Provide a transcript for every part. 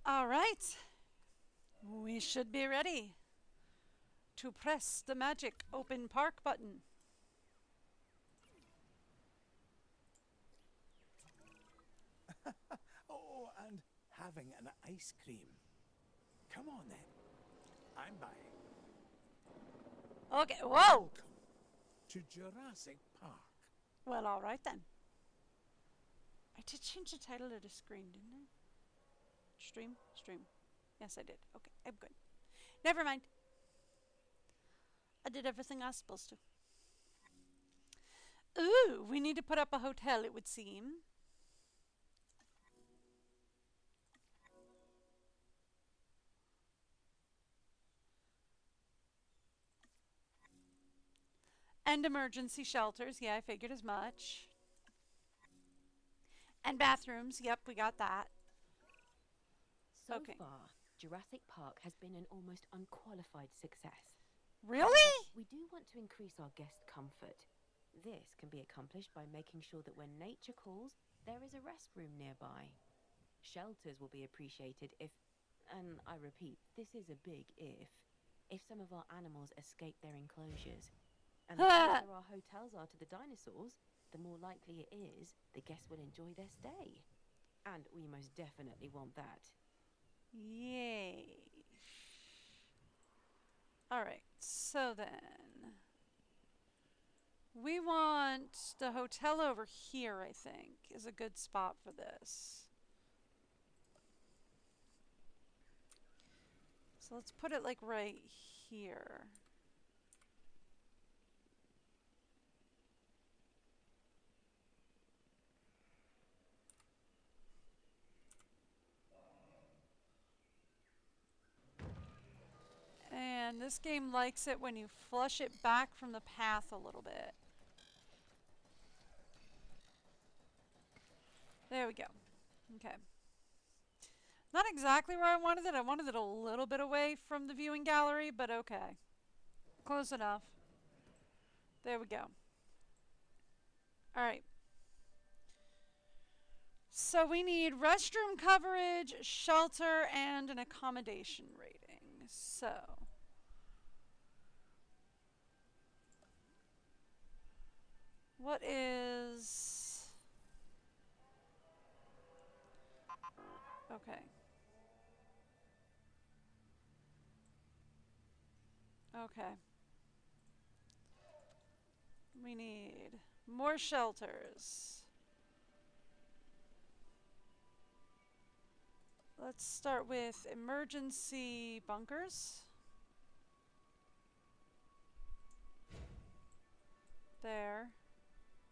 All right. We should be ready to press the magic open park button. Oh, and having an ice cream. Come on then. I'm buying. Okay, whoa! Welcome to Jurassic Park. Well, all right then. I did change the title of the screen, didn't I? Stream. Yes, I did. Okay, I'm good. Never mind. I did everything I was supposed to. Ooh, we need to put up a hotel, it would seem. And emergency shelters. Yeah, I figured as much. And bathrooms. Yep, we got that. So Okay. far, Jurassic Park has been an almost unqualified success. Really? We do want to increase our guest comfort. This can be accomplished by making sure that when nature calls, there is a restroom nearby. Shelters will be appreciated if, and I repeat, this is a big if some of our animals escape their enclosures. And the closer our hotels are to the dinosaurs, the more likely it is the guests will enjoy their stay. And we most definitely want that. Yay. Alright, so then. We want the hotel over here, I think, is a good spot for this. So let's put it like right here. And this game likes it when you flush it back from the path a little bit. There we go. Okay. Not exactly where I wanted it. I wanted it a little bit away from the viewing gallery, but okay. Close enough. There we go. Alright. So we need restroom coverage, shelter, and an accommodation rating. So. What is... Okay. Okay. We need more shelters. Let's start with emergency bunkers. There.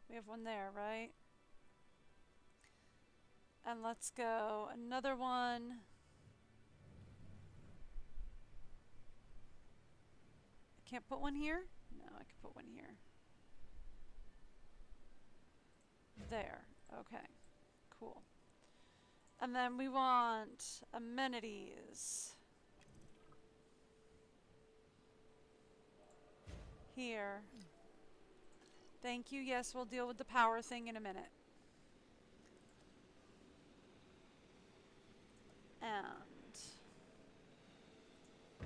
We have one there, right? And let's go another one. I can't put one here? No, I can put one here. There. Okay. Cool. And then we want amenities. Here. Thank you. Yes, we'll deal with the power thing in a minute. And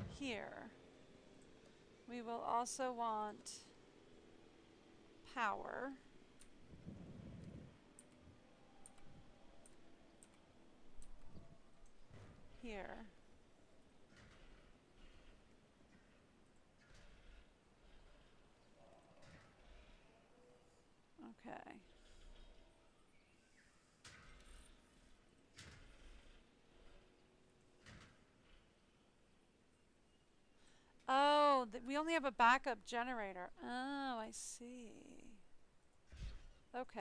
here. We will also want power. Here. Okay. Oh, we only have a backup generator. Oh, I see. Okay.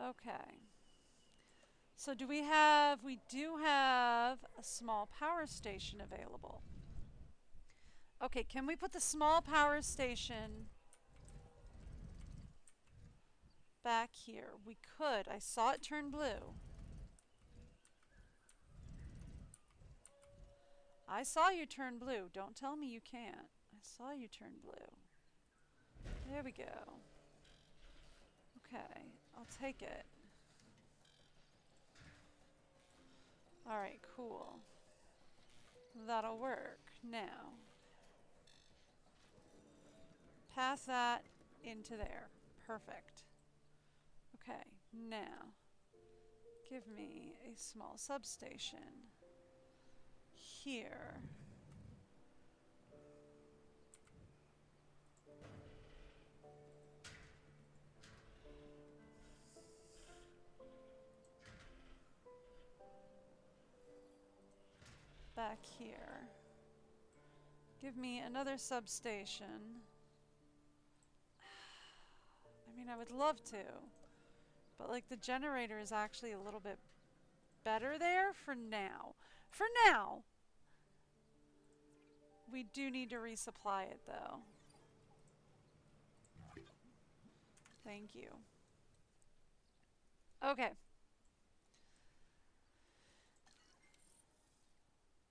Okay. So do we have, we do have a small power station available. Okay, can we put the small power station back here? We could. I saw it turn blue. I saw you turn blue. Don't tell me you can't. I saw you turn blue. There we go. Okay. I'll take it. Alright, cool. That'll work. Now, pass that into there. Perfect. Okay, now, give me a small substation here. Back here. Give me another substation. I mean, I would love to, but like the generator is actually a little bit better there for now. For now! We do need to resupply it though. Thank you. Okay.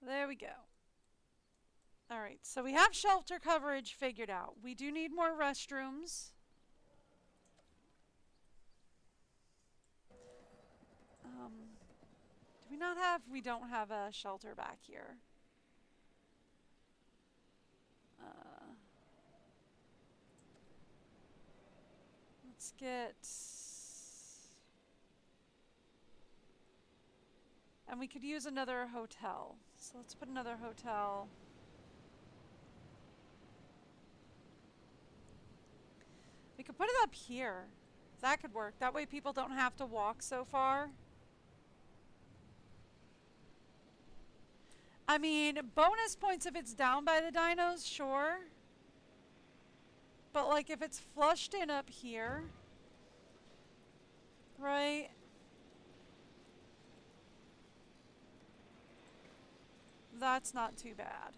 There we go. Alright, so we have shelter coverage figured out. We do need more restrooms. Do we not have... We don't have a shelter back here. Let's get... And we could use another hotel. So let's put another hotel. We could put it up here. That could work. That way people don't have to walk so far. I mean, bonus points if it's down by the dinos, sure. But like if it's flushed in up here, right? That's not too bad.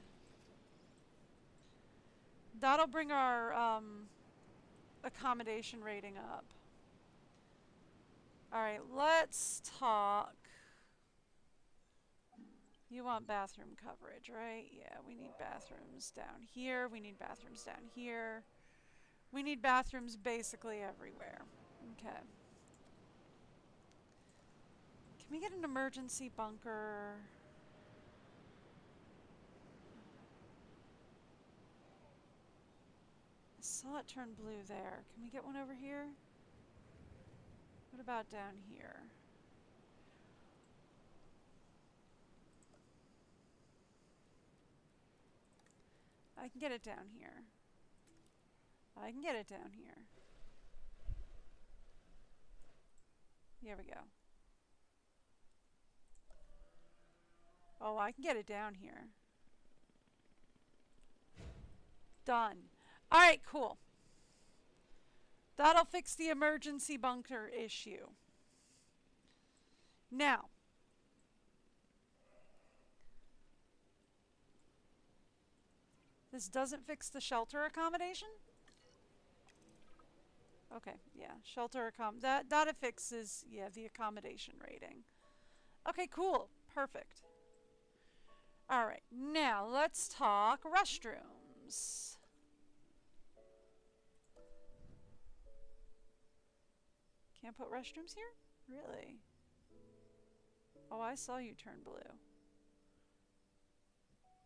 That'll bring our accommodation rating up. Alright, let's talk. You want bathroom coverage, right? Yeah, we need bathrooms down here. We need bathrooms down here. We need bathrooms basically everywhere. Okay. Can we get an emergency bunker? I saw it turn blue there. Can we get one over here? What about down here? I can get it down here. I can get it down here. Here we go. Oh, I can get it down here. Done. Alright, cool. That'll fix the emergency bunker issue. Now, this doesn't fix the shelter accommodation? Okay, yeah, shelter that it fixes, yeah, the accommodation rating. Okay, cool, perfect. Alright, now let's talk restrooms. Can't put restrooms here? Really? Oh, I saw you turn blue.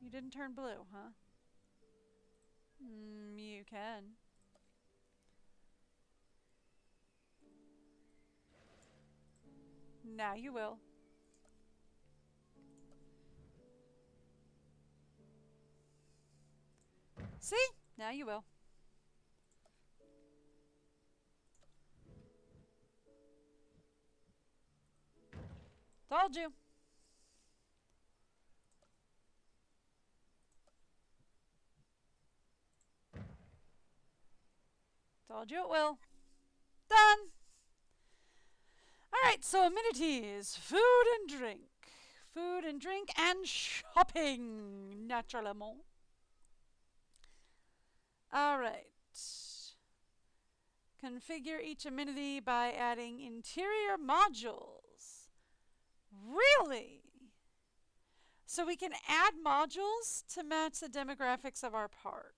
You didn't turn blue, huh? You can. Now you will. See? Now you will. Told you. Told you it will. Done. Alright, so amenities. Food and drink. Food and drink and shopping. Naturellement. Alright. Configure each amenity by adding interior modules. Really? So we can add modules to match the demographics of our park.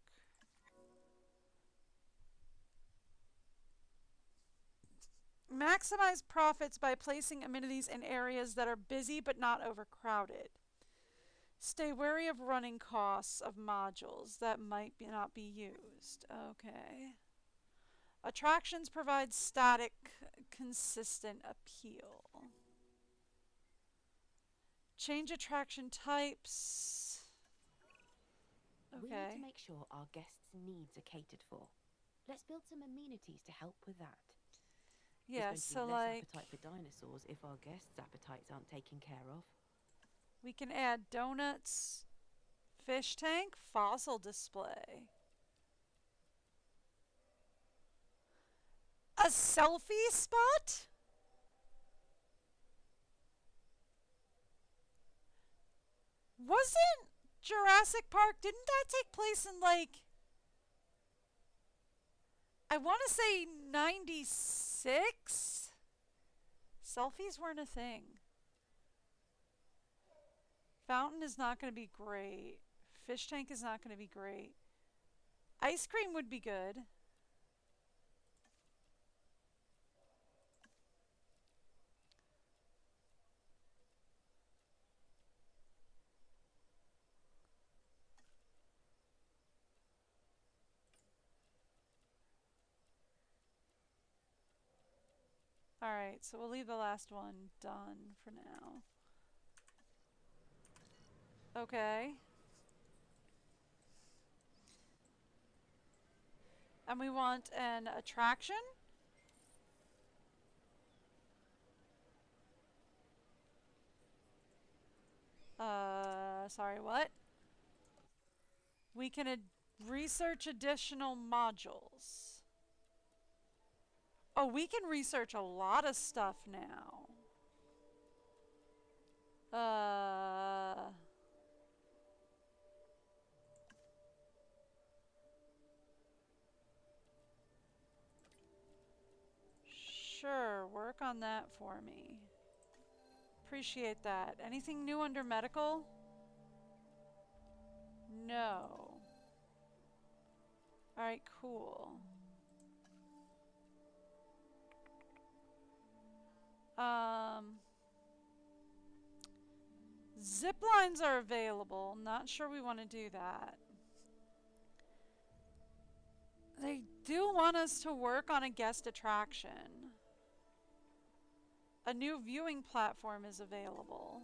Maximize profits by placing amenities in areas that are busy but not overcrowded. Stay wary of running costs of modules that might not be used. Okay. Attractions provide static, consistent appeal. Change attraction types. We need Okay. to make sure our guests' needs are catered for. Let's build some amenities to help with that. Yeah, There's so going to be less like appetite for dinosaurs if our guests' appetites aren't taken care of. we can add donuts, fish tank, fossil display. A selfie spot? Wasn't Jurassic Park, didn't that take place in like, I want to say 96? Selfies weren't a thing. Fountain is not going to be great. Fish tank is not going to be great. Ice cream would be good. Alright, so we'll leave the last one done for now. Okay. And we want an attraction? Sorry, what? We can research additional modules. Oh, we can research a lot of stuff now. Sure, work on that for me. Appreciate that. Anything new under medical? No. Alright, cool. Zip lines are available. Not sure we want to do that. They do want us to work on a guest attraction. A new viewing platform is available.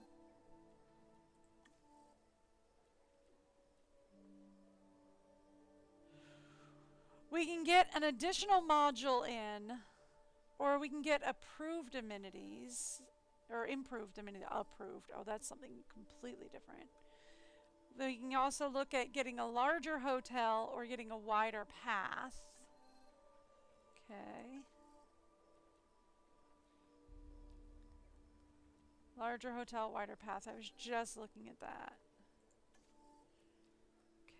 We can get an additional module in, or we can get approved amenities, or improved amenities, approved. Oh, that's something completely different. We can also look at getting a larger hotel or getting a wider path. Okay. Larger hotel, wider path. I was just looking at that.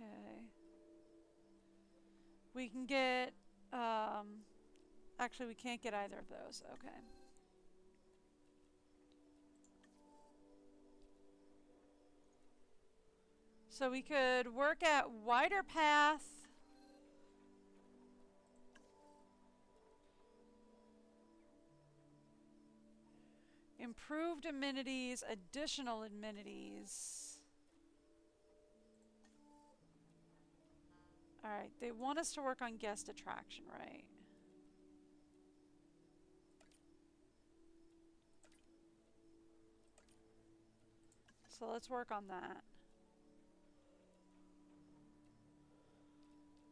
Okay. We can get, actually we can't get either of those. Okay. So we could work at wider path. Improved amenities, additional amenities. Alright, they want us to work on guest attraction, right? So let's work on that.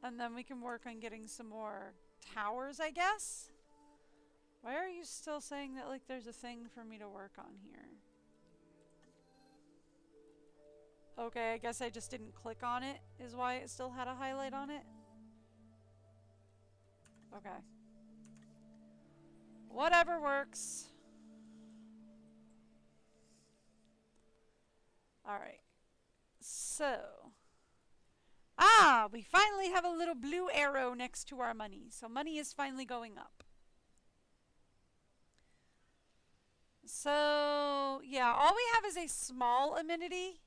And then we can work on getting some more towers, I guess? Why are you still saying that like there's a thing for me to work on here? Okay, I guess I just didn't click on it, is why it still had a highlight on it. Okay. Whatever works. Alright. So. Ah, we finally have a little blue arrow next to our money. So money is finally going up. So, yeah, all we have is a small amenity.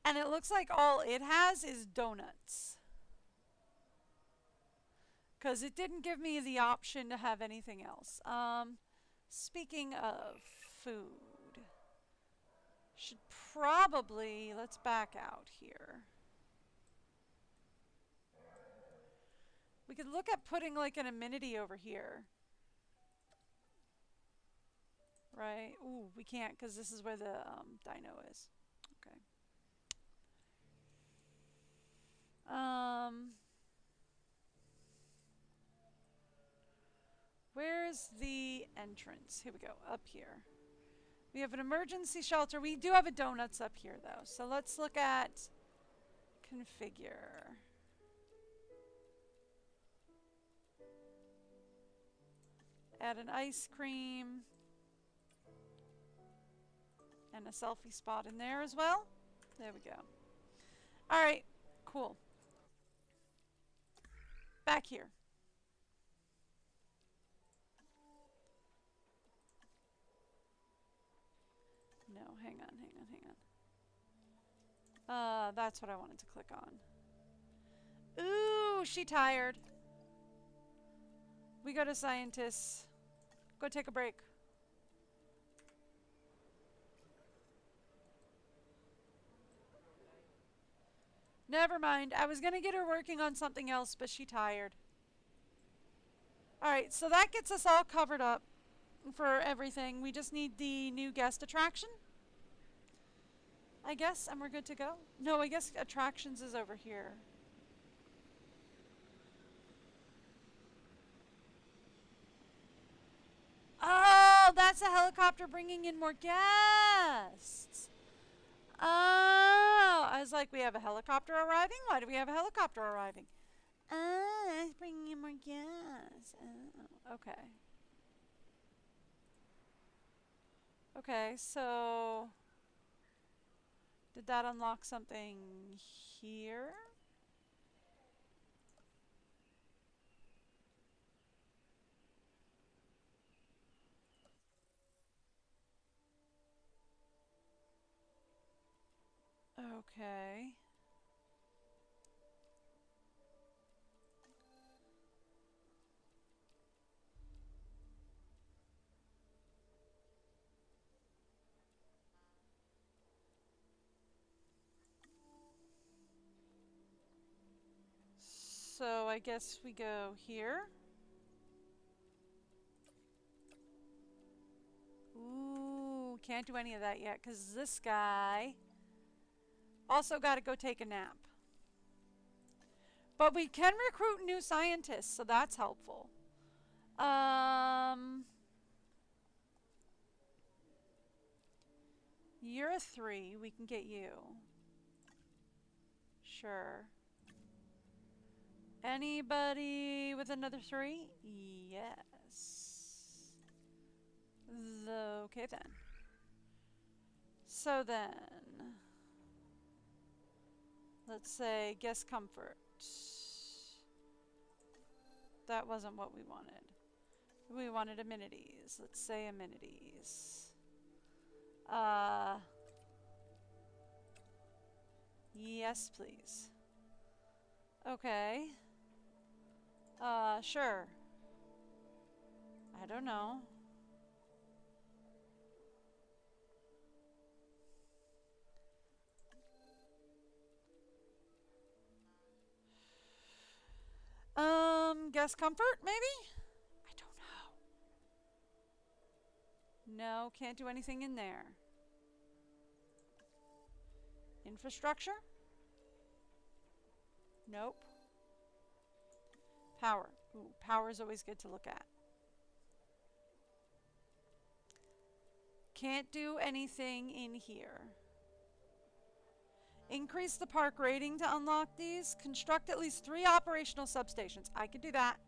And it looks like all it has is donuts. Because it didn't give me the option to have anything else. Speaking of food, should probably, let's back out here. We could look at putting like an amenity over here. Right? Ooh, we can't because this is where the dino is. Okay. Where's the entrance? Here we go, up here. We have an emergency shelter. We do have a donuts up here though. So let's look at configure. Add an ice cream. And a selfie spot in there as well. There we go. Alright, cool. Back here. No, hang on. That's what I wanted to click on. Ooh, she tired. We go to scientists. Go take a break. Never mind. I was going to get her working on something else, but she tired. Alright, so that gets us all covered up for everything. We just need the new guest attraction, I guess, and we're good to go. No, I guess attractions is over here. Oh, that's a helicopter bringing in more guests. Oh, I was like, we have a helicopter arriving? Why do we have a helicopter arriving? Oh, it's bringing in more guests. Oh, okay. Okay, so did that unlock something here? Okay. So I guess we go here. Ooh, can't do any of that yet because this guy also got to go take a nap. But we can recruit new scientists, so that's helpful. You're a 3. We can get you. Sure. Anybody with another 3? Yes. Okay then. So then, let's say guest comfort. That wasn't what we wanted. We wanted amenities. Let's say amenities. Yes, please. Okay. Sure. I don't know. Guest comfort, maybe? I don't know. No, can't do anything in there. Infrastructure? Nope. Power. Ooh, power is always good to look at. Can't do anything in here. Increase the park rating to unlock these. Construct at least 3 operational substations. I could do that.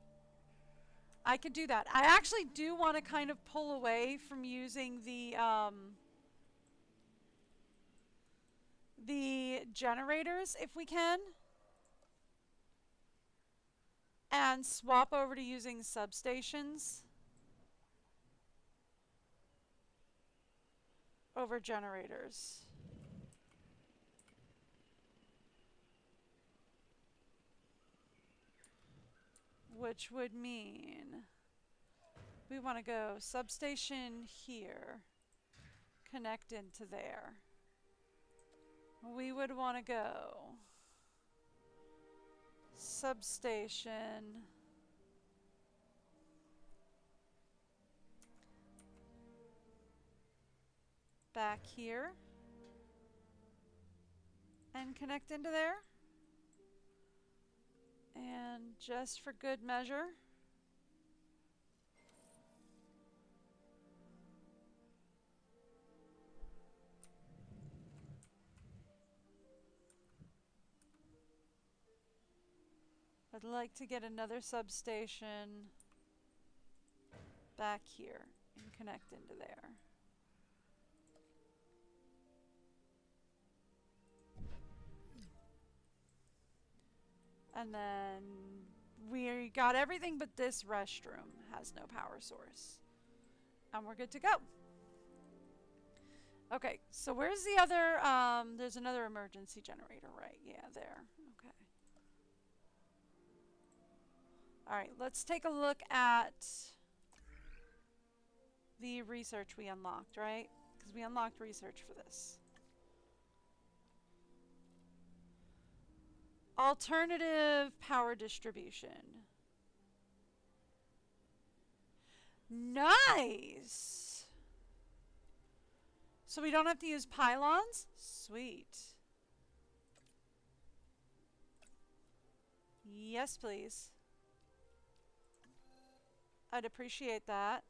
I could do that. I actually do want to kind of pull away from using the generators if we can. And swap over to using substations over generators. which would mean we want to go substation here, connect into there. We would want to go substation back here and connect into there. And just for good measure, I'd like to get another substation back here and connect into there. And then we got everything but this restroom has no power source. And we're good to go. Okay, so where's the other, there's another emergency generator, right? Yeah, there. Okay. All right, let's take a look at the research we unlocked, right? Because we unlocked research for this. Alternative power distribution. Nice! So we don't have to use pylons? Sweet. Yes, please. I'd appreciate that.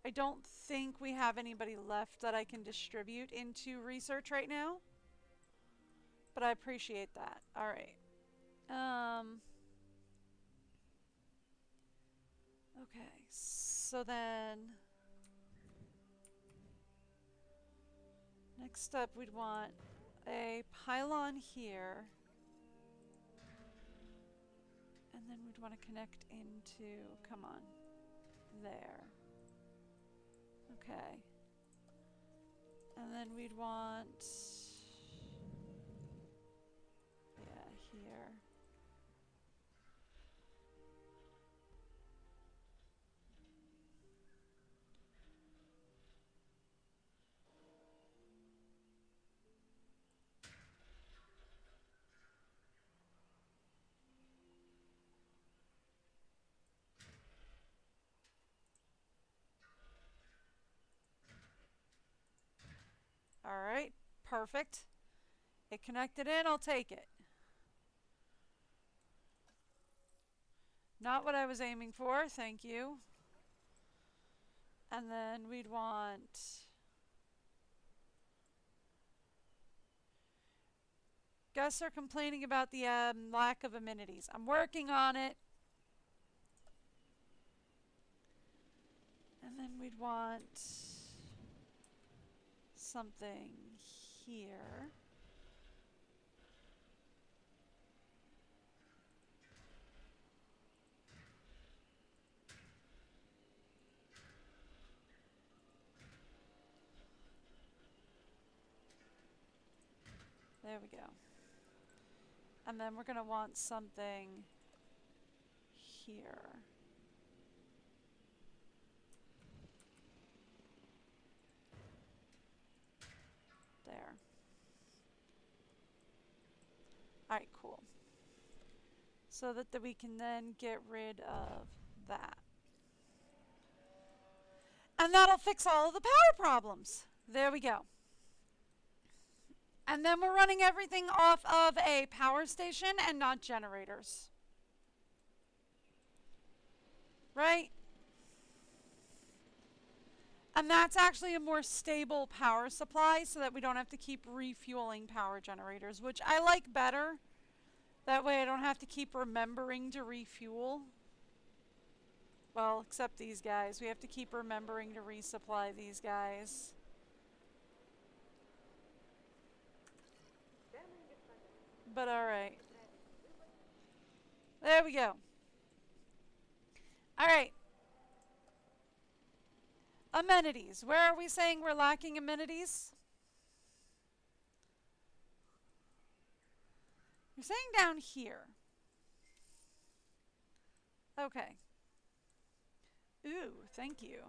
I don't think we have anybody left that I can distribute into research right now. But I appreciate that. All right. Okay, so then next up we'd want a pylon here. And then we'd want to connect into, come on, there. Okay. And then we'd want, yeah, here. All right, perfect. It connected in, I'll take it. Not what I was aiming for, thank you. And then we'd want Gus are complaining about the lack of amenities. I'm working on it. And then we'd want something here. There we go. And then we're going to want something here. There. Alright, cool. So that we can then get rid of that. And that'll fix all of the power problems. There we go. And then we're running everything off of a power station and not generators. Right? And that's actually a more stable power supply so that we don't have to keep refueling power generators, which I like better. That way I don't have to keep remembering to refuel. Well, except these guys. We have to keep remembering to resupply these guys. But alright. There we go. Alright. Amenities. Where are we saying we're lacking amenities? You're saying down here. Okay. Ooh, thank you.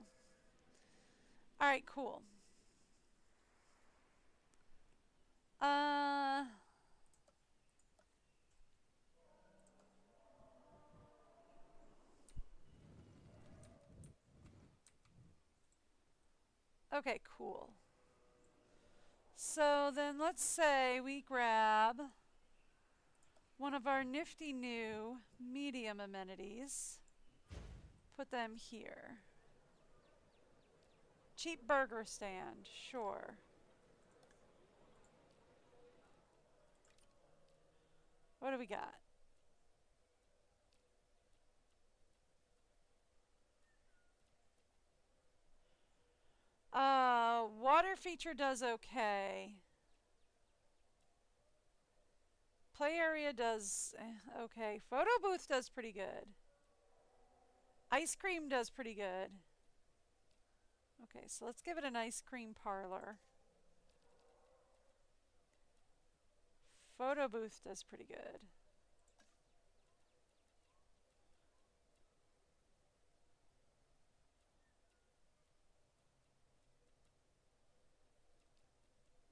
All right, cool. Okay, cool. So then let's say we grab one of our nifty new medium amenities, put them here. Cheap burger stand, sure. What do we got? Water feature does okay. Play area does okay. Photo booth does pretty good. Ice cream does pretty good. Okay, so let's give it an ice cream parlor. Photo booth does pretty good.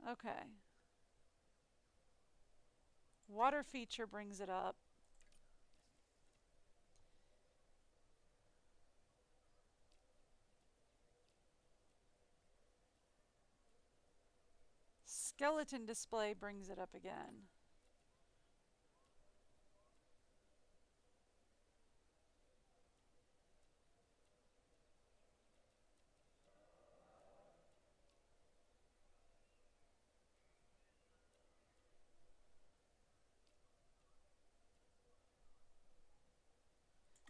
Okay. Water feature brings it up. Skeleton display brings it up again.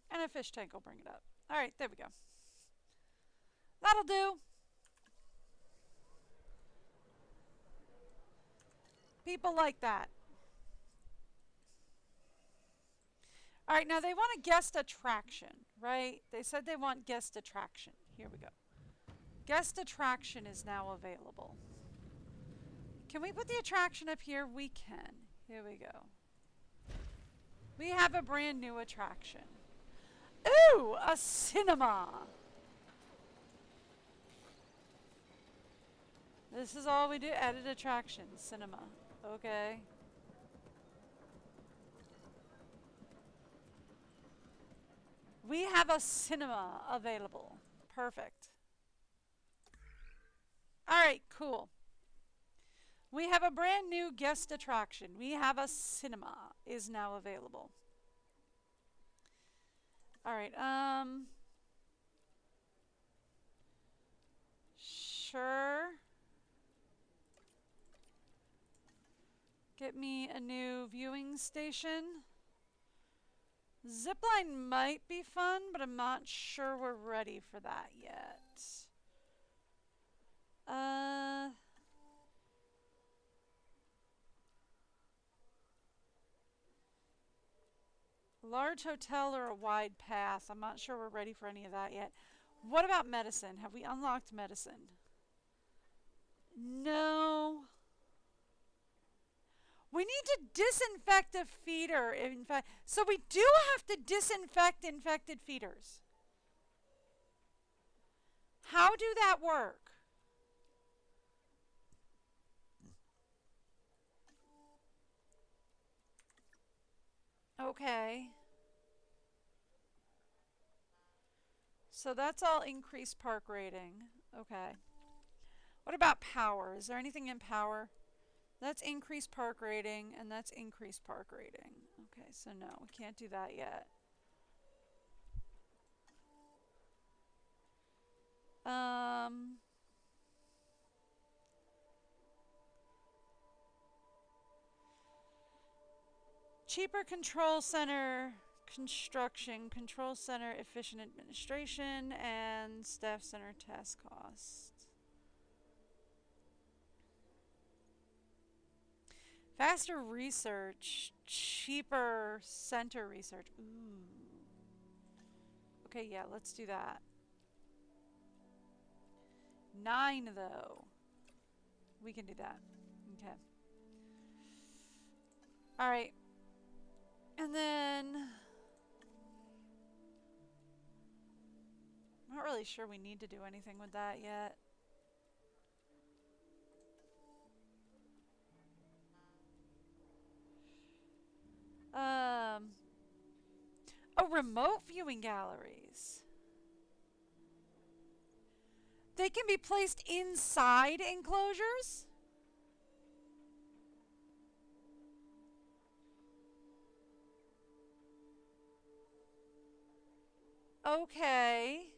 And a fish tank will bring it up. All right, there we go. That'll do. People like that. All right, now they want a guest attraction, right? They said they want guest attraction. Here we go. Guest attraction is now available. Can we put the attraction up here? We can. Here we go. We have a brand new attraction. Ooh, a cinema. This is all we do. Added attraction, cinema. Okay. We have a cinema available. Perfect. All right, cool. We have a brand new guest attraction. We have a cinema is now available. All right, sure. Get me a new viewing station. Zipline might be fun, but I'm not sure we're ready for that yet. Large hotel or a wide path. I'm not sure we're ready for any of that yet. What about medicine? Have we unlocked medicine? No. We need to disinfect a feeder. In fact, so we do have to disinfect infected feeders. How do that work? Okay. So that's all increased park rating. Okay. What about power? Is there anything in power? That's increased park rating, and that's increased park rating. Okay, so no, we can't do that yet. Cheaper control center construction, control center efficient administration, and staff center task cost. Faster research, cheaper center research. Ooh. Okay, yeah, let's do that. 9 though. We can do that. Okay. All right. And then... I'm not really sure we need to do anything with that yet. Oh, remote viewing galleries. They can be placed inside enclosures? Okay.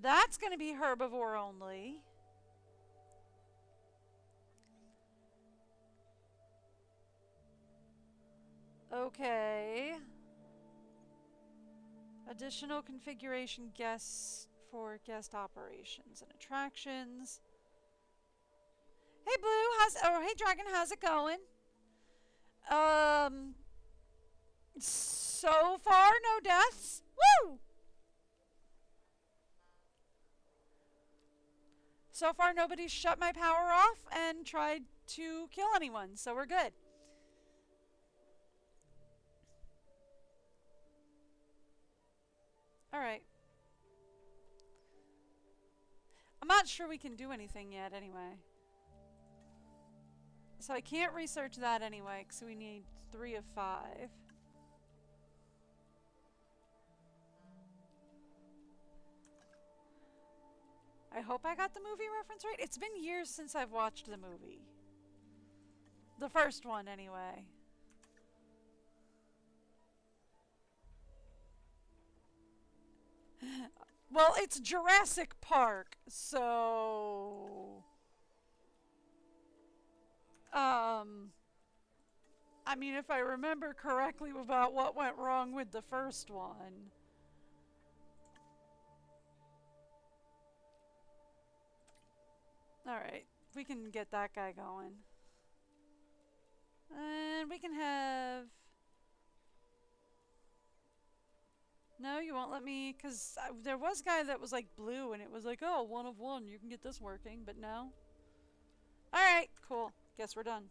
That's going to be herbivore only. Okay. Additional configuration guests for guest operations and attractions. Hey Blue, hey Dragon, how's it going? So far no deaths. Woo! So far nobody's shut my power off and tried to kill anyone, so we're good. Alright. I'm not sure we can do anything yet anyway. So I can't research that anyway, because we need 3 of 5. I hope I got the movie reference right. It's been years since I've watched the movie. The first one, anyway. Well, it's Jurassic Park, so... I mean, if I remember correctly about what went wrong with the first one. Alright, we can get that guy going. And we can have... No, you won't let me, because there was a guy that was like blue and it was like, oh, 1 of 1, you can get this working, but no. Alright, cool. Guess we're done.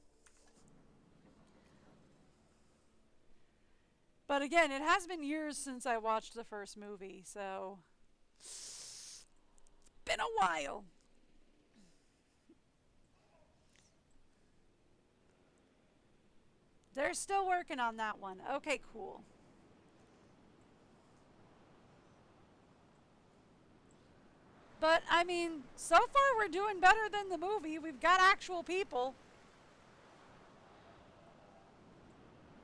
But again, it has been years since I watched the first movie, so... Been a while. They're still working on that one. Okay, cool. But, I mean, so far we're doing better than the movie. We've got actual people.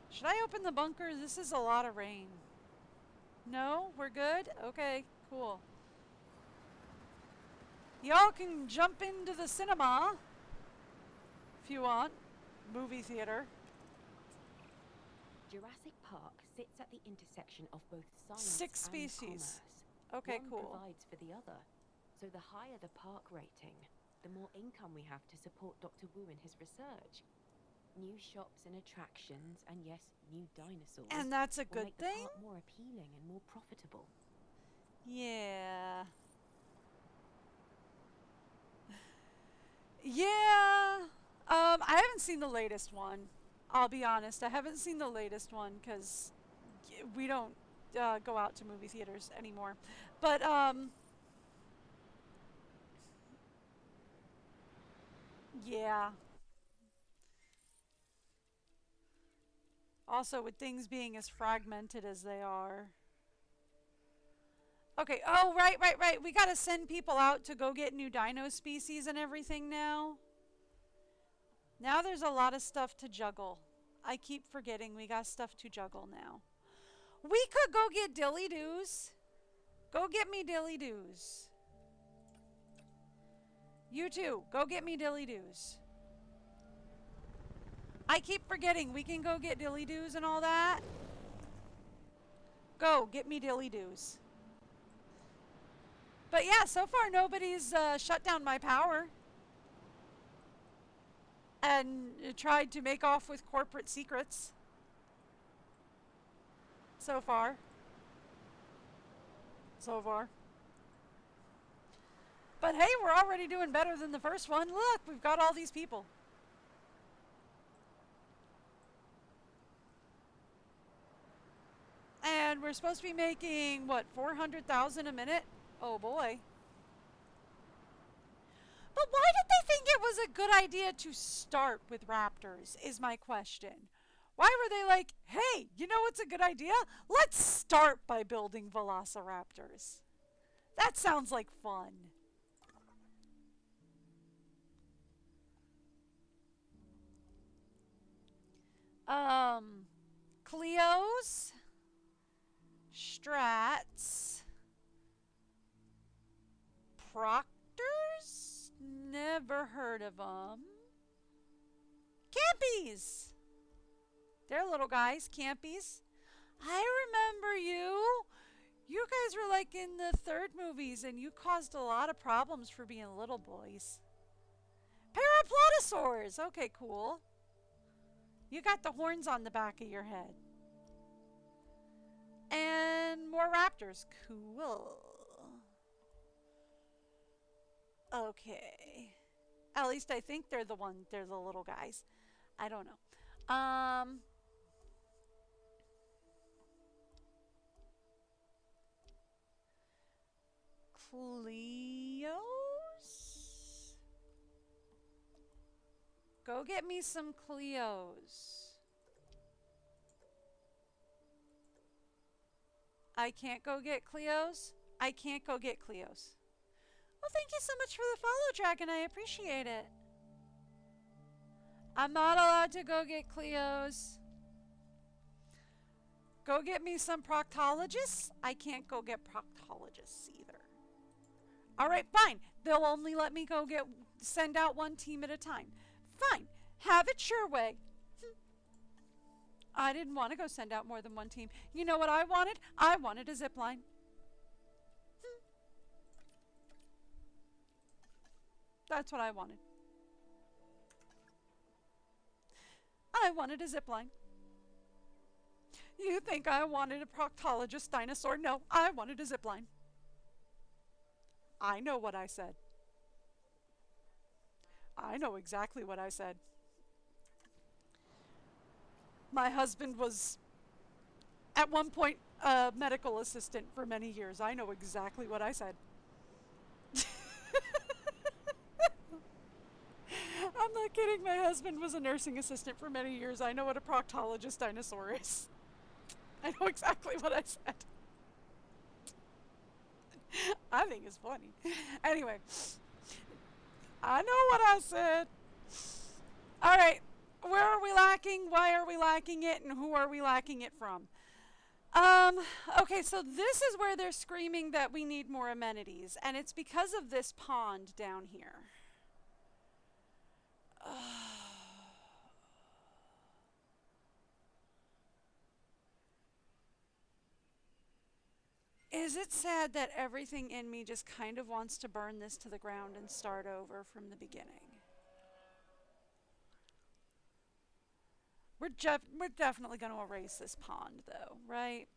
Should I open the bunker? This is a lot of rain. No? We're good? Okay, cool. Y'all can jump into the cinema if you want. Movie theater. Jurassic Park sits at the intersection of both science 6 and species. commerce. Okay, One cool. provides for the other. So the higher the park rating, the more income we have to support Dr. Wu in his research. New shops and attractions, and yes, new dinosaurs. And that's a will good make thing? the park more appealing and more profitable. Yeah. Yeah. I haven't seen the latest one. I'll be honest. I haven't seen the latest one because we don't go out to movie theaters anymore. But, yeah. Also, with things being as fragmented as they are. Okay, oh, right. We gotta send people out to go get new dino species and everything now. Now there's a lot of stuff to juggle. I keep forgetting we got stuff to juggle now. We could go get dilly doos. Go get me dilly doos. You too, go get me dilly doos. I keep forgetting we can go get dilly doos and all that. Go, get me dilly doos. But yeah, so far nobody's shut down my power. And tried to make off with corporate secrets. So far. But hey, we're already doing better than the first one. Look, we've got all these people. we're supposed to be making, what, 400,000 a minute? Oh boy. But why did they think it was a good idea to start with raptors, is my question. Why were they like, hey, you know what's a good idea? Let's start by building velociraptors. That sounds like fun. Cleos, Strats, Proctors? Never heard of them. Campies! They're little guys, Campies. I remember you. You guys were like in the third movies and you caused a lot of problems for being little boys. Paraplotosaurs! Okay, cool. You got the horns on the back of your head. And more raptors. Cool. Okay. At least I think they're the little guys. I don't know. Cleos? Go get me some Cleos. I can't go get Cleos? I can't go get Cleos. Well, thank you so much for the follow, Dragon. I appreciate it. I'm not allowed to go get Cleos. Go get me some proctologists? I can't go get proctologists either. All right, fine. They'll only let me go send out one team at a time. Fine. Have it your way. I didn't want to go send out more than one team. You know what I wanted? I wanted a zip line. That's what I wanted. I wanted a zip line. You think I wanted a proctologist dinosaur? No, I wanted a zip line. I know what I said. I know exactly what I said. My husband was, at one point, a medical assistant for many years. I know exactly what I said. I'm not kidding. My husband was a nursing assistant for many years. I know what a proctologist dinosaur is. I know exactly what I said. I think it's funny. Anyway, I know what I said. All right. Where are we lacking? Why are we lacking it? And who are we lacking it from? Okay, so this is where they're screaming that we need more amenities. And it's because of this pond down here. Is it sad that everything in me just kind of wants to burn this to the ground and start over from the beginning? We're definitely going to erase this pond, though, right?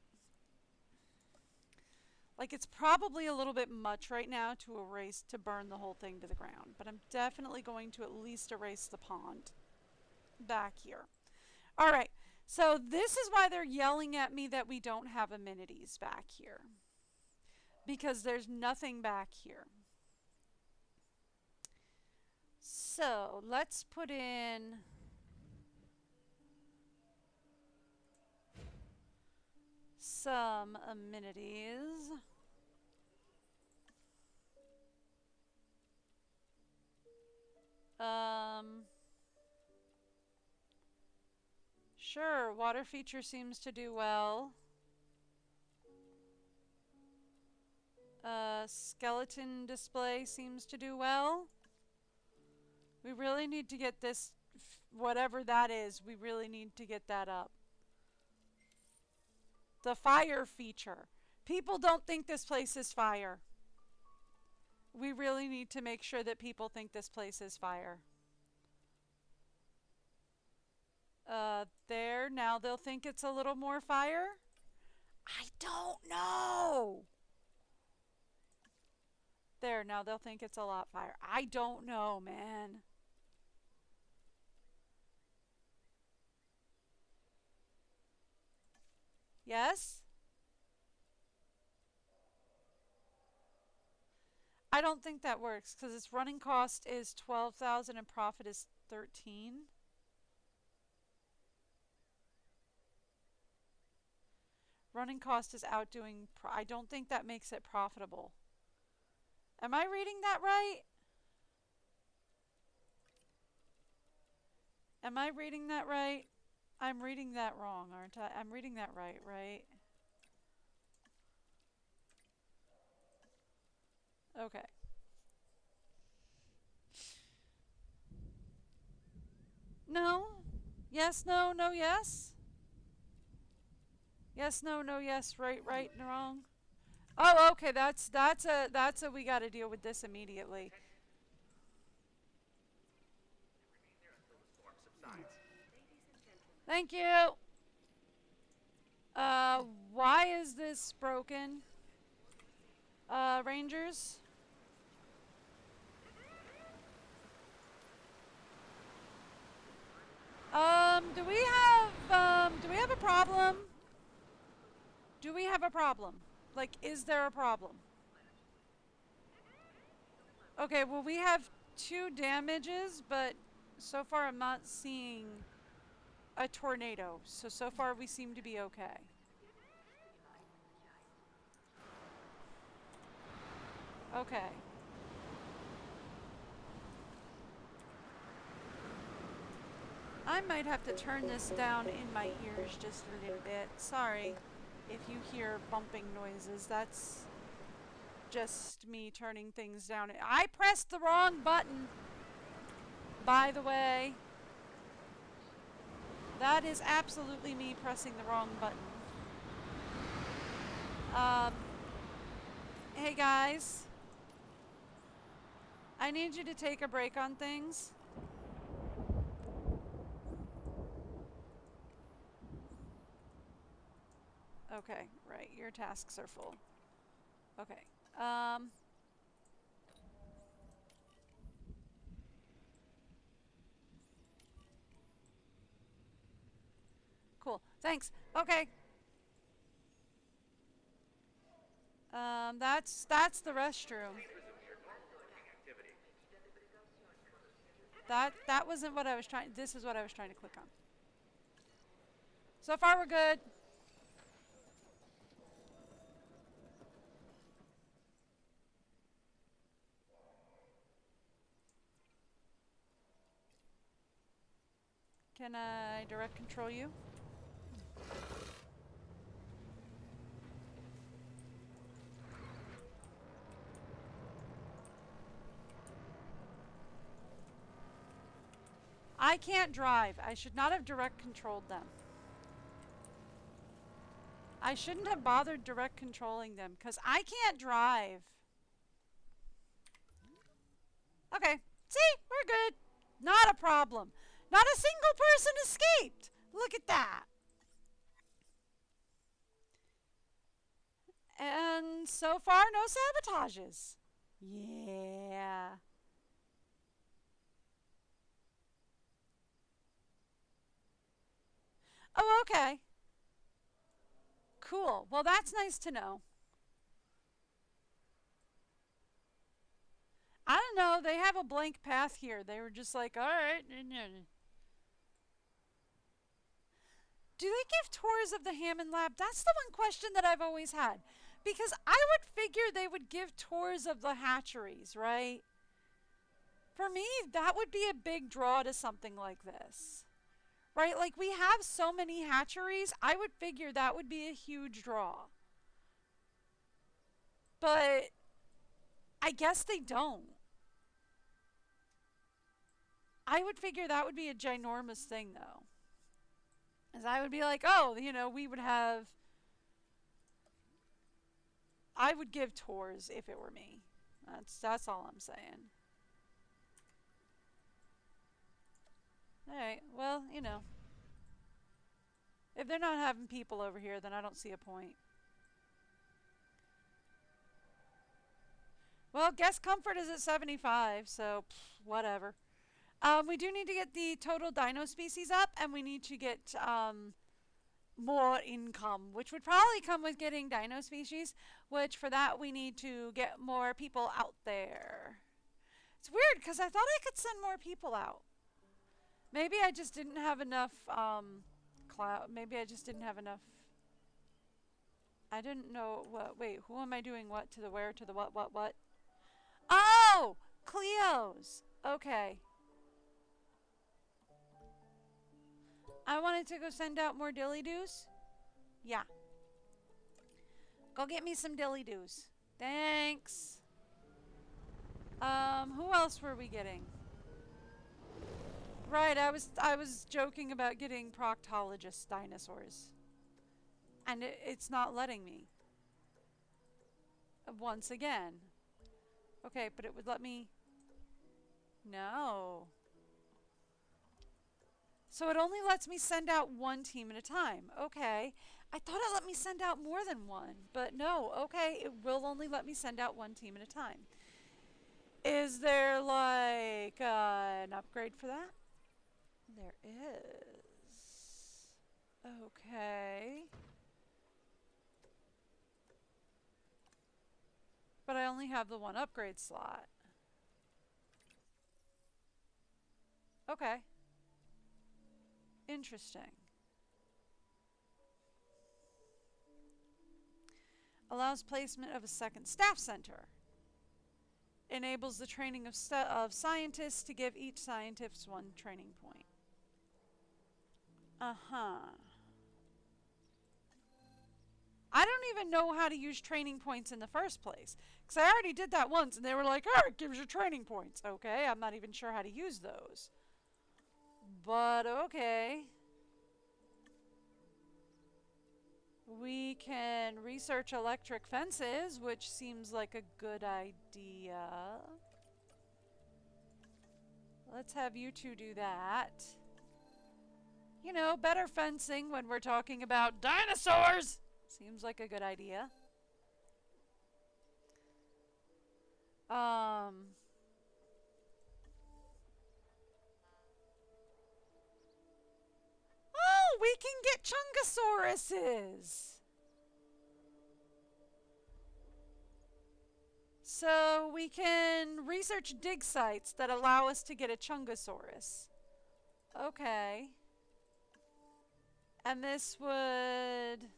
Like, it's probably a little bit much right now to burn the whole thing to the ground. But I'm definitely going to at least erase the pond back here. All right, so this is why they're yelling at me that we don't have amenities back here. Because there's nothing back here. So, let's put in some amenities. Sure, water feature seems to do well. Skeleton display seems to do well. We really need to get this, whatever that is, we really need to get that up. The fire feature. People don't think this place is fire. We really need to make sure that people think this place is fire. There, now they'll think it's a little more fire? I don't know. There, now they'll think it's a lot fire. I don't know, man. Yes? I don't think that works because its running cost is 12,000 and profit is 13. Running cost is outdoing. I don't think that makes it profitable. Am I reading that right? Am I reading that right? I'm reading that wrong, aren't I? I'm reading that right, right? Okay. No. Yes, no, no, yes. Yes, no, no, yes, right, right, and wrong. Oh, okay, that's a we got to deal with this immediately. Thank you. Uh, why is this broken? Rangers? Do we have a problem? Do we have a problem? Like, is there a problem? Okay, well, we have 2 damages, but so far I'm not seeing a tornado. So far we seem to be okay. Okay. I might have to turn this down in my ears just a little bit. Sorry if you hear bumping noises. That's just me turning things down. I pressed the wrong button, by the way. That is absolutely me pressing the wrong button. Um, hey guys. I need you to take a break on things. Okay, right. Your tasks are full. Okay. Cool. Thanks. Okay. That's the restroom. That wasn't what I was trying. This is what I was trying to click on. So far, we're good. Can I direct control you? I can't drive. I should not have direct controlled them. I shouldn't have bothered direct controlling them because I can't drive. Okay. See? We're good. Not a problem. Not a single person escaped. Look at that. And so far, no sabotages. Yeah. Oh, okay. Cool. Well, that's nice to know. I don't know. They have a blank path here. They were just like, all right. Do they give tours of the Hammond Lab? That's the one question that I've always had. Because I would figure they would give tours of the hatcheries, right? For me, that would be a big draw to something like this. Right? Like, we have so many hatcheries, I would figure that would be a huge draw. But I guess they don't. I would figure that would be a ginormous thing, though. As I would be like, oh, we would have. I would give tours if it were me. That's all I'm saying. Alright, well, if they're not having people over here, then I don't see a point. Well, guest comfort is at 75, so whatever. We do need to get the total dino species up, and we need to get more income, which would probably come with getting dino species, which for that we need to get more people out there. It's weird because I thought I could send more people out. Maybe I just didn't have enough maybe I just didn't have enough. I didn't know what. Wait, who am I doing what to the where to the what? Oh! Cleo's! Okay. I wanted to go send out more dilly-doos. Yeah. Go get me some dilly-doos. Thanks. Who else were we getting? Right, I was joking about getting proctologist dinosaurs. And it's not letting me. Once again. Okay, but it would let me... No. So it only lets me send out one team at a time. Okay. I thought it let me send out more than one. But no, okay, it will only let me send out one team at a time. Is there like an upgrade for that? There is. Okay. But I only have the one upgrade slot. Okay. Interesting. Allows placement of a second staff center. Enables the training of scientists to give each scientist one training point. Uh-huh. I don't even know how to use training points in the first place. Because I already did that once and they were like, oh, it gives you training points. Okay, I'm not even sure how to use those. But okay. We can research electric fences, which seems like a good idea. Let's have you two do that. You know, better fencing when we're talking about dinosaurs! Seems like a good idea. Oh, we can get Chungosauruses! So we can research dig sites that allow us to get a Chungosaurus. Okay. And this would...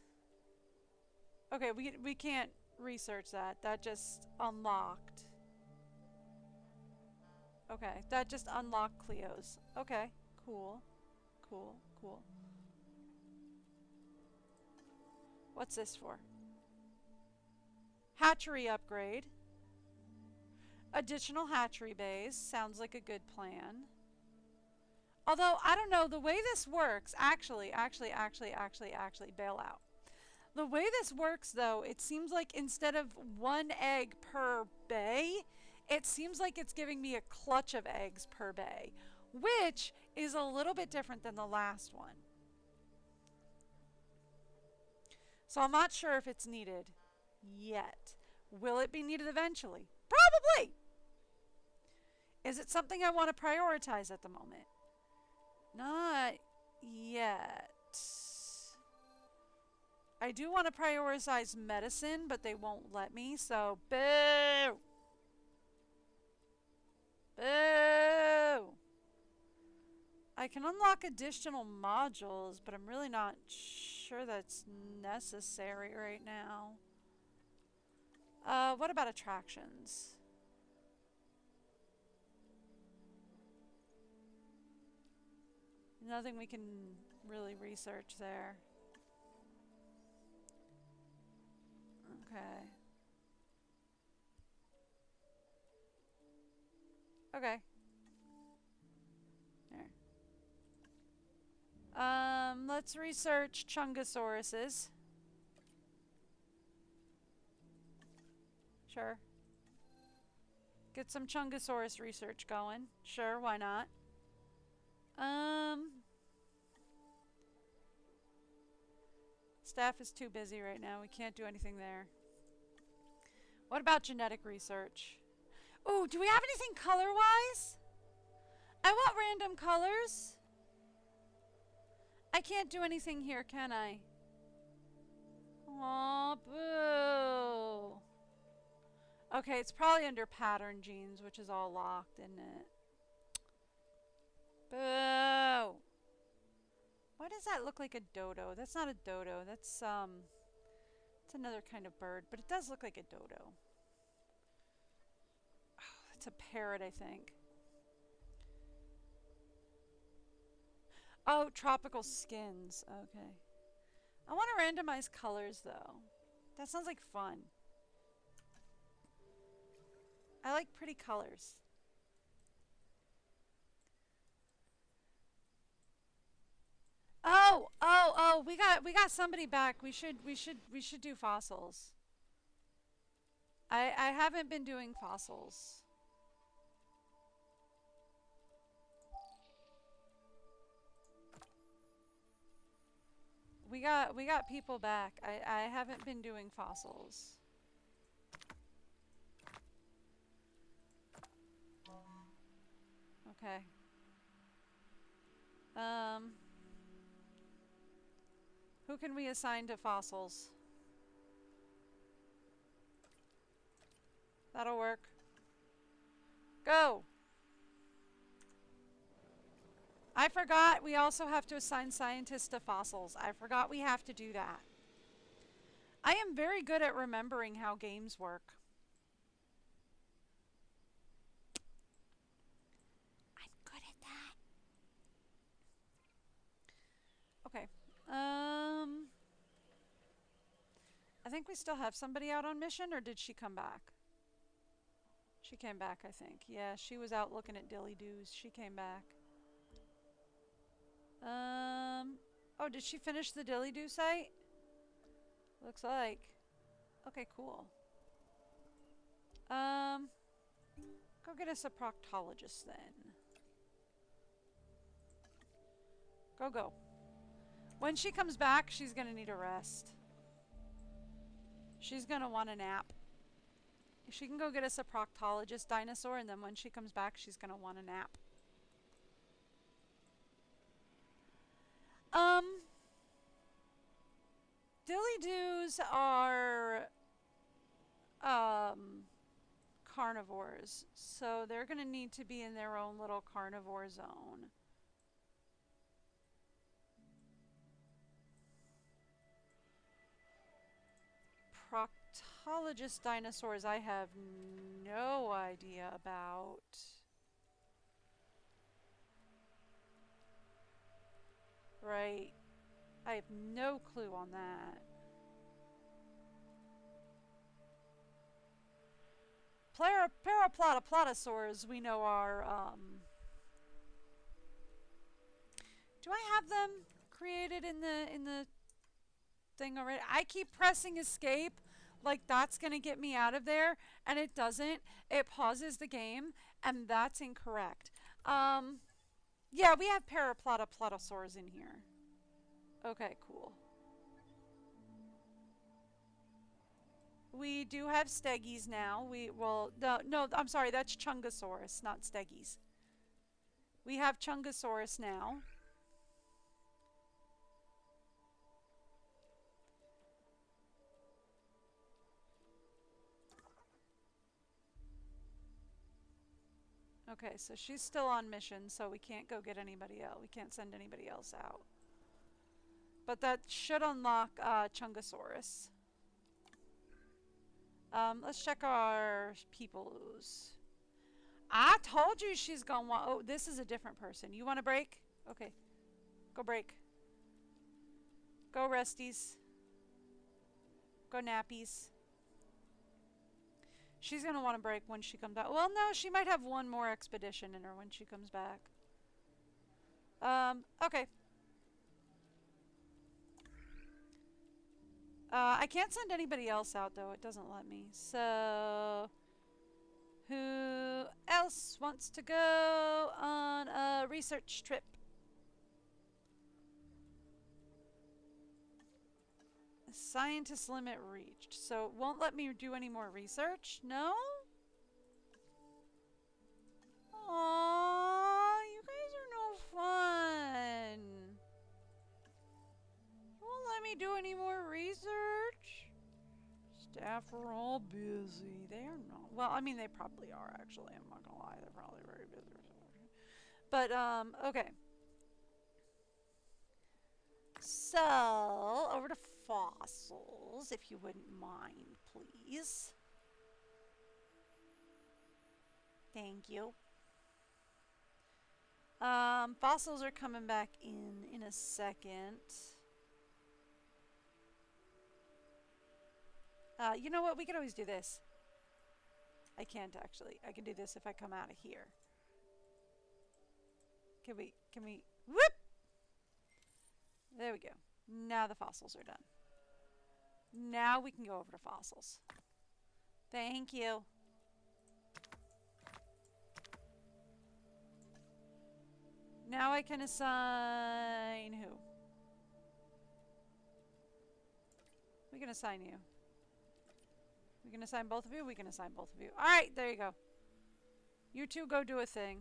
Okay, we can't research that. That just unlocked. Okay, that just unlocked Cleo's. Okay, cool. Cool, cool. What's this for? Hatchery upgrade. Additional hatchery bays. Sounds like a good plan. Although, I don't know, the way this works, actually, bail out. The way this works, though, it seems like instead of one egg per bay, it seems like it's giving me a clutch of eggs per bay, which is a little bit different than the last one. So I'm not sure if it's needed yet. Will it be needed eventually? Probably! Is it something I want to prioritize at the moment? Not yet. I do want to prioritize medicine, but they won't let me, so boo! Boo! I can unlock additional modules, but I'm really not sure that's necessary right now. What about attractions? Nothing we can really research there. Okay. Okay. There. Let's research Chungosauruses. Sure. Get some Chungosaurus research going. Sure, why not? Staff is too busy right now. We can't do anything there. What about genetic research? Ooh, do we have anything color-wise? I want random colors. I can't do anything here, can I? Aw, boo. Okay, it's probably under pattern genes, which is all locked, isn't it? Boo! Why does that look like a dodo? That's not a dodo. That's it's another kind of bird, but it does look like a dodo. Oh, it's a parrot, I think. Oh, tropical skins. Okay. I want to randomize colors, though. That sounds like fun. I like pretty colors. Oh, we got somebody back. We should do fossils. I haven't been doing fossils. We got people back. I haven't been doing fossils. Okay. Um who can we assign to fossils? That'll work. Go. I forgot we also have to assign scientists to fossils. I forgot we have to do that. I am very good at remembering how games work. I'm good at that. Okay. I think we still have somebody out on mission, or did she come back? She came back, I think. Yeah, she was out looking at dilly doos. She came back. Oh, did she finish the dilly doo site? Looks like. Okay, cool. Go get us a proctologist then. Go. When she comes back, she's gonna need a rest. She's gonna want a nap. If she can go get us a proctologist dinosaur, and then when she comes back, she's gonna want a nap. Dilly doos are carnivores, so they're gonna need to be in their own little carnivore zone. Proctologist dinosaurs I have no idea about. Right. I have no clue on that. Paraplatosaurs we know are, do I have them created in the thing already? I keep pressing escape like that's gonna get me out of there, and it doesn't. It pauses the game, and that's incorrect. Yeah, we have paraplatosaurs in here. Okay, cool. We do have stegies now. No, I'm sorry, that's Chungosaurus, not stegies. We have Chungosaurus now. Okay, so she's still on mission, so we can't go get anybody else. We can't send anybody else out. But that should unlock Chungosaurus. Let's check our peoples. I told you she's gonna want. Oh, this is a different person. You want a break? Okay. Go break. Go resties. Go nappies. She's gonna want a break when she comes back. Well, no, she might have one more expedition in her when she comes back. Okay. I can't send anybody else out, though. It doesn't let me. So, who else wants to go on a research trip? Scientist limit reached. So, it won't let me do any more research? No? Aww, you guys are no fun. You won't let me do any more research? staff are all busy. They are not. Well, I mean, they probably are, actually. I'm not going to lie. They're probably very busy. But, okay. So, over to fossils, if you wouldn't mind, please. Thank you. Fossils are coming back in a second. You know what? We could always do this. I can't actually. I can do this if I come out of here. Can we, whoop! There we go. Now the fossils are done. Now we can go over to fossils. Thank you. Now I can assign who? We can assign you. We can assign both of you? We can assign both of you. Alright, there you go. You two go do a thing.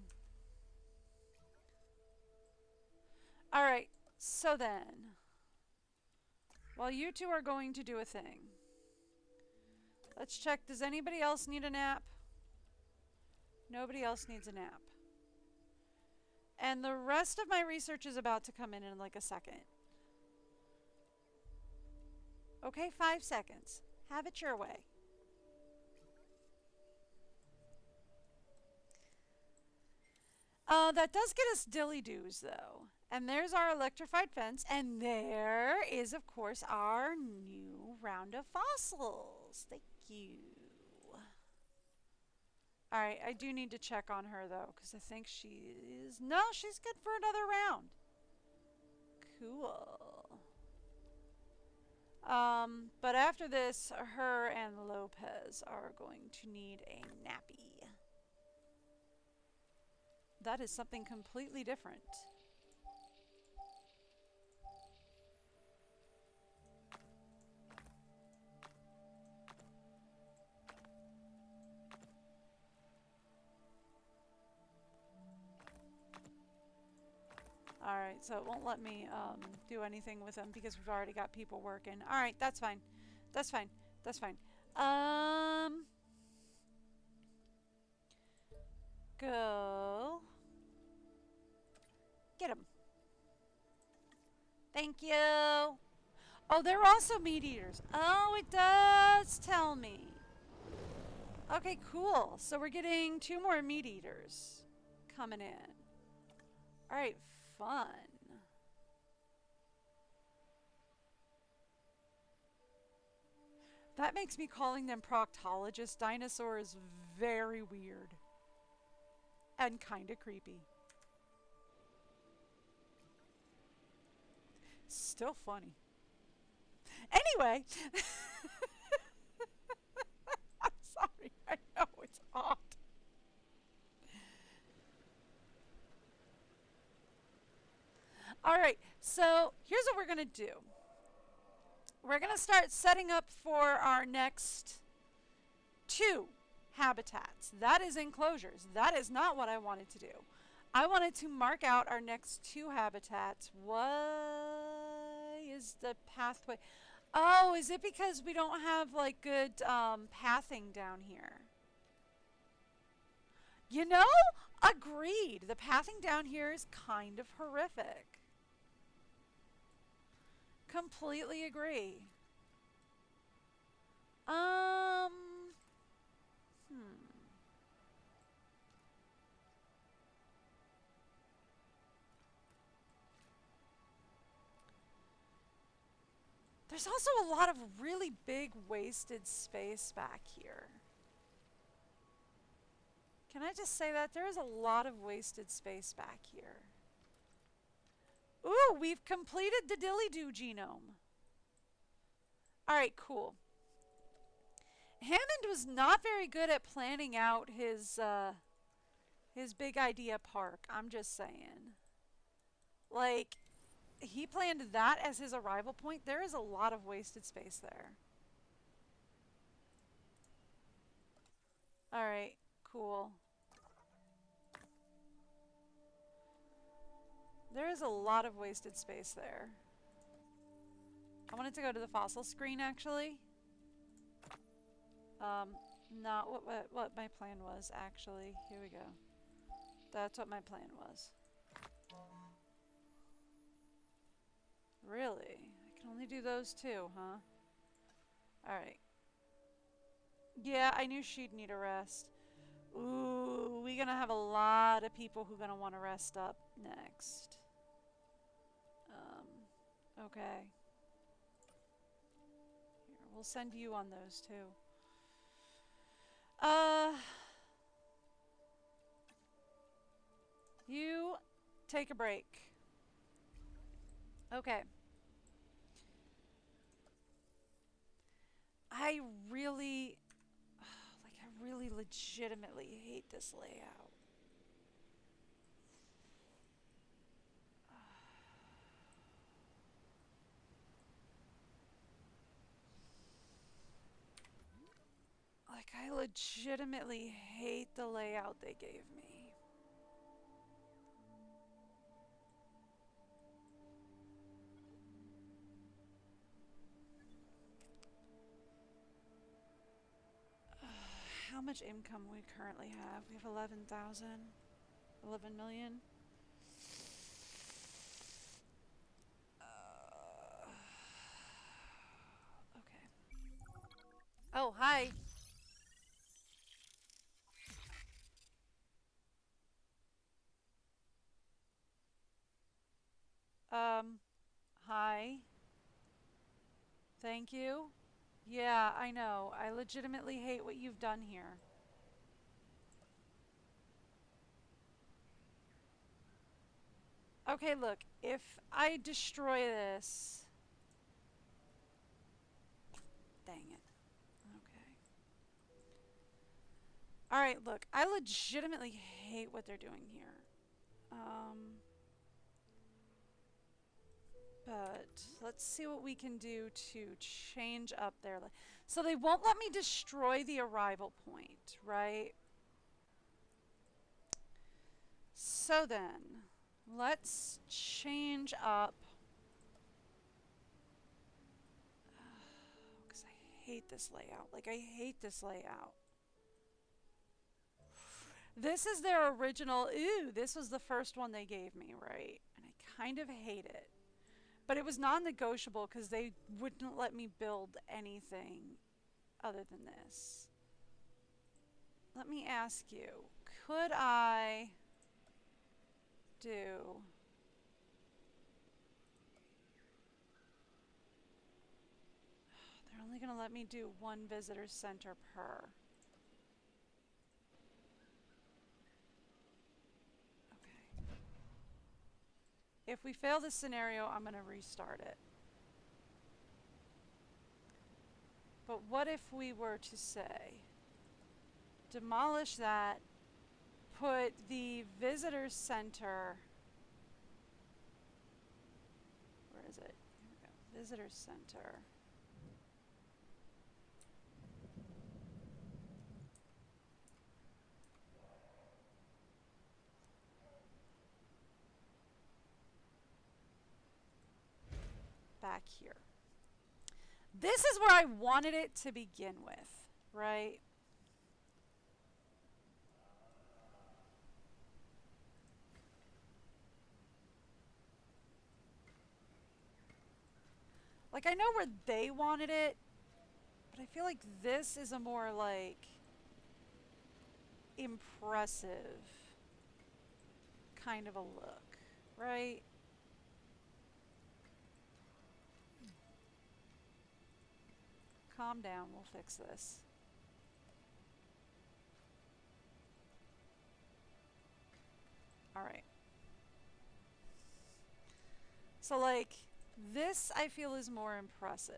Alright, so then. While you two are going to do a thing. Let's check. Does anybody else need a nap? Nobody else needs a nap. And the rest of my research is about to come in like a second. Okay, 5 seconds. Have it your way. That does get us dilly-doos, though. And there's our electrified fence. And there is, of course, our new round of fossils. Thank you. Alright, I do need to check on her, though, because I think she is... No, she's good for another round. Cool. But after this, her and Lopez are going to need a nappy. That is something completely different. Alright, so it won't let me do anything with them because we've already got people working. Alright, that's fine. That's fine. That's fine. Go. Get them. Thank you. Oh, they're also meat eaters. Oh, it does tell me. Okay, cool. So we're getting 2 more meat eaters coming in. Alright, fun. That makes me calling them proctologist dinosaurs very weird. And kinda creepy. Still funny. Anyway. I'm sorry. I know it's odd. Alright, so here's what we're going to do. We're going to start setting up for our next 2 habitats. That is enclosures. That is not what I wanted to do. I wanted to mark out our next 2 habitats. What is the pathway? Oh, is it because we don't have like good pathing down here? You know, agreed. The pathing down here is kind of horrific. Completely agree. There's also a lot of really big wasted space back here. Can I just say that? There is a lot of wasted space back here. Ooh, we've completed the Dilly-Doo genome. Alright, cool. Hammond was not very good at planning out his big idea park. I'm just saying. Like, he planned that as his arrival point. There is a lot of wasted space there. Alright, cool. There is a lot of wasted space there. I wanted to go to the fossil screen, actually. Not what my plan was, actually. Here we go. That's what my plan was. Really? I can only do those two, huh? Alright. Yeah, I knew she'd need a rest. Ooh, we're gonna have a lot of people who are gonna want to rest up next. Okay. Here, we'll send you on those too. You take a break. Okay. I really, I really legitimately hate this layout. Like, I legitimately hate the layout they gave me. How much income we currently have? We have 11,000. 11 million. Okay. Oh, hi. Um, Hi. Thank you. Yeah, I know. I legitimately hate what you've done here. Okay, look, if I destroy this... Dang it. Okay. Alright, look, I legitimately hate what they're doing here. But let's see what we can do to change up their... So they won't let me destroy the arrival point, right? So then, let's change up... Because I hate this layout. Like, I hate this layout. This is their original... Ooh, this was the first one they gave me, right? And I kind of hate it. But it was non-negotiable because they wouldn't let me build anything other than this. Let me ask you, could I do... They're only going to let me do one visitor center per. Okay. If we fail this scenario, I'm going to restart it. But what if we were to say, demolish that, put the visitor center... Where is it? Here we go. Visitor center. Back here. This is where I wanted it to begin with, right? Like, I know where they wanted it, but I feel like this is a more, like, impressive kind of a look, right? Calm down, we'll fix this. Alright. So, like, this I feel is more impressive.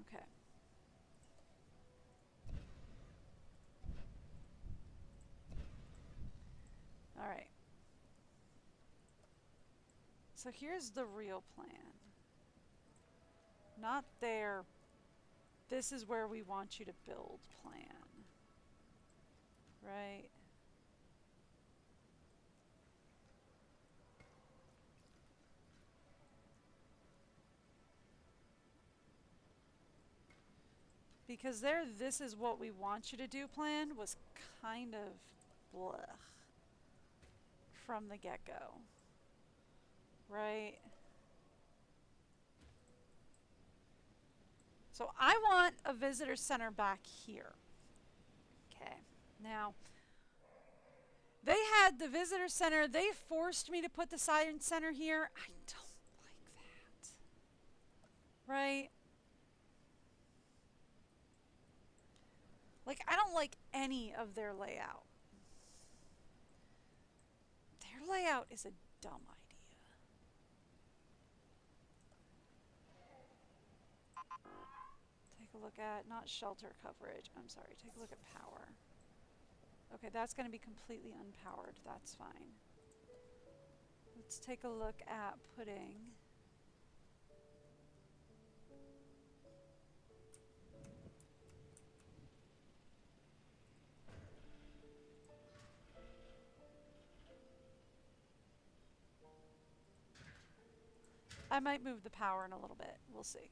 Okay. Alright. So here's the real plan. Not there. This is where we want you to build plan. Right? Because their "this is what we want you to do" plan was kind of blech from the get-go. Right? So I want a visitor center back here. Okay. Now, they had the visitor center. They forced me to put the science center here. I don't like that. Right? Like, I don't like any of their layout. Their layout is a dumb idea. Take a look at, not shelter coverage. I'm sorry, take a look at power. Okay, that's going to be completely unpowered. That's fine. Let's take a look at putting... I might move the power in a little bit. We'll see.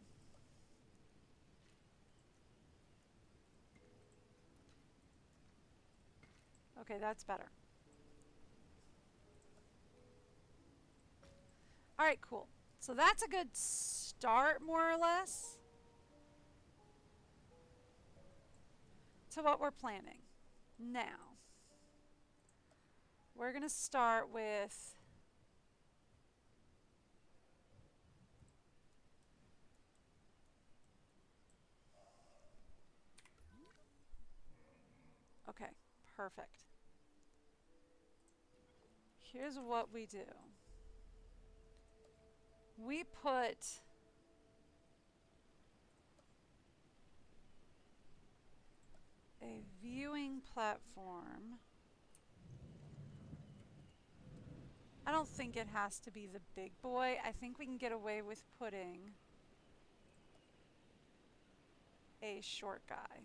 Okay, that's better. All right, cool. So that's a good start, more or less, to what we're planning. Now, we're going to start with... Okay, perfect. Here's what we do. We put a viewing platform. I don't think it has to be the big boy. I think we can get away with putting a short guy.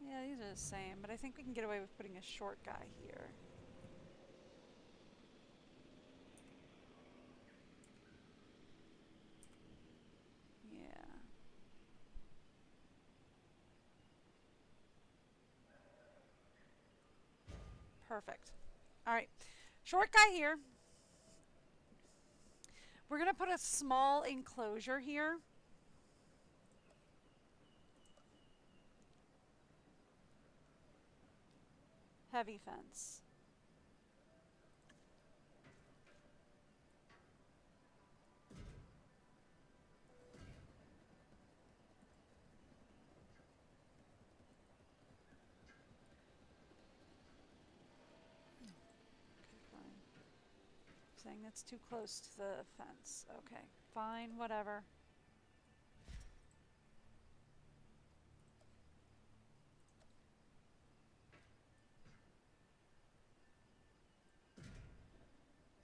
Yeah, these are the same, but I think we can get away with putting a short guy here. Yeah. Perfect. All right. Short guy here. We're going to put a small enclosure here. Heavy fence. Saying that's too close to the fence. Okay, fine, whatever.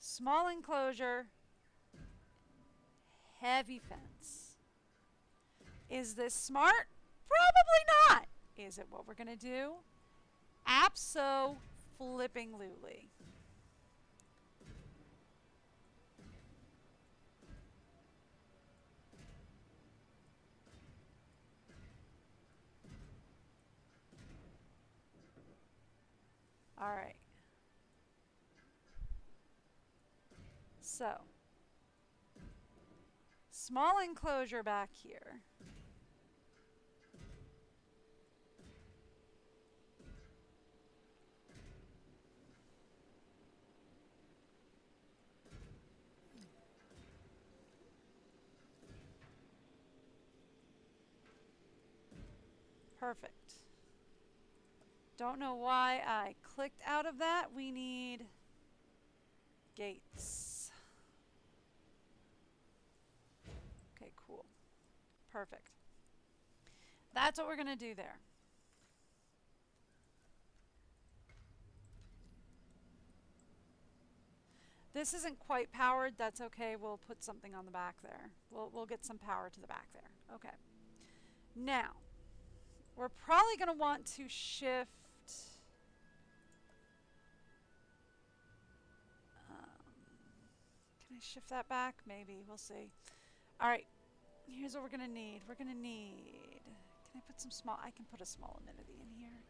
Small enclosure, heavy fence. Is this smart? Probably not. Is it what we're going to do? Abso-flipping-lutely. All right. So, small enclosure back here. Perfect. Don't know why I clicked out of that. We need gates. Okay, cool. Perfect. That's what we're going to do there. This isn't quite powered. That's okay. We'll put something on the back there. We'll get some power to the back there. Okay. Now, we're probably going to want to shift... can I shift that back? Maybe. We'll see. All right. Here's what we're going to need. We're going to need Can I put some small? I can put a small amenity in here.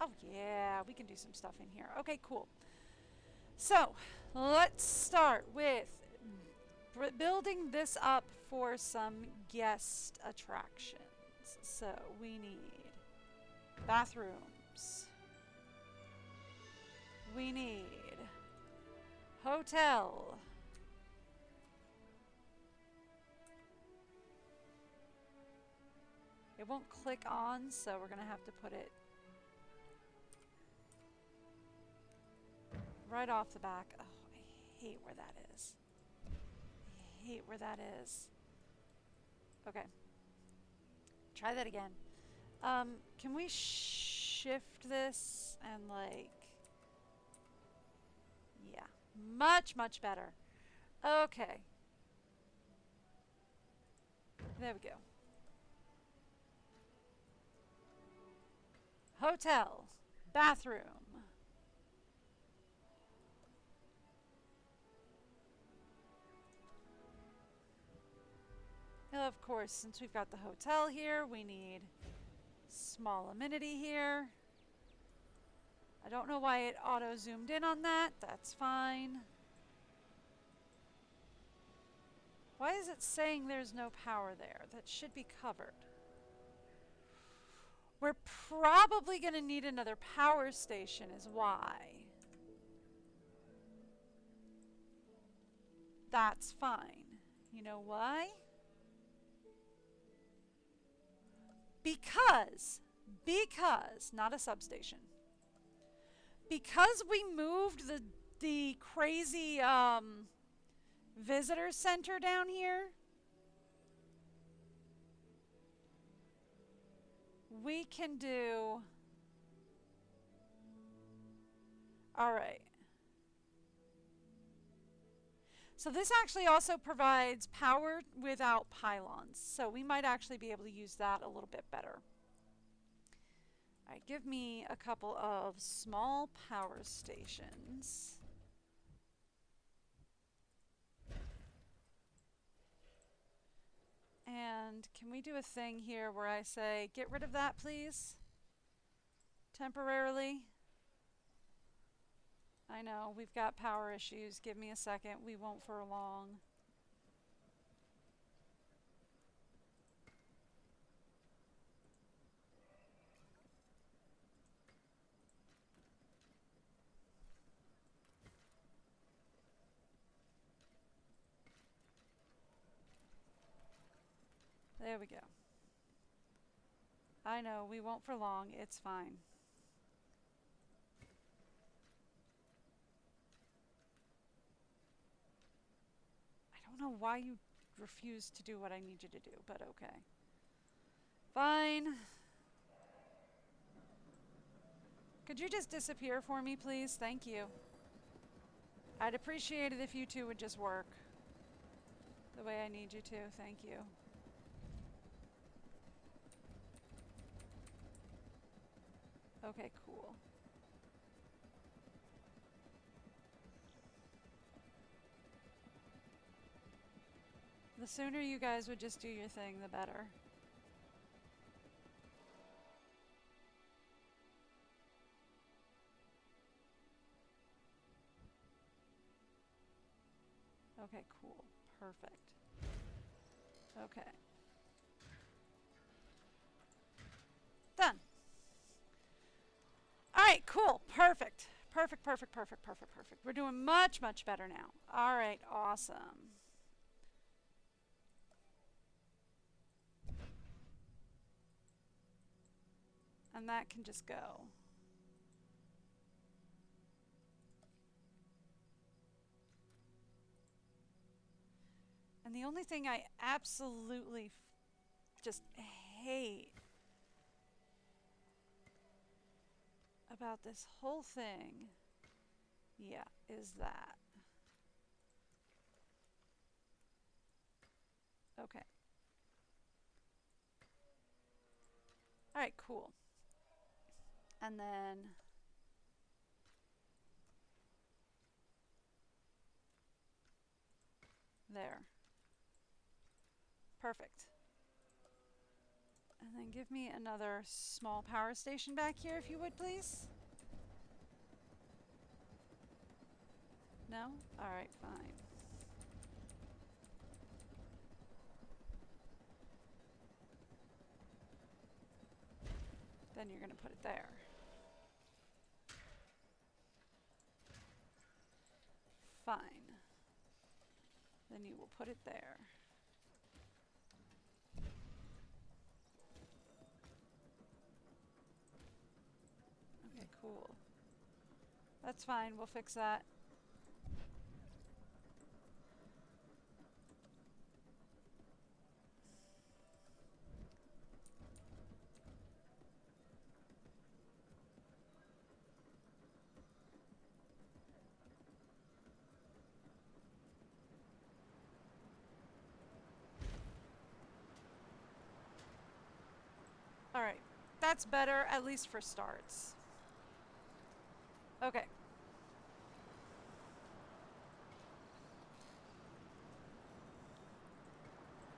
Oh yeah, we can do some stuff in here. Okay, cool. So let's start with building this up for some guest attractions. So we need bathrooms. We need hotel. It won't click on, so we're gonna have to put it right off the back. Oh, I hate where that is. I hate where that is. Okay. Try that again. Can we shift this and like... Yeah. Much, much better. Okay. There we go. Hotel. Bathroom. Of course, since we've got the hotel here, we need small amenity here. I don't know why it auto-zoomed in on that. That's fine. Why is it saying there's no power there? That should be covered. We're probably going to need another power station is why. That's fine. You know why? Because, not a substation. Because we moved the crazy visitor center down here, we can do... Alright. So this actually also provides power without pylons. So we might actually be able to use that a little bit better. Alright, give me a couple of small power stations. And can we do a thing here where I say, get rid of that, please? Temporarily. I know, we've got power issues. Give me a second. We won't for long. There we go. I know, we won't for long. It's fine. I don't know why you refuse to do what I need you to do, but okay. Fine. Could you just disappear for me, please? Thank you. I'd appreciate it if you two would just work the way I need you to. Thank you. Okay, cool. The sooner you guys would just do your thing, the better. Okay, cool. Perfect. Okay. Done. Alright, cool. Perfect. Perfect, perfect, perfect, perfect, perfect. We're doing much, much better now. Alright, awesome. And that can just go. And the only thing I absolutely just hate about this whole thing, yeah, is that. Okay. Alright, cool. And then there. Perfect. And then give me another small power station back here, if you would, please. No? Alright, fine. Then you're going to put it there. Fine. Then you will put it there. Okay, cool. That's fine. We'll fix that. Alright. That's better, at least for starts. Okay.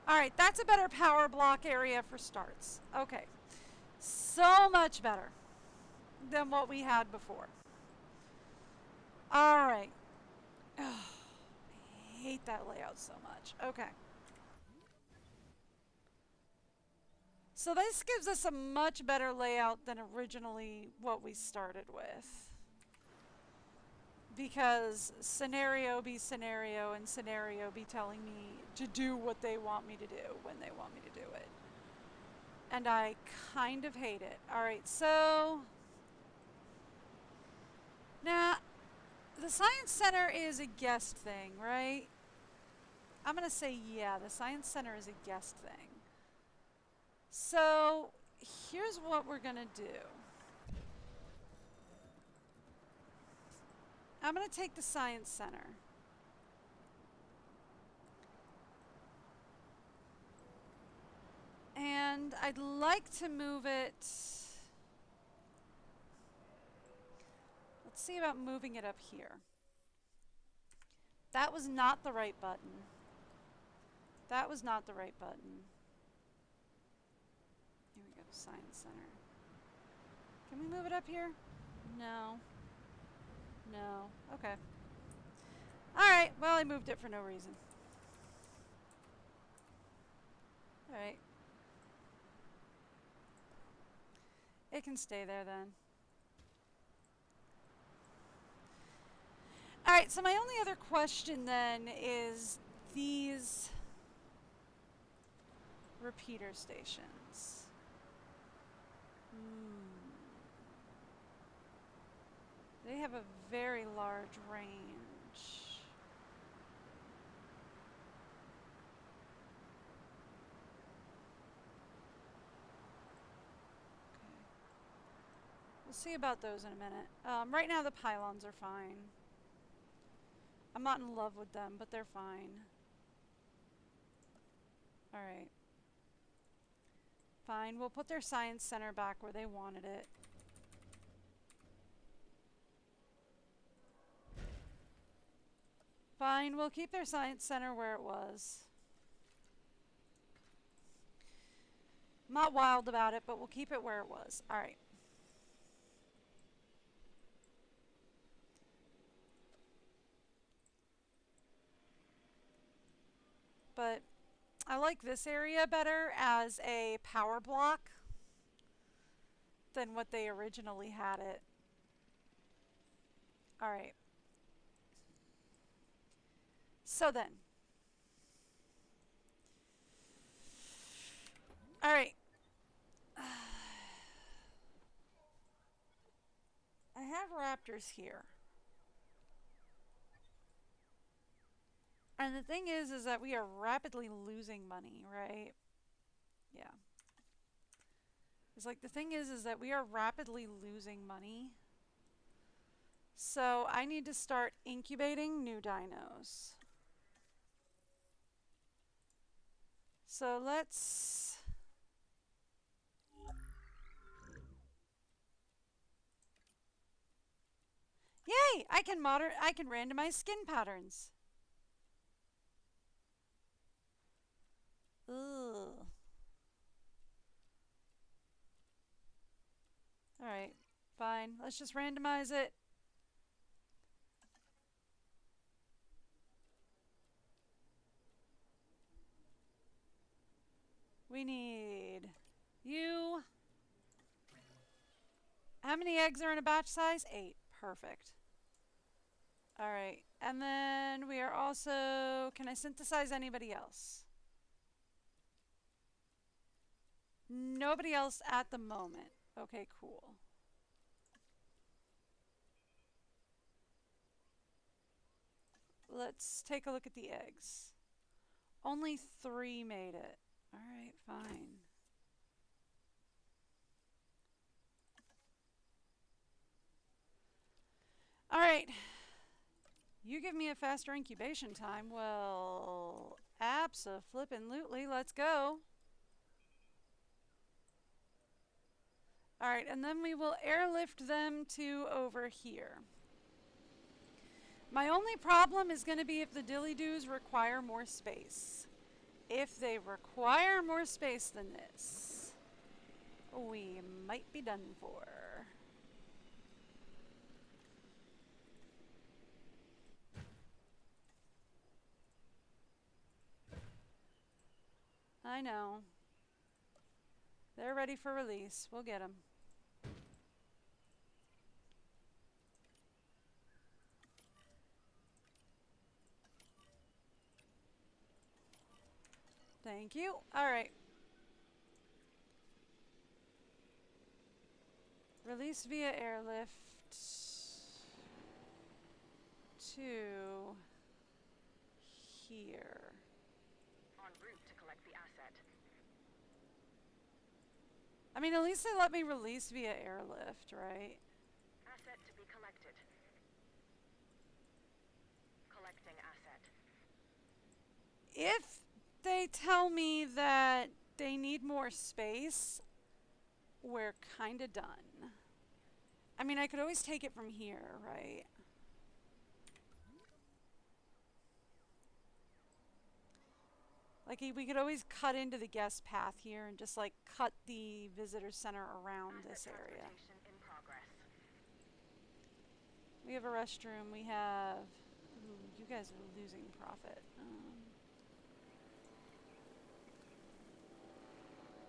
Alright, that's a better power block area for starts. Okay. So much better than what we had before. Alright. I hate that layout so much. Okay. So this gives us a much better layout than originally what we started with. Because scenario be scenario and scenario be telling me to do what they want me to do when they want me to do it. And I kind of hate it. Alright, so now the Science Center is a guest thing, right? I'm going to say yeah, the Science Center is a guest thing. So here's what we're going to do. I'm going to take the Science Center. And I'd like to move it. Let's see about moving it up here. That was not the right button. That was not the right button. Here we go, Science Center. Can we move it up here? No. No. Okay. Alright, well, I moved it for no reason. Alright. It can stay there then. Alright, so my only other question then is these repeater stations. They have a very large range. We'll see about those in a minute. Right now the pylons are fine. I'm not in love with them, but they're fine. Alright. Fine, we'll put their Science Center back where they wanted it. Fine, we'll keep their Science Center where it was. I'm not wild about it, but we'll keep it where it was. Alright. But I like this area better as a power block than what they originally had it. Alright. So then. Alright. I have raptors here. And the thing is that we are rapidly losing money, right? Yeah. It's like the thing is that we are rapidly losing money. So I need to start incubating new dinos. So let's... Yay! I can randomize skin patterns. Ugh. Alright, fine. Let's just randomize it. We need you. How many eggs are in a batch size? 8. Perfect. Alright, and then we are also... Can I synthesize anybody else? Nobody else at the moment. Okay, cool. Let's take a look at the eggs. Only 3 made it. Alright, fine. Alright. You give me a faster incubation time. Well, abso-flippin'-lutely, let's go. Alright, and then we will airlift them to over here. My only problem is going to be if the dilly-doos require more space. If they require more space than this, we might be done for. I know. They're ready for release. We'll get them. Thank you. All right. Release via airlift to here. En route to collect the asset. I mean, at least they let me release via airlift, right? Asset to be collected. Collecting asset. If they tell me that they need more space, we're kind of done. I mean, I could always take it from here, right? Like, we could always cut into the guest path here and just, like, cut the visitor center around this area. In progress. We have a restroom. We have... Ooh, you guys are losing profit.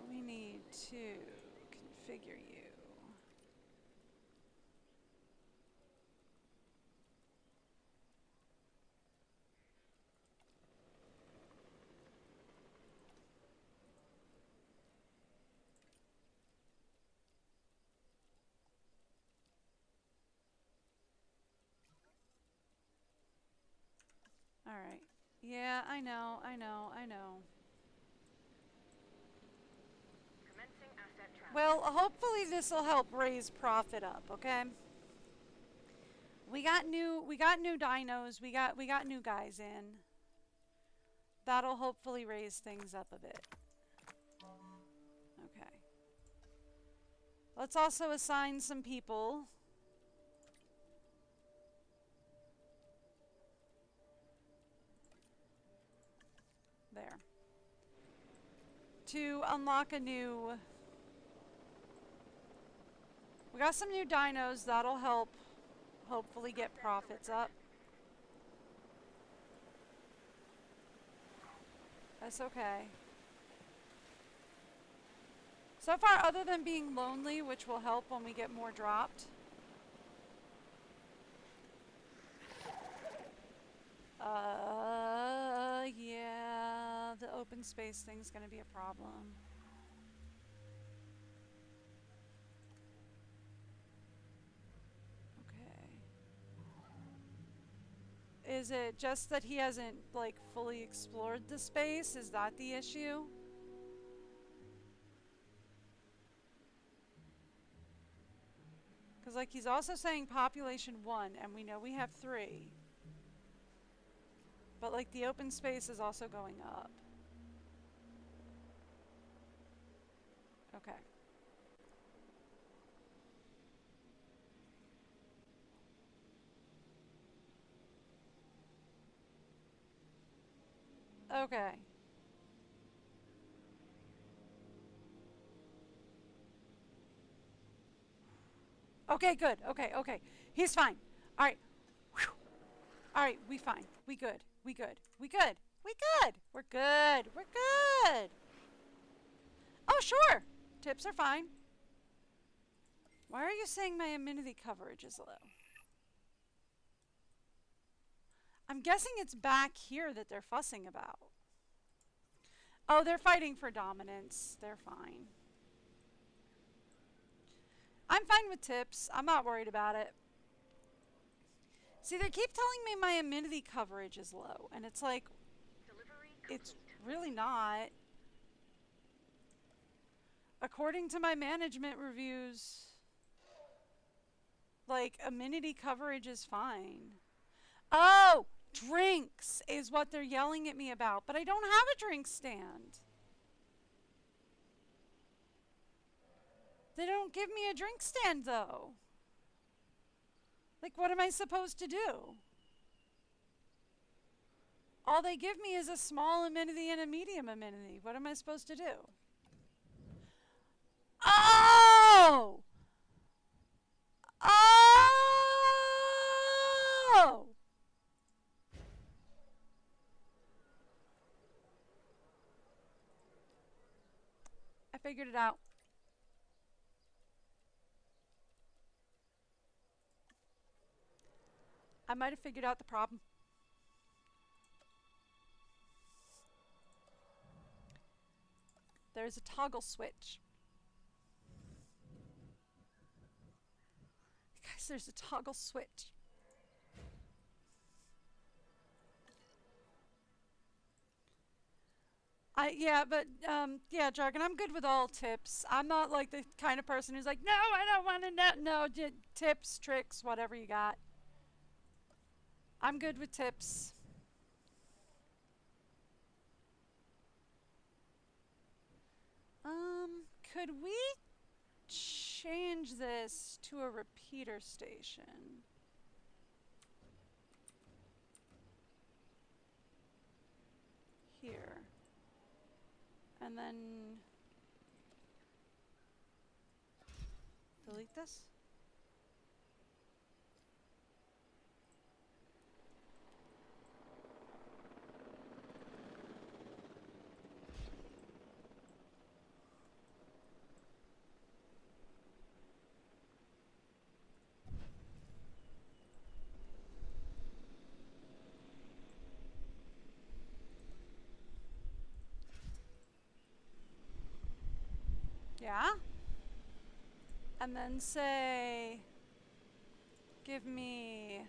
We need to configure you. Alright. Yeah, I know. Commencing asset transfer. Well, hopefully this will help raise profit up, okay? We got new dinos, we got new guys in. That'll hopefully raise things up a bit. Okay. Let's also assign some people. There. To unlock a new... We got some new dinos. That'll help hopefully get profits up. That's okay. So far, other than being lonely, which will help when we get more dropped. Yeah, the open space thing's gonna be a problem. Okay. Is it just that he hasn't, like, fully explored the space? Is that the issue? Because, like, he's also saying population 1, and we know we have 3. But, like, the open space is also going up. Okay. Okay. Okay, good. Okay, okay. He's fine. All right. Whew. All right, we fine. We good. We good. We good. We good. We're good. We're good. Oh, sure. Tips are fine. Why are you saying my immunity coverage is low? I'm guessing it's back here that they're fussing about. Oh, they're fighting for dominance. They're fine. I'm fine with tips. I'm not worried about it. See, they keep telling me my immunity coverage is low, and it's like, it's really not. According to my management reviews, like, immunity coverage is fine. Oh, drinks is what they're yelling at me about, but I don't have a drink stand. They don't give me a drink stand, though. Like, what am I supposed to do? All they give me is a small amenity and a medium amenity. What am I supposed to do? Oh! Oh! I figured it out. I might have figured out the problem. There's a toggle switch. Guys, there's a toggle switch. Yeah, Jargon, I'm good with all tips. I'm not like the kind of person who's like, no, I don't want to know. No, tips, tricks, whatever you got. I'm good with tips. Could we change this to a repeater station? Here. And then delete this? Yeah? And then say, give me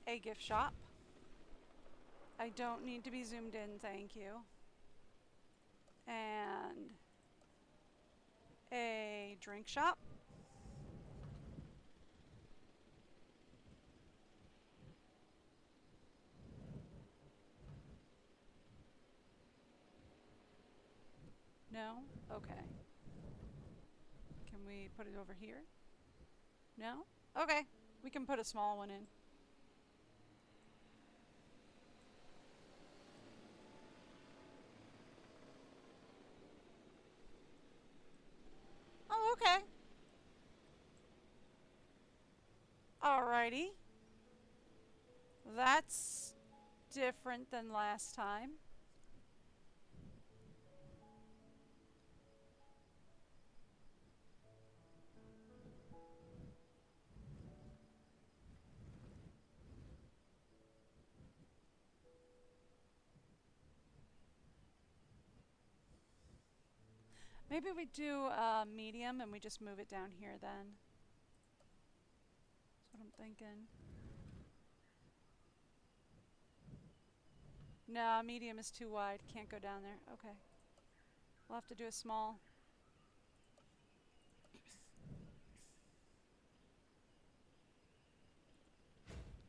a gift shop. I don't need to be zoomed in, thank you. And a drink shop. No? Okay. Can we put it over here? No? Okay. We can put a small one in. Oh, okay. Alrighty. That's different than last time. Maybe we do medium and we just move it down here then. That's what I'm thinking. No, medium is too wide. Can't go down there. Okay. We'll have to do a small.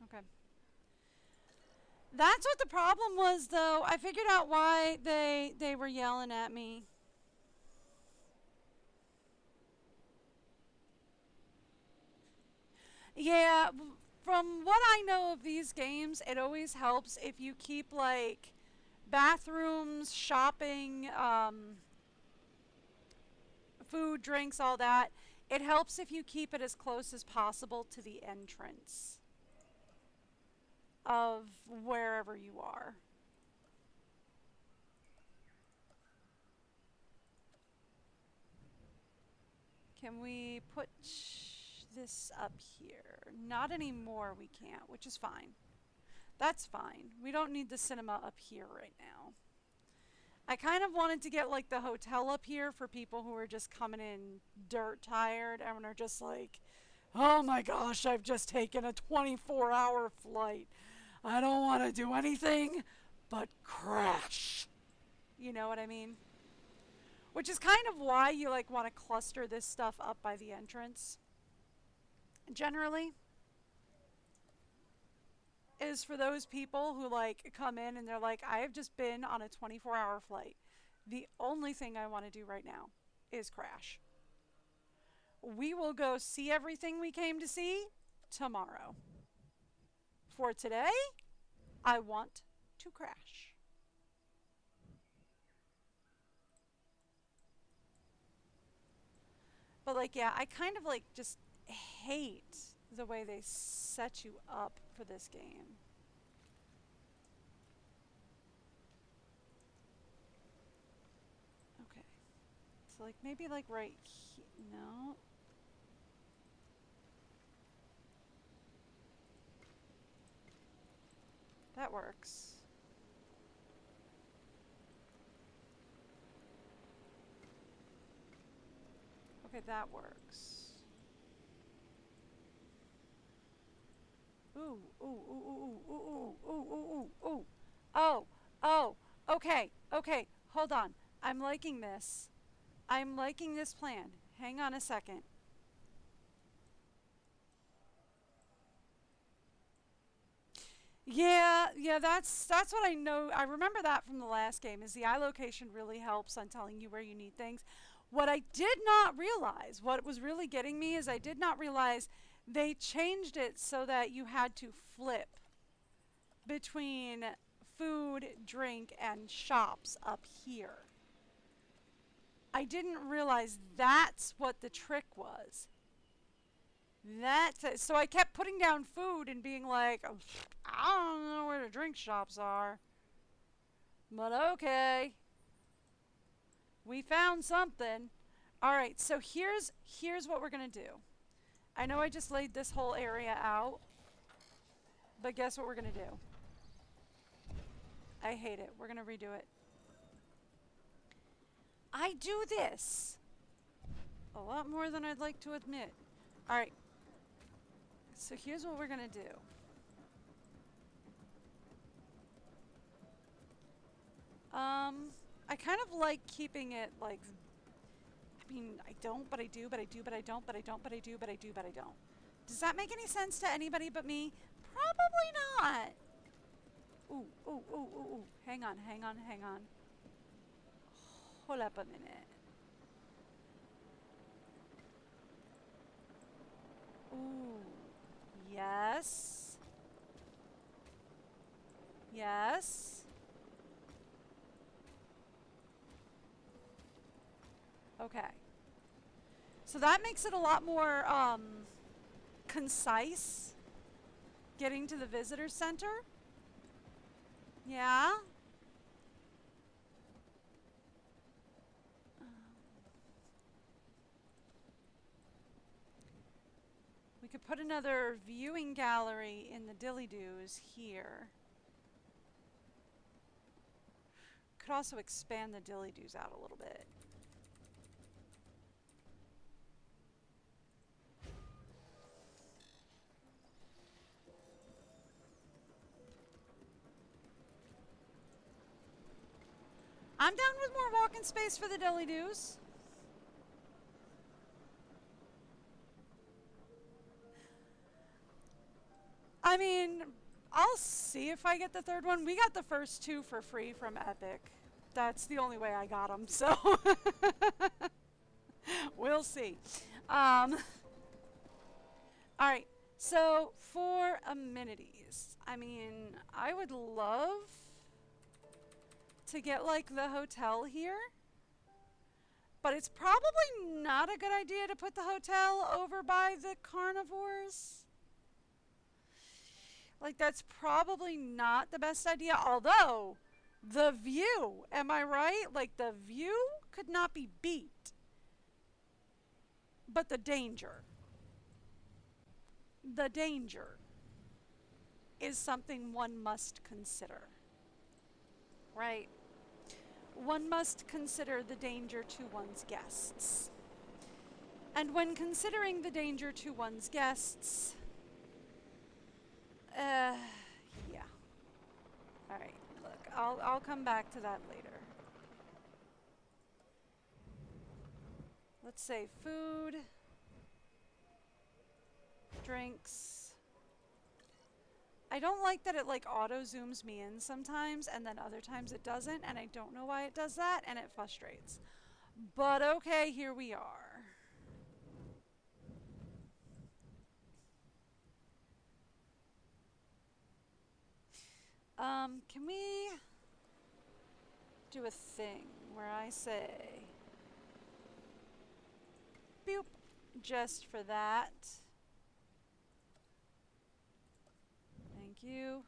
Okay. That's what the problem was, though. I figured out why they were yelling at me. Yeah, from what I know of these games, it always helps if you keep, like, bathrooms, shopping, food, drinks, all that. It helps if you keep it as close as possible to the entrance of wherever you are. Can we put this up here? Not anymore, we can't, which is fine. That's fine. We don't need the cinema up here right now. I kind of wanted to get like the hotel up here for people who are just coming in dirt tired and are just like, oh my gosh, I've just taken a 24-hour flight. I don't want to do anything but crash. You know what I mean? Which is kind of why you like want to cluster this stuff up by the entrance. Generally, is for those people who like come in and they're like, I have just been on a 24-hour flight. The only thing I want to do right now is crash. We will go see everything we came to see tomorrow. For today, I want to crash. But like, yeah, I kind of like just hate the way they set you up for this game. Okay. So like maybe like right here. No. That works. Okay, that works. Ooh, ooh, ooh, ooh, ooh, ooh, ooh, ooh, ooh, ooh. Oh, oh, okay, okay, hold on. I'm liking this. I'm liking this plan. Hang on a second. Yeah, that's what I know. I remember that from the last game is the eye location really helps on telling you where you need things. What I did not realize, what was really getting me is I did not realize they changed it so that you had to flip between food, drink, and shops up here. I didn't realize that's what the trick was. So I kept putting down food and being like, oh, I don't know where the drink shops are. But okay. We found something. Alright, so here's what we're going to do. I know I just laid this whole area out. But guess what we're going to do? I hate it. We're going to redo it. I do this a lot more than I'd like to admit. Alright. So here's what we're going to do. I kind of like keeping it like, I mean, I don't, but I do, but I do, but I don't, but I don't, but I do, but I do, but I don't. Does that make any sense to anybody but me? Probably not. Ooh, ooh, ooh, ooh, ooh. Hang on, hang on, hang on. Hold up a minute. Ooh. Yes. Yes. Okay. So that makes it a lot more concise getting to the visitor center. Yeah. We could put another viewing gallery in the dilly-doos here. Could also expand the dilly-doos out a little bit. I'm down with more walking space for the dilly-doos. I mean, I'll see if I get the third one. We got the first two for free from Epic. That's the only way I got them, so we'll see. Alright, so for amenities, I mean, I would love to get like the hotel here. But it's probably not a good idea to put the hotel over by the carnivores. Like, that's probably not the best idea. Although, the view, am I right? Like, the view could not be beat. But the danger is something one must consider. Right? One must consider the danger to one's guests. And when considering the danger to one's guests, yeah. Alright, look, I'll come back to that later. Let's say food, drinks. I don't like that it like auto zooms me in sometimes and then other times it doesn't, and I don't know why it does that, and it frustrates. But okay, here we are. Can we do a thing where I say boop just for that? Thank you.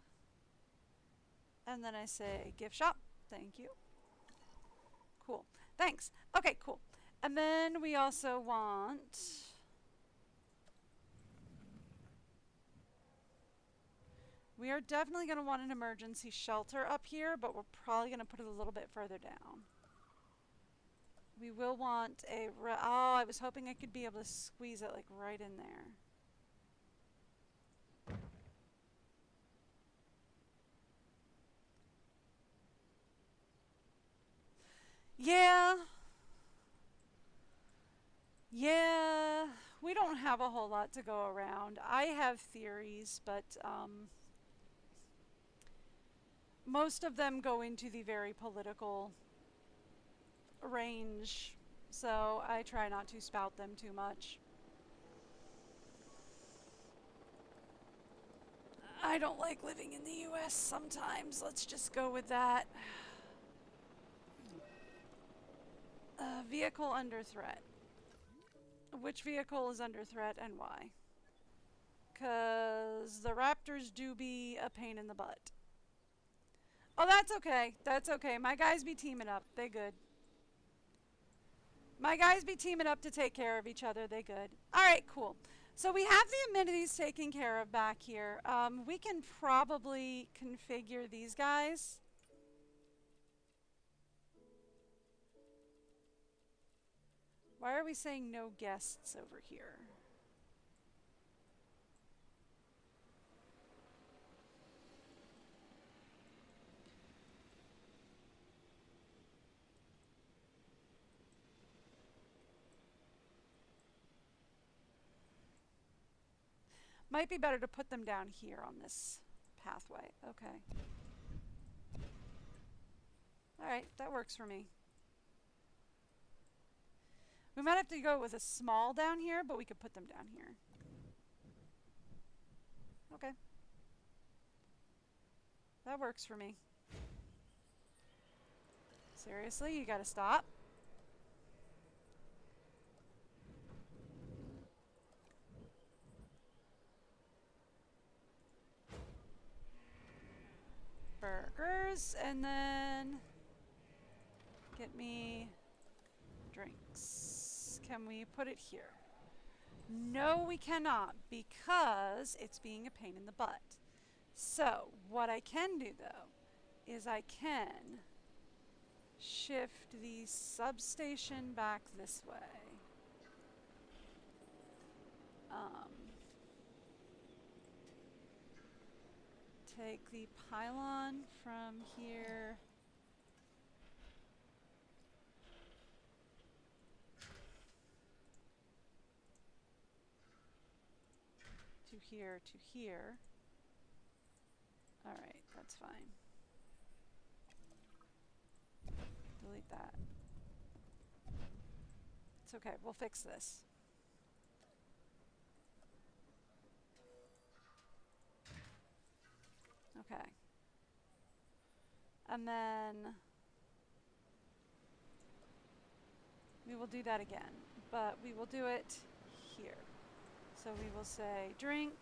And then I say gift shop. Thank you. Cool. Thanks. Okay, cool. And then we also want we are definitely going to want an emergency shelter up here, but we're probably going to put it a little bit further down. We will want a oh, I was hoping I could be able to squeeze it like right in there. Yeah. Yeah, we don't have a whole lot to go around. I have theories, but most of them go into the very political range, so I try not to spout them too much. I don't like living in the US sometimes. Let's just go with that. Vehicle under threat. Which vehicle is under threat and why? Because the Raptors do be a pain in the butt. Oh, that's okay. That's okay. My guys be teaming up. They good. My guys be teaming up to take care of each other. They good. All right, cool. So we have the amenities taken care of back here. We can probably configure these guys. Why are we saying no guests over here? Might be better to put them down here on this pathway. Okay. Alright, that works for me. We might have to go with a small down here, but we could put them down here. Okay. That works for me. Seriously, you gotta stop? Burgers, and then get me drinks. Can we put it here? No, we cannot, because it's being a pain in the butt. So, what I can do, though, is I can shift the substation back this way. Take the pylon from here to here to here. Alright, that's fine. Delete that. It's okay, we'll fix this. Okay. And then we will do that again, but we will do it here. So we will say drink.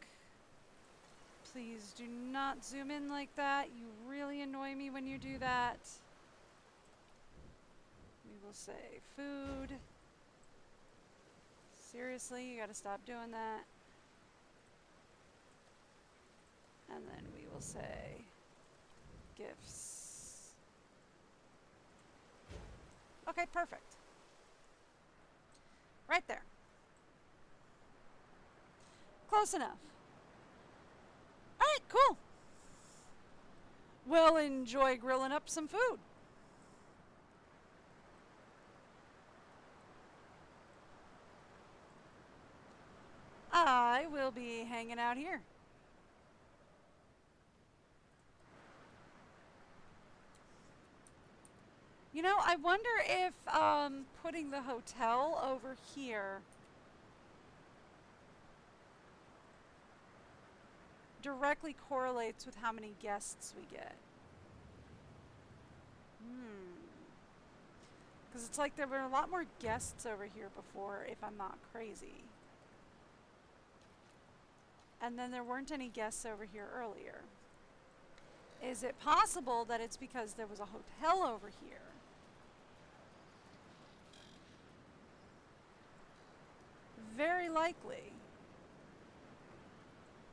Please do not zoom in like that. You really annoy me when you do that. We will say food. Seriously, you gotta stop doing that. And then we will say gifts. Okay, perfect. Right there. Close enough. Alright, cool. We'll enjoy grilling up some food. I will be hanging out here. You know, I wonder if putting the hotel over here directly correlates with how many guests we get. Because it's like there were a lot more guests over here before, if I'm not crazy. And then there weren't any guests over here earlier. Is it possible that it's because there was a hotel over here? Very likely.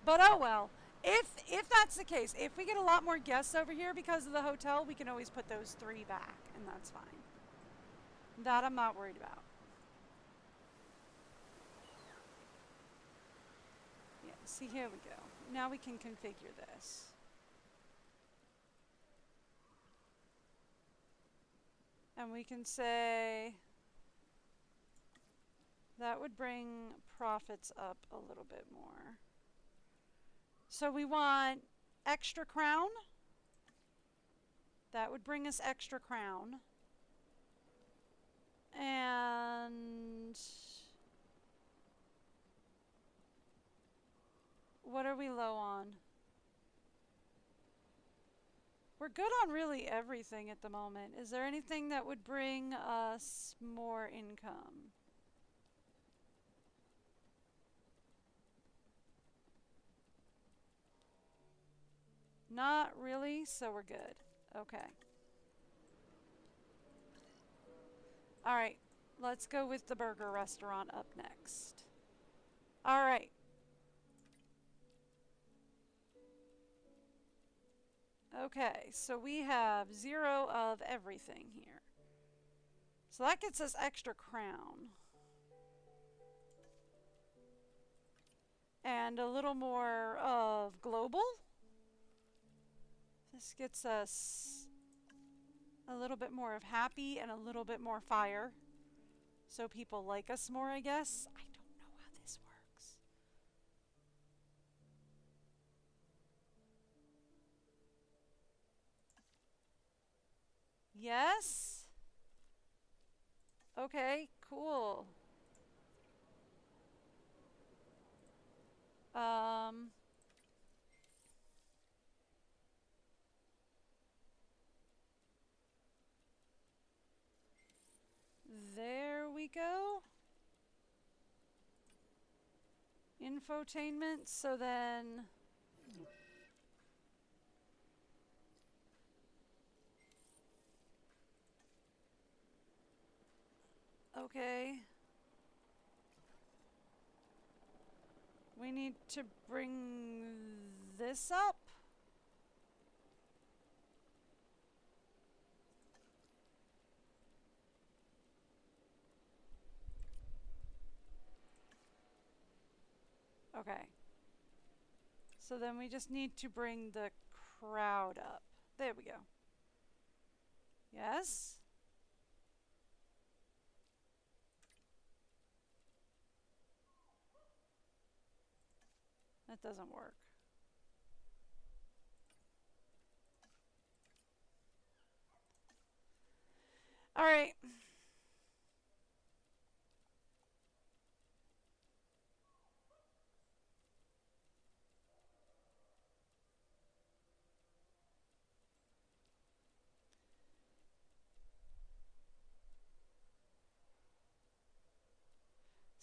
But oh well. If that's the case, if we get a lot more guests over here because of the hotel, we can always put those 3 back, and that's fine. That I'm not worried about. Yeah, see, here we go. Now we can configure this. And we can say that would bring profits up a little bit more. So we want extra crown. That would bring us extra crown. And what are we low on? We're good on really everything at the moment. Is there anything that would bring us more income? Not really, so we're good. Okay. Alright, let's go with the burger restaurant up next. Alright. Okay, so we have 0 of everything here. So that gets us extra crown. And a little more of global. This gets us a little bit more of happy and a little bit more fire. So people like us more, I guess. I don't know how this works. Yes? Okay, cool. There we go. Infotainment, so then okay. We need to bring this up. Okay. So then we just need to bring the crowd up. There we go. Yes? That doesn't work. All right.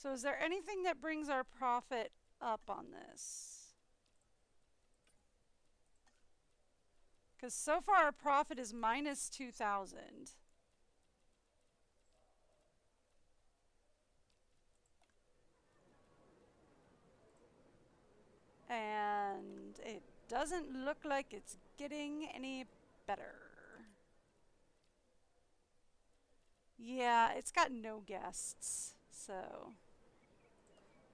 So is there anything that brings our profit up on this? Because so far our profit is minus 2,000. And it doesn't look like it's getting any better. Yeah, it's got no guests, so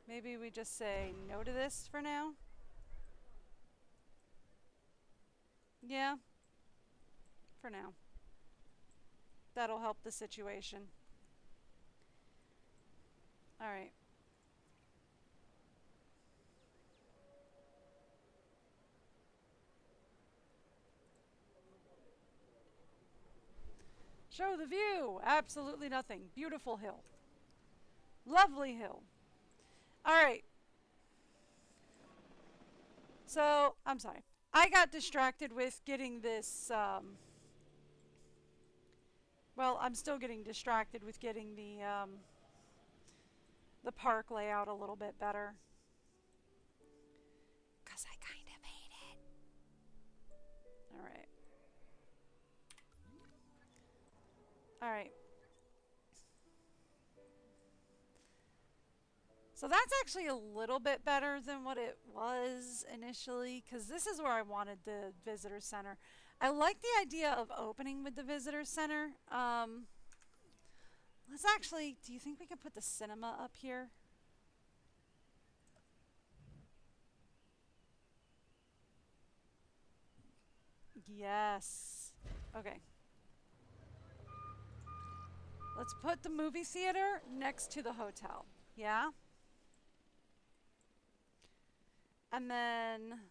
maybe we just say no to this for now. Yeah, for now. That'll help the situation. All right. Show the view. Absolutely nothing. Beautiful hill. Lovely hill. All right. So, I'm sorry. I got distracted with getting this, well, I'm still getting distracted with getting the park layout a little bit better. Because I kind of hate it. All right. All right. So that's actually a little bit better than what it was initially, because this is where I wanted the visitor center. I like the idea of opening with the visitor center. Let's actually, do you think we can put the cinema up here? Yes. Okay. Let's put the movie theater next to the hotel. Yeah? And then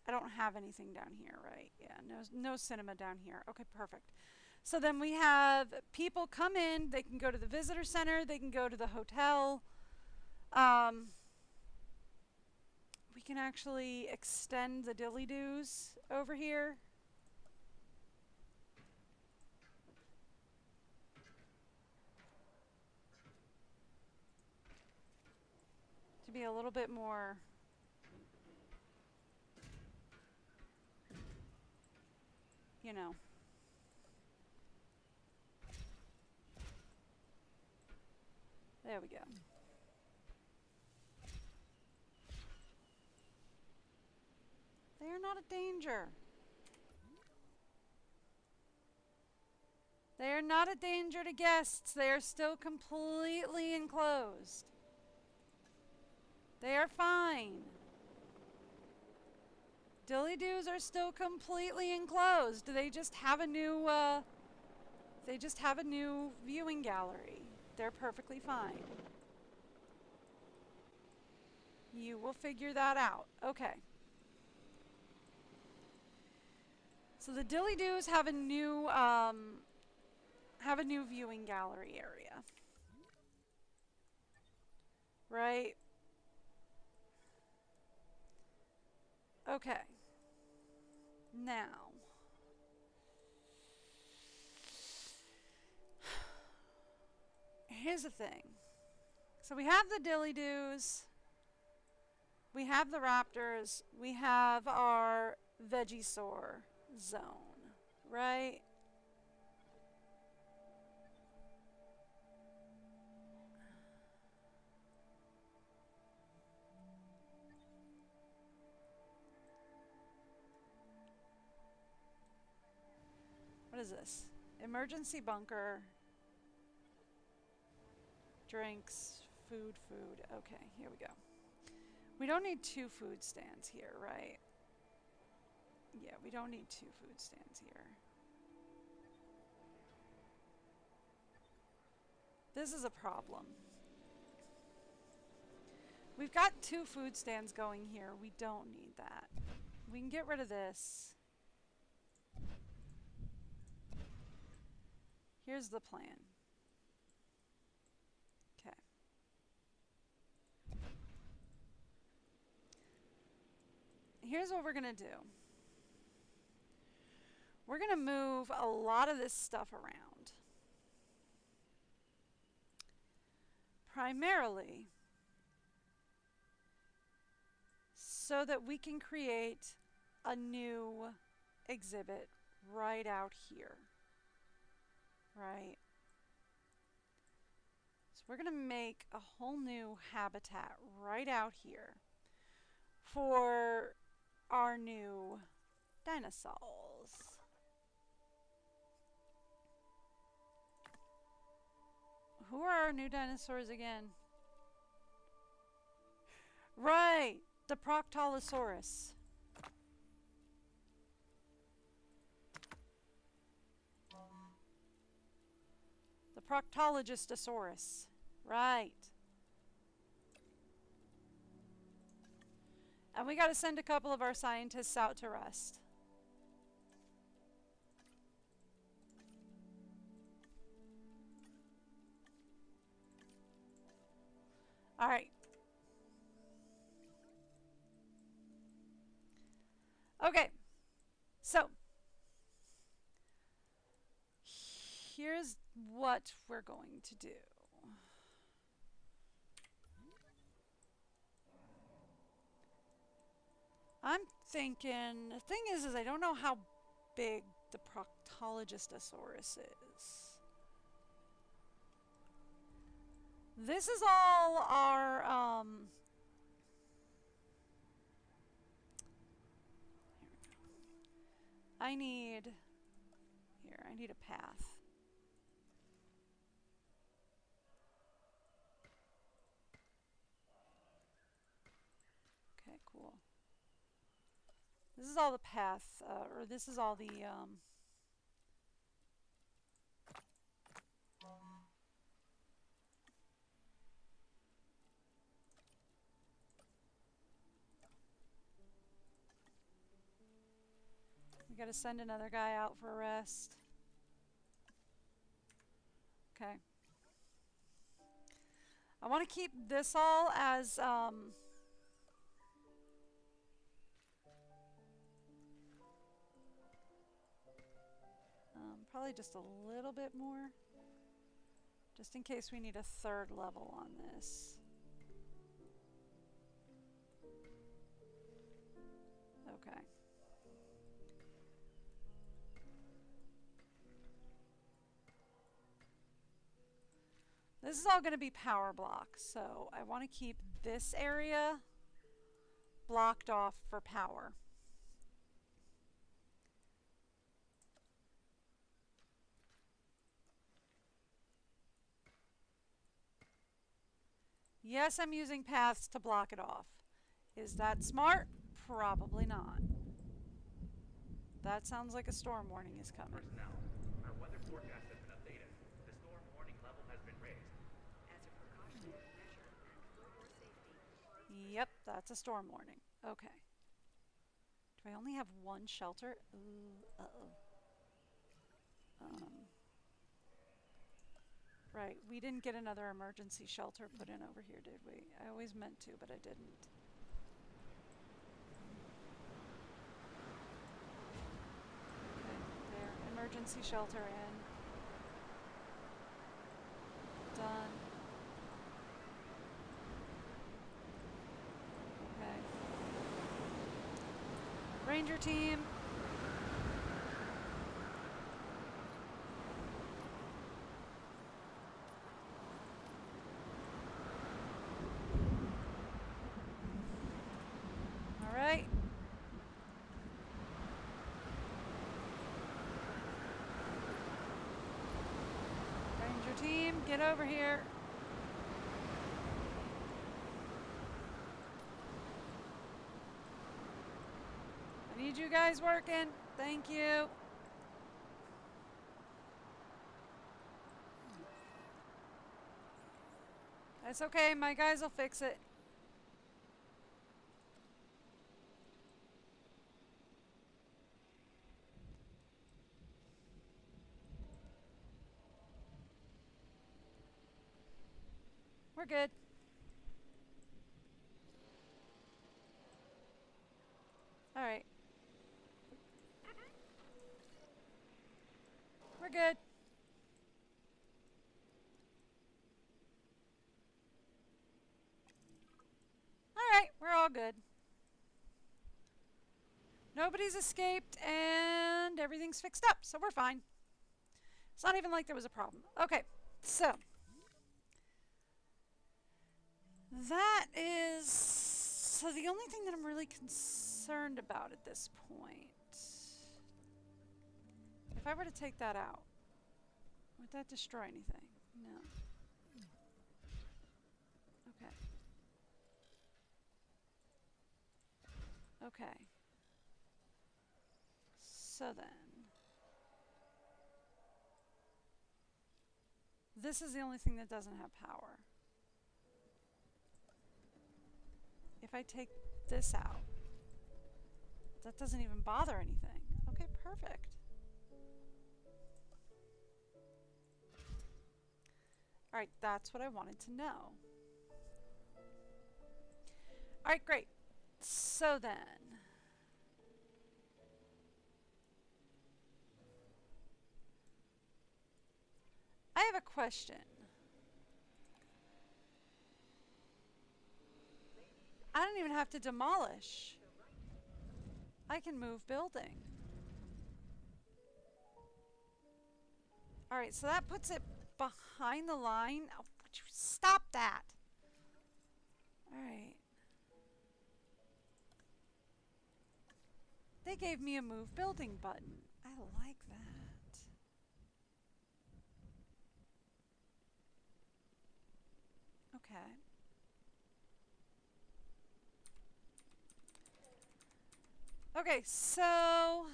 I don't have anything down here, right? Yeah, no cinema down here. Okay, perfect. So then we have people come in, they can go to the visitor center, they can go to the hotel. We can actually extend the dilly-doos over here. To be a little bit more you know. There we go. They are not a danger. They are not a danger to guests. They are still completely enclosed. They are fine. Dilly-doos are still completely enclosed. They just have a new viewing gallery. They're perfectly fine. You will figure that out. Okay. So the dilly-doos have a new viewing gallery area. Right? Okay. Now, here's the thing. So we have the dilly-doos, we have the raptors, we have our Vegisaur zone, right? What is this? Emergency bunker. Drinks, food. Okay, here we go. We don't need 2 food stands here, right? Yeah, we don't need 2 food stands here. This is a problem. We've got 2 food stands going here. We don't need that. We can get rid of this. Here's the plan. Okay. Here's what we're going to do. We're going to move a lot of this stuff around. primarily so that we can create a new exhibit right out here. Right? So we're going to make a whole new habitat right out here for our new dinosaurs. Who are our new dinosaurs again? Right, the Proctolosaurus. The Proctologistosaurus. Right. And we got to send a couple of our scientists out to rest. All right. Okay. So, here's what we're going to do. I'm thinking, the thing is I don't know how big the Proctologistosaurus is. This is all our, I need a path. Okay, cool. This is all the path, or this is all the, we gotta send another guy out for a rest. Okay. I want to keep this all as, probably just a little bit more. Just in case we need a third level on this. Okay. This is all going to be power blocks, so I want to keep this area blocked off for power. Yes, I'm using paths to block it off. Is that smart? Probably not. That sounds like a storm warning is coming. Personnel, our weather forecast has been updated. The storm warning level has been raised. As a precautionary measure and for your safety. Yep, that's a storm warning. Okay. Do I only have one shelter? Ooh, uh-oh. Right, we didn't get another emergency shelter put in over here, did we? I always meant to, but I didn't. Okay, there. Emergency shelter in. Done. Okay. Ranger team. All right. Ranger team, get over here. I need you guys working. Thank you. That's okay, my guys will fix it. We're good. All right. We're good. all good. Nobody's escaped and everything's fixed up, so we're fine. It's not even like there was a problem. Okay, so that is... So the only thing that I'm really concerned about at this point... If I were to take that out, would that destroy anything? No. Okay. Okay. So then... This is the only thing that doesn't have power. If I take this out, that doesn't even bother anything. Okay, perfect. Alright, that's what I wanted to know. Alright, great. So then... I have a question. I don't even have to demolish. I can move building. Alright, so that puts it behind the line. Oh, would you stop that? Alright. They gave me a move building button. I like that. Okay. Okay, so...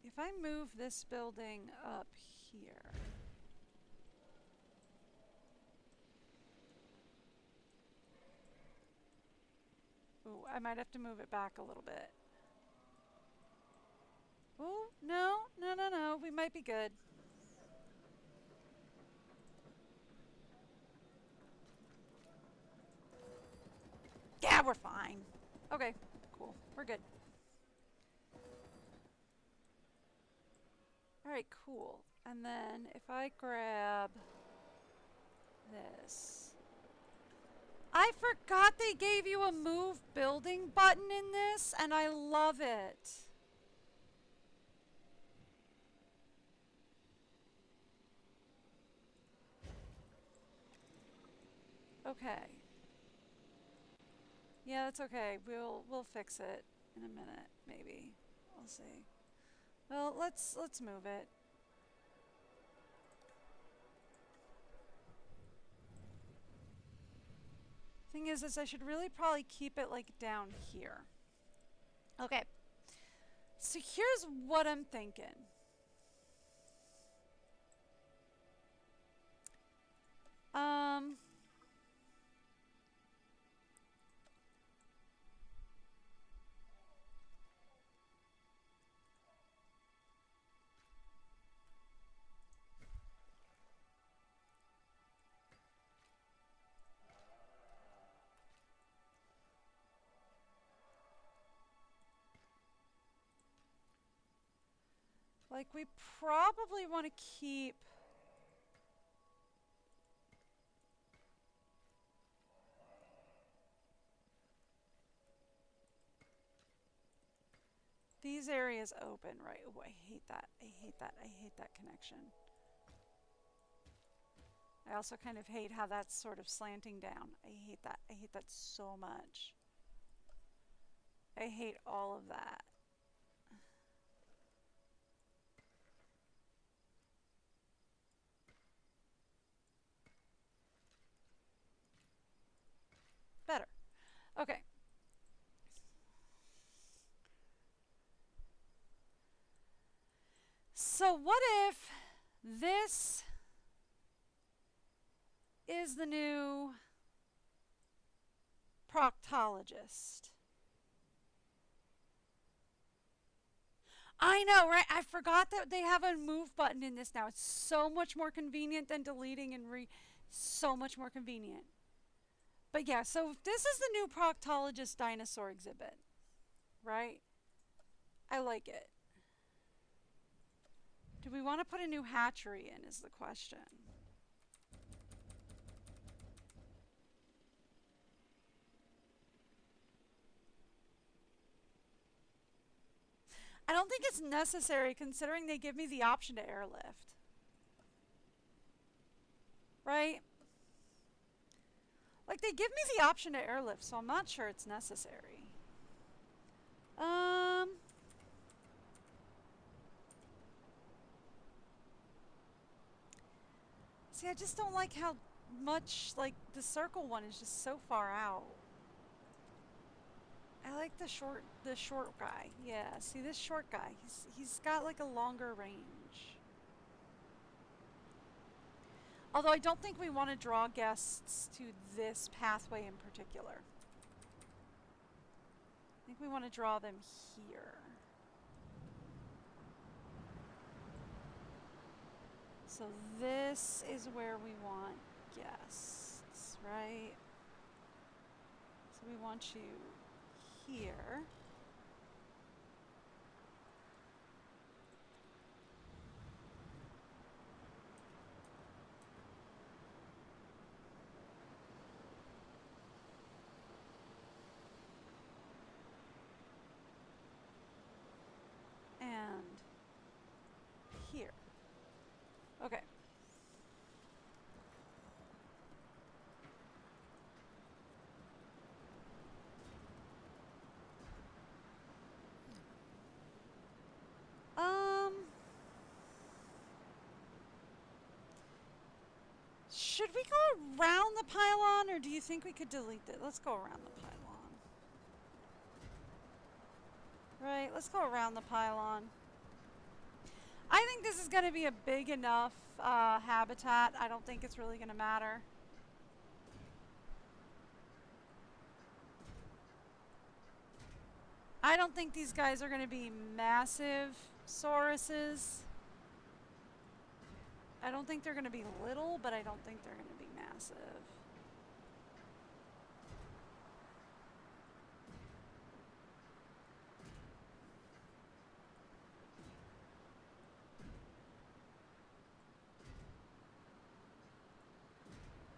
If I move this building up here... Ooh, I might have to move it back a little bit. Ooh, no, no, no, no. We might be good. Yeah, we're fine. Okay, cool. We're good. Alright, cool. And then if I grab this. I forgot they gave you a move building button in this, and I love it. Okay. Yeah, that's okay. We'll fix it in a minute, maybe. We'll see. Well, let's move it. Thing is I should really probably keep it like down here. Okay. So here's what I'm thinking. Like, we probably want to keep... these areas open, right? Oh, I hate that. I hate that. I hate that connection. I also kind of hate how that's sort of slanting down. I hate that. I hate that so much. I hate all of that. Better. Okay. So what if this is the new proctologist? I know, right? I forgot that they have a move button in this now. It's so much more convenient than deleting and so much more convenient. But yeah, so this is the new proctologist dinosaur exhibit, right? I like it. Do we want to put a new hatchery in is the question. I don't think it's necessary considering they give me the option to airlift. Right? Like, they give me the option to airlift, so I'm not sure it's necessary. See, I just don't like how much, like, the circle one is just so far out. I like the short guy. Yeah, see this short guy, he's got like a longer range. Although I don't think we want to draw guests to this pathway in particular. I think we want to draw them here. So this is where we want guests, right? So we want you here. And here. Okay. Should we go around the pylon, or do you think we could delete it? Let's go around the pylon. Right, let's go around the pylon. I think this is going to be a big enough habitat. I don't think it's really going to matter. I don't think these guys are going to be massive sauruses. I don't think they're going to be little, but I don't think they're going to be massive.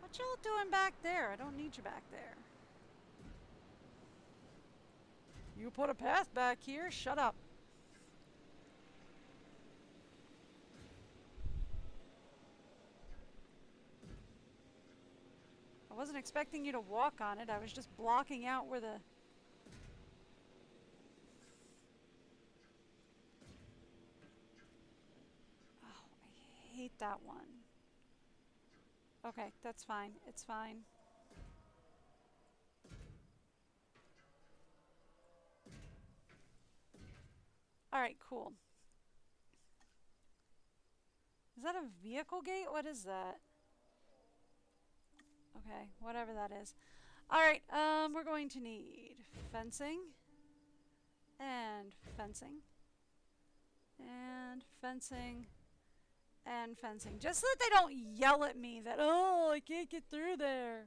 What y'all doing back there? I don't need you back there. You put a path back here? Shut up. I wasn't expecting you to walk on it. I was just blocking out where the... Oh, I hate that one. Okay, that's fine. It's fine. Alright, cool. Is that a vehicle gate? What is that? Okay, whatever that is. Alright, we're going to need fencing. And fencing. And fencing. And fencing. Just so that they don't yell at me that, oh, I can't get through there.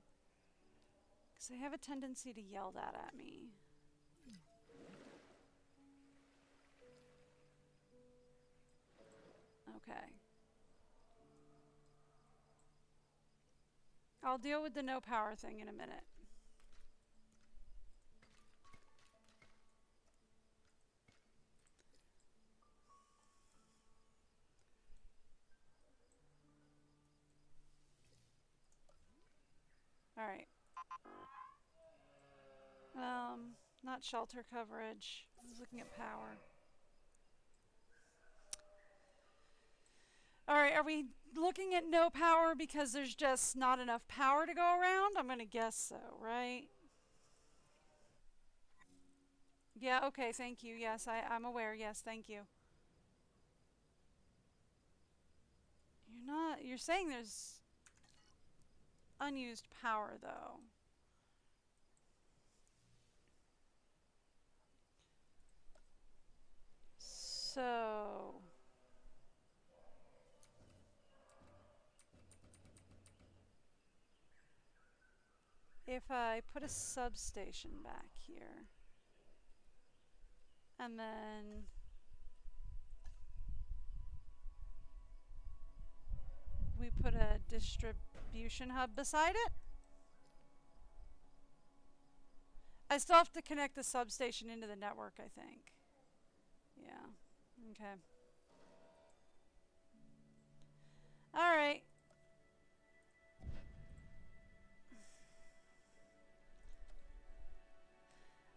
Because they have a tendency to yell that at me. Okay. I'll deal with the no power thing in a minute. Alright. Not shelter coverage. I was looking at power. Alright, are we looking at no power because there's just not enough power to go around? I'm gonna guess so, right? Yeah, okay, thank you. Yes, I'm aware. Yes, thank you. You're saying there's unused power, though. So... if I put a substation back here, and then we put a distribution hub beside it, I still have to connect the substation into the network, I think. Yeah. Okay. All right.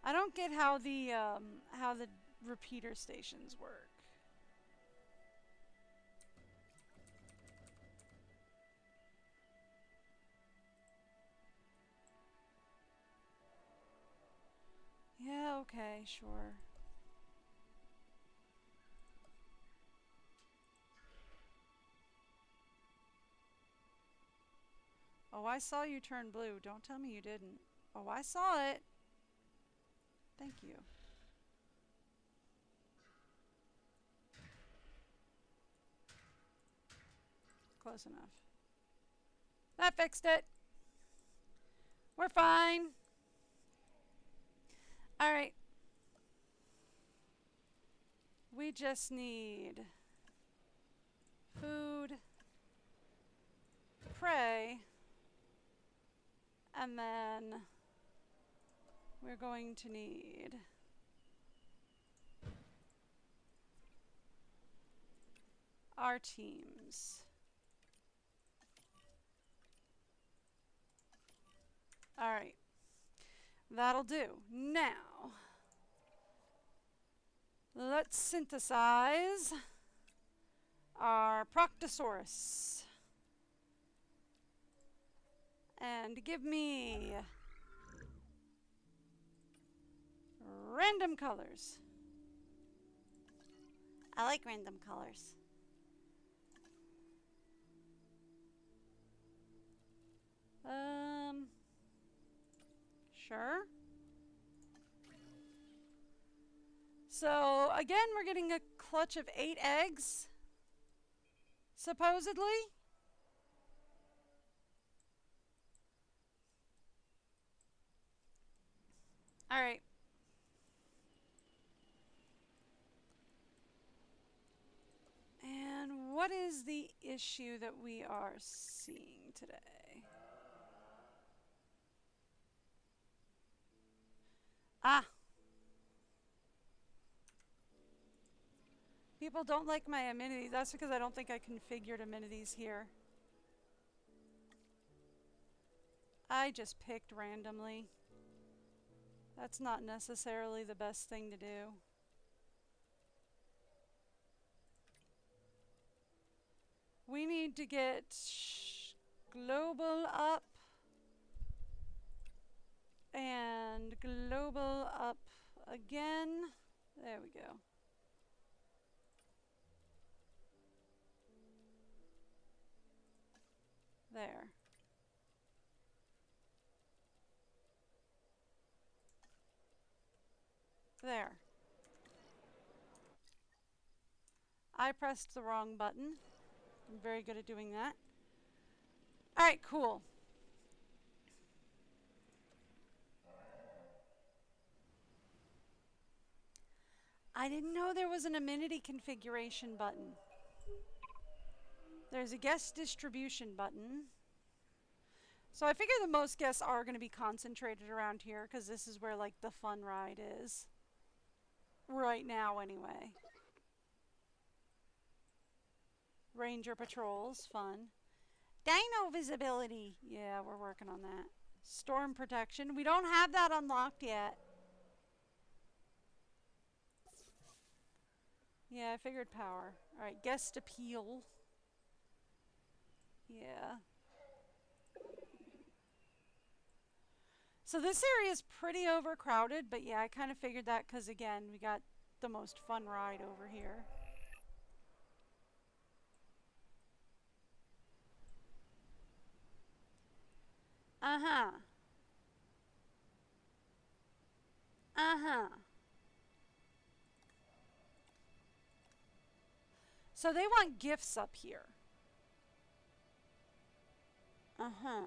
I don't get how the repeater stations work. Yeah, okay, sure. Oh, I saw you turn blue. Don't tell me you didn't. Oh, I saw it. Thank you. Close enough. That fixed it. We're fine. All right. We just need food, prey, and then we're going to need our teams. All right. That'll do. Now, let's synthesize our Proctosaurus. And give me random colors. I like random colors. Sure. So, again, we're getting a clutch of 8 eggs, supposedly. All right. And what is the issue that we are seeing today? Ah. People don't like my amenities. That's because I don't think I configured amenities here. I just picked randomly. That's not necessarily the best thing to do. We need to get global up and global up again. There we go. There. There. I pressed the wrong button. I'm very good at doing that. Alright, cool. I didn't know there was an amenity configuration button. There's a guest distribution button. So I figure the most guests are going to be concentrated around here because this is where like the fun ride is. Right now anyway. Ranger patrols, fun. Dino visibility. Yeah, we're working on that. Storm protection. We don't have that unlocked yet. Yeah, I figured power. Alright, guest appeal. Yeah. So this area is pretty overcrowded, but yeah, I kind of figured that because, again, we got the most fun ride over here. Uh-huh. Uh-huh. So they want gifts up here. Uh-huh.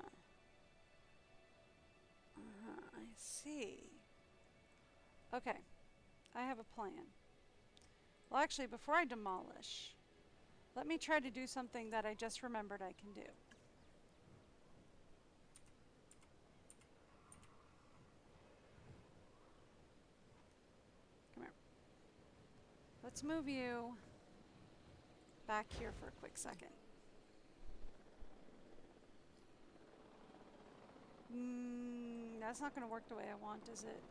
Uh-huh, I see. Okay, I have a plan. Well, actually, before I demolish, let me try to do something that I just remembered I can do. Come here. let's move you back here for a quick second. That's not going to work the way I want, is it?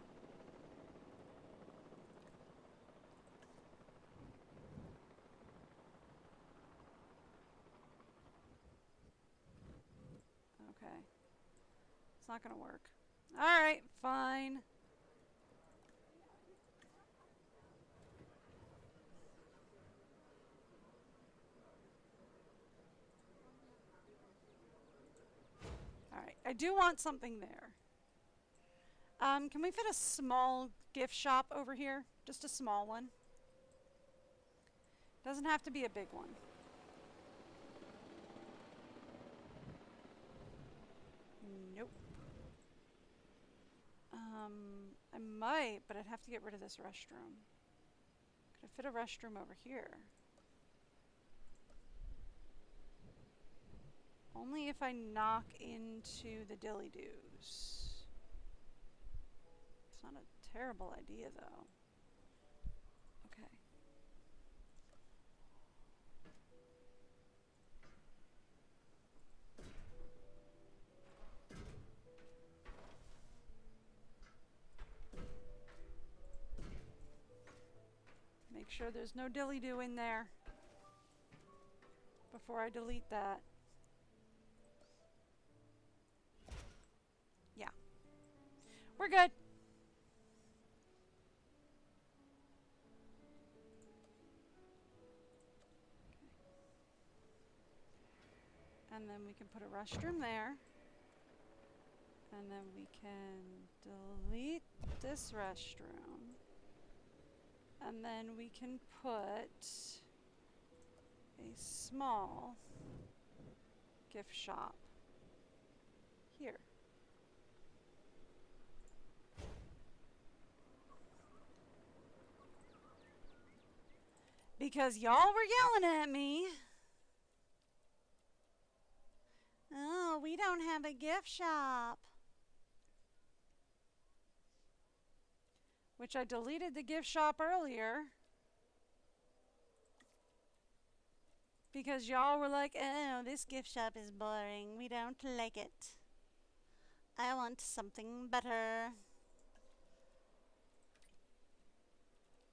Okay. It's not going to work. Alright, fine. Alright, I do want something there. Can we fit a small gift shop over here? Just a small one. Doesn't have to be a big one. Nope. I might, but I'd have to get rid of this restroom. Could I fit a restroom over here? Only if I knock into the dilly-doos. It's not a terrible idea, though. Okay. Make sure there's no dilly-doo in there before I delete that. Yeah. We're good. And then we can put a restroom there. And then we can delete this restroom. And then we can put a small gift shop here. Because y'all were yelling at me. Oh, we don't have a gift shop. Which I deleted the gift shop earlier. Because y'all were like, oh, this gift shop is boring. We don't like it. I want something better.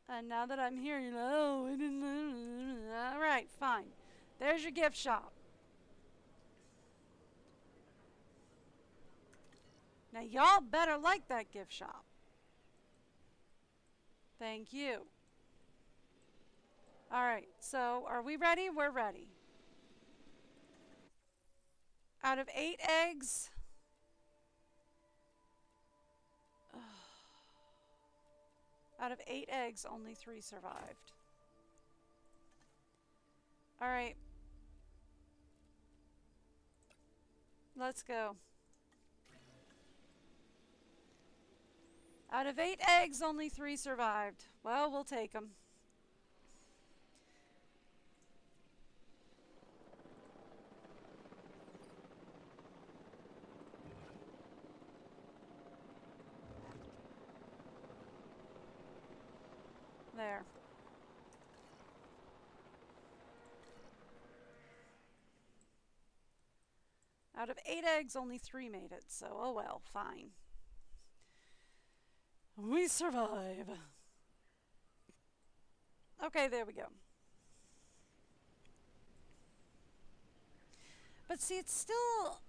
And now that I'm here, you're like, oh, I didn't. Alright, fine. There's your gift shop. Now y'all better like that gift shop. Thank you. Alright, so are we ready? We're ready. Out of 8 eggs, out of 8 eggs, only 3 survived. Alright. Let's go. Out of 8 eggs, only 3 survived. Well, we'll take them. There. Out of 8 eggs, only 3 made it, so oh well, fine. We survive. Okay, there we go. But see, it's still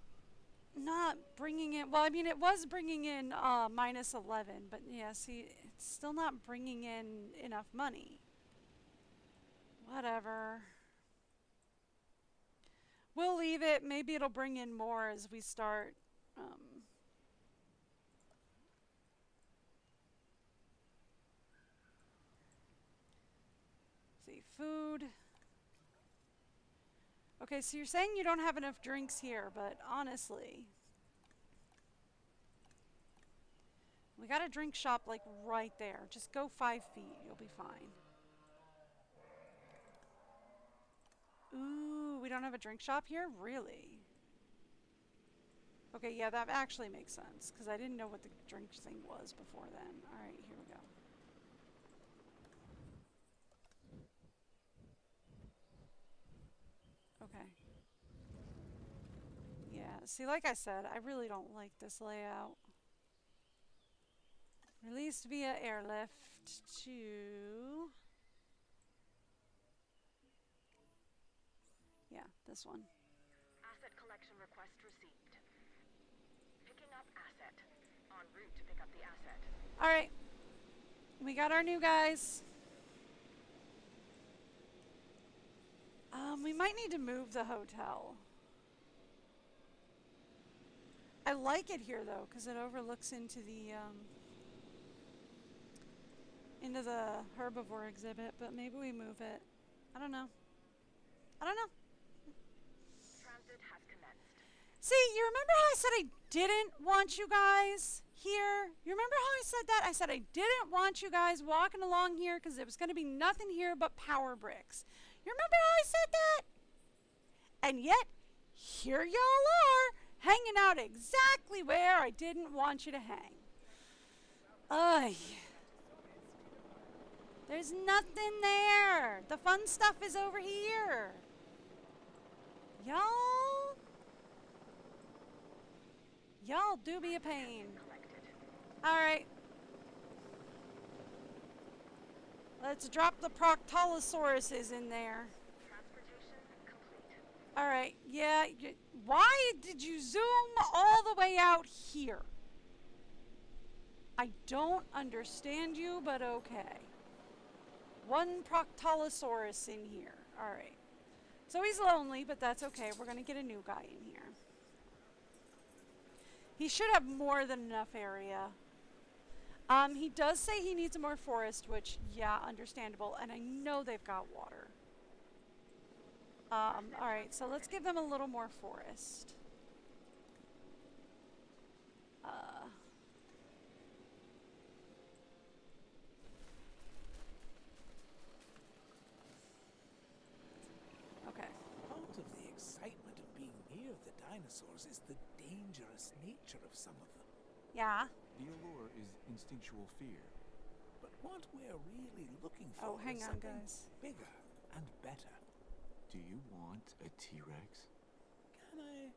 not bringing in, well, I mean, it was bringing in minus 11, but yeah, see, it's still not bringing in enough money. Whatever. We'll leave it. Maybe it'll bring in more as we start. See, food. Okay, so you're saying you don't have enough drinks here, but honestly, we got a drink shop like right there. Just go 5 feet. You'll be fine. Ooh, we don't have a drink shop here? Really? Okay, yeah, that actually makes sense, because I didn't know what the drink thing was before then. Alright, here we go. Okay. Yeah, see, like I said, I really don't like this layout. Released via airlift to... Yeah, this one. Asset collection request received. Picking up asset. En route to pick up the asset. Alright. We got our new guys. We might need to move the hotel. I like it here though, because it overlooks into the herbivore exhibit, but maybe we move it. I don't know. I don't know. Transit has commenced. See, you remember how I said I didn't want you guys here? You remember how I said that? I said I didn't want you guys walking along here because there was going to be nothing here but power bricks. You remember how I said that? And yet, here y'all are, hanging out exactly where I didn't want you to hang. Ugh. There's nothing there. The fun stuff is over here. Y'all do be a pain. Alright. Let's drop the Proctolosauruses in there. Transportation complete. Alright, yeah. Why did you zoom all the way out here? I don't understand you, but okay. One Proctolosaurus in here. Alright. So he's lonely, but that's okay. We're going to get a new guy in here. He should have more than enough area. He does say he needs more forest, which, yeah, understandable. And I know they've got water. Alright, so let's give them a little more forest. Okay. Part of the excitement of being near the dinosaurs is the dangerous nature of some of them. Yeah. The allure is instinctual fear. But what we're really looking for Oh, hang is on, something guys. bigger and better. Do you want a T-Rex? Can I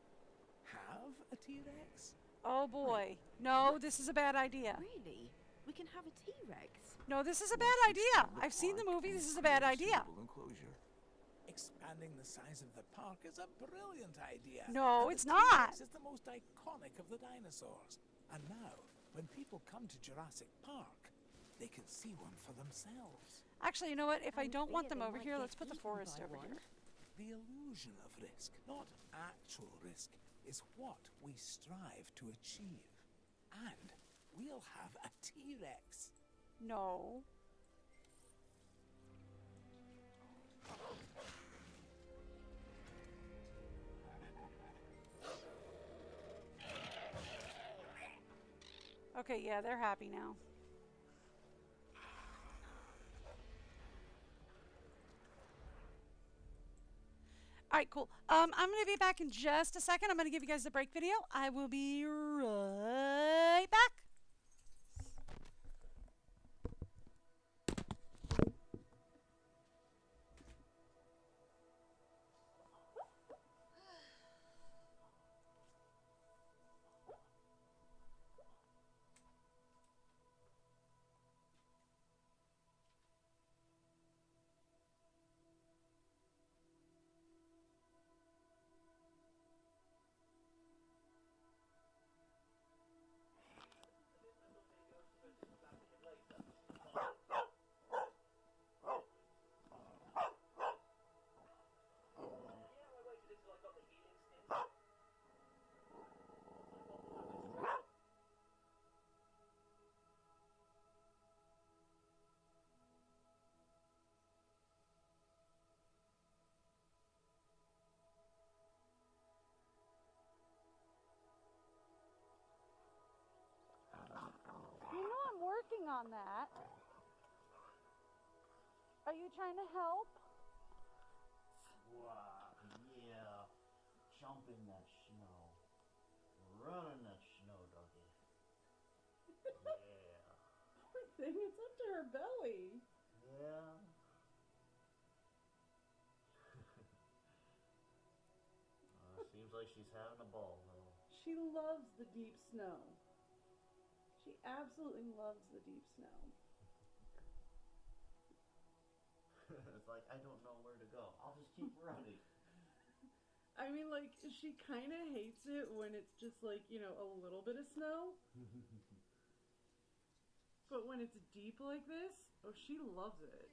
have a T-Rex? Oh boy. No, this is a bad idea. Really? We can have a T-Rex? No, this is a Once bad we idea. expand the I've seen the park movie. and This is a bad create idea. suitable enclosure. Expanding the size of the park is a brilliant idea. No, And it's the not. T-Rex is the most iconic of the dinosaurs. And now, when people come to Jurassic Park, they can see one for themselves. Actually, you know what? If I And don't want fear them they over might here, get let's put the eaten forest by over one. here. The illusion of risk, not actual risk, is what we strive to achieve. And we'll have a T-Rex. No. Okay, yeah, they're happy now. All right, cool. I'm going to be back in just a second. I'm going to give you guys the break video. I will be right back. You know I'm working on that. Are you trying to help? Wow, yeah. Jump in that snow. Run in that snow, doggy. Yeah. Poor thing, it's up to her belly. Yeah. seems like she's having a ball, though. She loves the deep snow. She absolutely loves the deep snow. It's like, I don't know where to go. I'll just keep running. I mean, like, she kind of hates it when it's just like, you know, a little bit of snow. But when it's deep like this, oh, she loves it.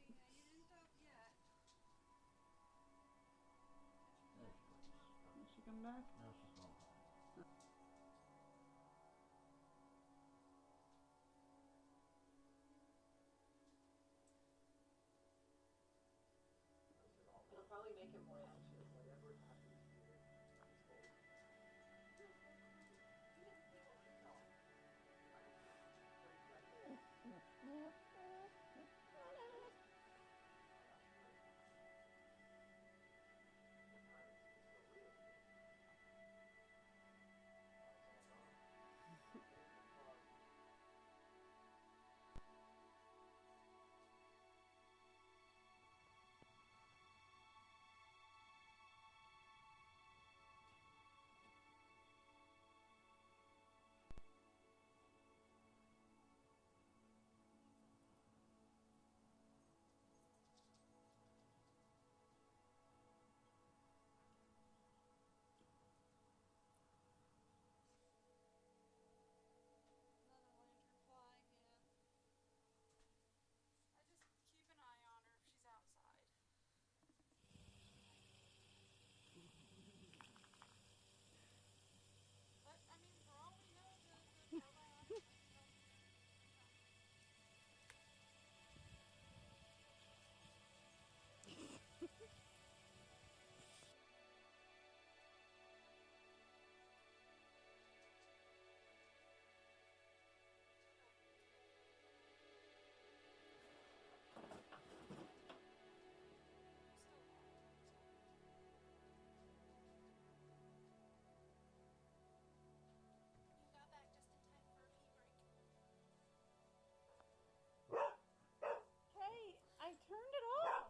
There she goes. Did she come back? Now she's gone behind. It'll probably make him more anxious. Hey, I turned it off.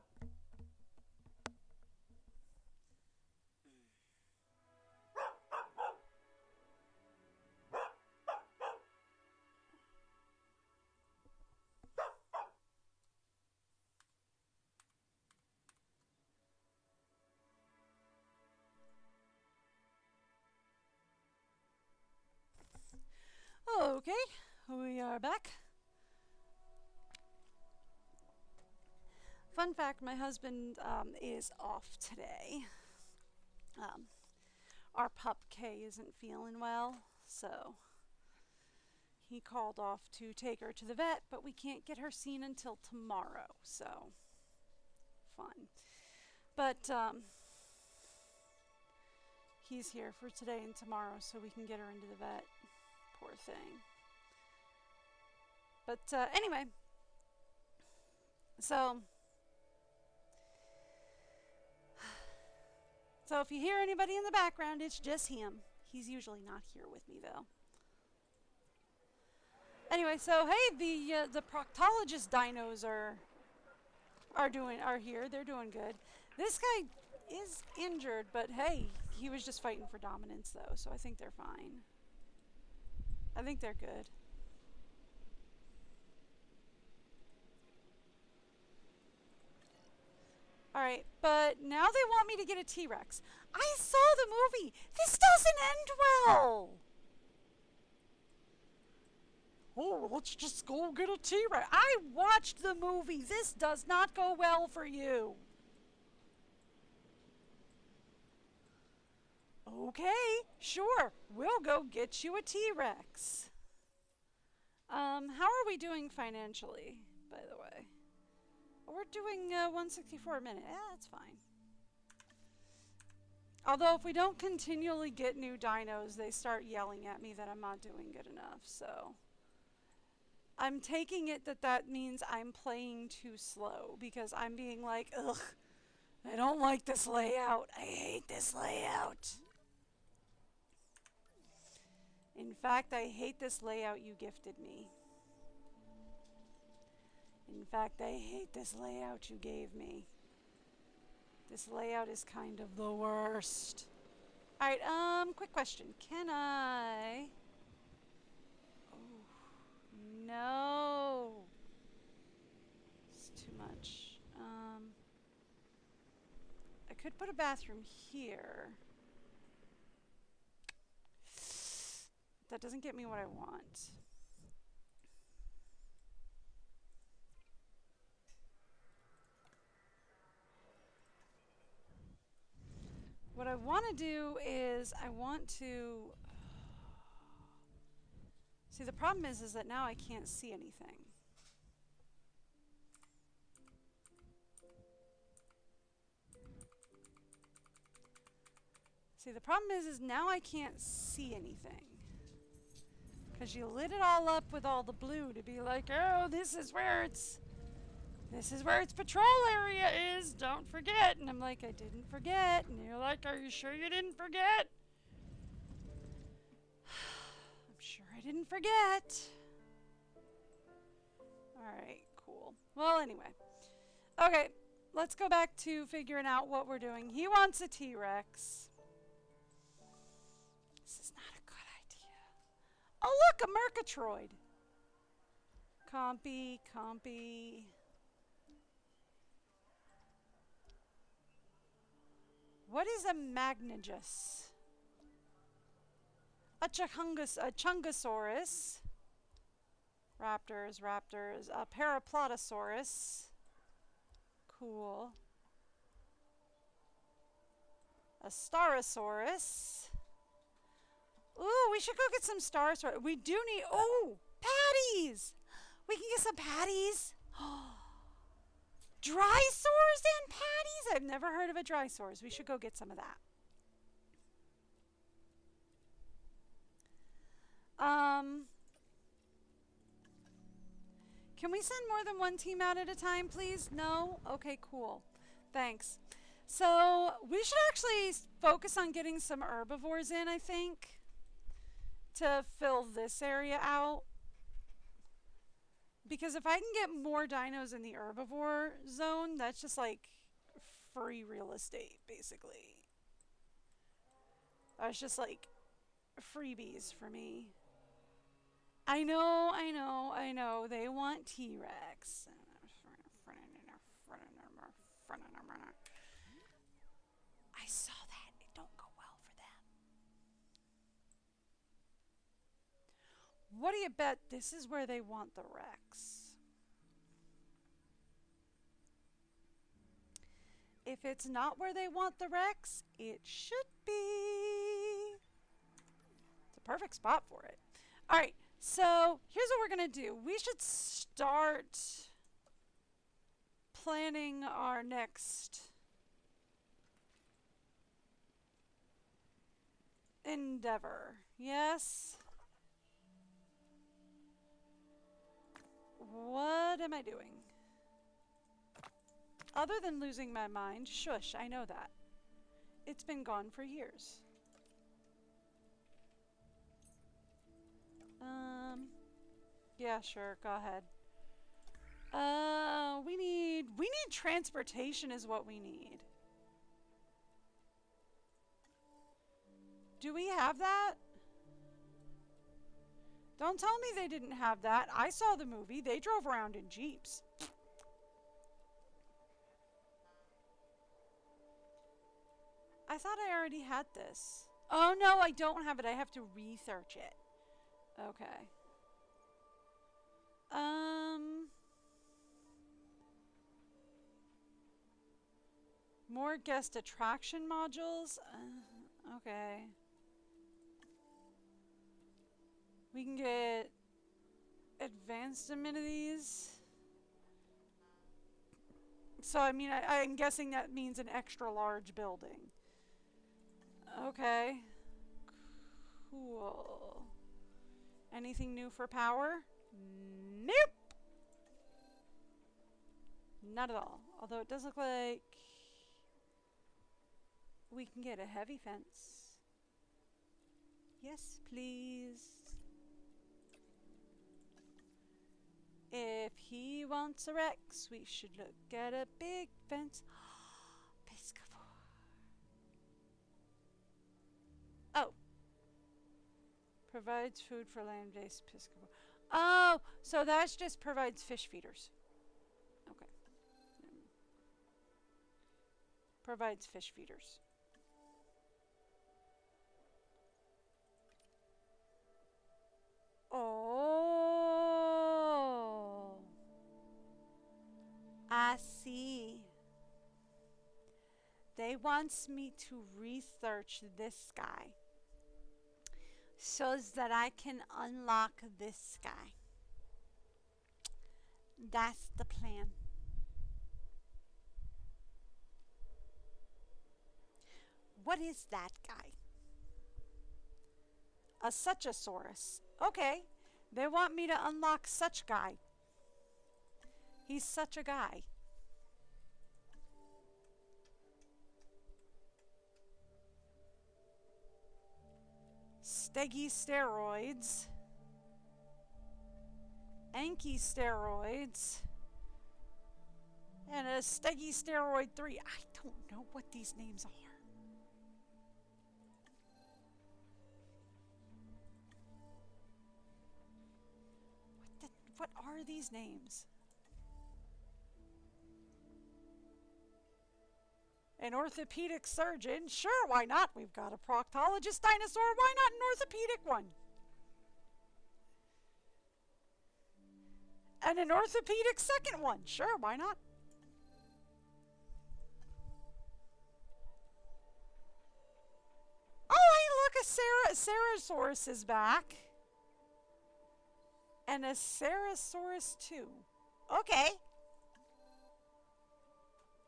Okay, we are back. Fun fact, my husband is off today. Um, our pup Kay isn't feeling well, so he called off to take her to the vet, but we can't get her seen until tomorrow, so fun. But he's here for today and tomorrow so we can get her into the vet. Poor thing. But anyway, so if you hear anybody in the background, it's just him. He's usually not here with me though. Anyway, so hey, the proctologist dinos are here. They're doing good. This guy is injured, but hey, he was just fighting for dominance though, so I think they're fine. I think they're good. Alright, but now they want me to get a T-Rex. I saw the movie! This doesn't end well! Oh, let's just go get a T-Rex. I watched the movie. This does not go well for you. Okay, sure. We'll go get you a T-Rex. How are we doing financially, by the way? We're doing 164 a minute. Yeah, that's fine. Although if we don't continually get new dinos, they start yelling at me that I'm not doing good enough, so I'm taking it that means I'm playing too slow because I'm being like, ugh, I don't like this layout. I hate this layout. In fact, I hate this layout you gifted me. In fact, I hate this layout you gave me. This layout is kind of the worst. Alright, quick question. Can I... Oh, no. It's too much. I could put a bathroom here. That doesn't get me what I want. What I want to do is I want to... See, the problem is that now I can't see anything. See, the problem is now I can't see anything. Because you lit it all up with all the blue to be like, oh, this is where its patrol area is. Don't forget. And I'm like, I didn't forget. And you're like, are you sure you didn't forget? I'm sure I didn't forget. Alright, cool. Well, anyway. Okay, let's go back to figuring out what we're doing. He wants a T-Rex. This is not a good idea. Oh, look, a Murgatroyd. Compy. What is a Magnagus? A Chungosaurus. Raptors. A Paraplatosaurus. Cool. A Starosaurus. Ooh, we should go get some Starosaurus. We do need... Oh, patties! We can get some patties. Drysaurs and patties? I've never heard of a Drysaurs. We should go get some of that. Can we send more than one team out at a time, please? No? Okay, cool. Thanks. So, we should actually focus on getting some herbivores in, I think, to fill this area out. Because if I can get more dinos in the herbivore zone, that's just like free real estate, basically. That's just like freebies for me. I know. They want T-Rex. I saw that. It don't go well for them. What do you bet this is where they want the Rex? If it's not where they want the Rex, it should be. It's a perfect spot for it. Alright, so here's what we're going to do. We should start planning our next endeavor. Yes? What am I doing? Other than losing my mind, shush, I know that. It's been gone for years. Yeah, sure, go ahead. We need transportation is what we need. Do we have that? Don't tell me they didn't have that. I saw the movie. They drove around in Jeeps. I thought I already had this. Oh, no, I don't have it. I have to research it. Okay. More guest attraction modules? Okay. We can get advanced amenities. So, I mean, I'm guessing that means an extra large building. Okay. Cool. Anything new for power? Nope. Not at all. Although it does look like we can get a heavy fence. Yes, please. If he wants a Rex, we should look at a big fence. Piscivore. Provides food for land-based pisciculture. Oh, so that just provides fish feeders. Okay. Provides fish feeders. Oh. I see. They wants me to research this guy so that I can unlock this guy. That's the plan. What is that guy? A Suchasaurus. Okay. They want me to unlock such guy. He's such a guy. Steggy steroids. Anki steroids. And a Steggy steroid 3. I don't know what these names are. What are these names? An orthopedic surgeon? Sure, why not? We've got a proctologist dinosaur. Why not an orthopedic one? And an orthopedic second one. Sure, why not? Oh, hey, look, a Ceratosaurus is back. And a Ceratosaurus 2. Okay.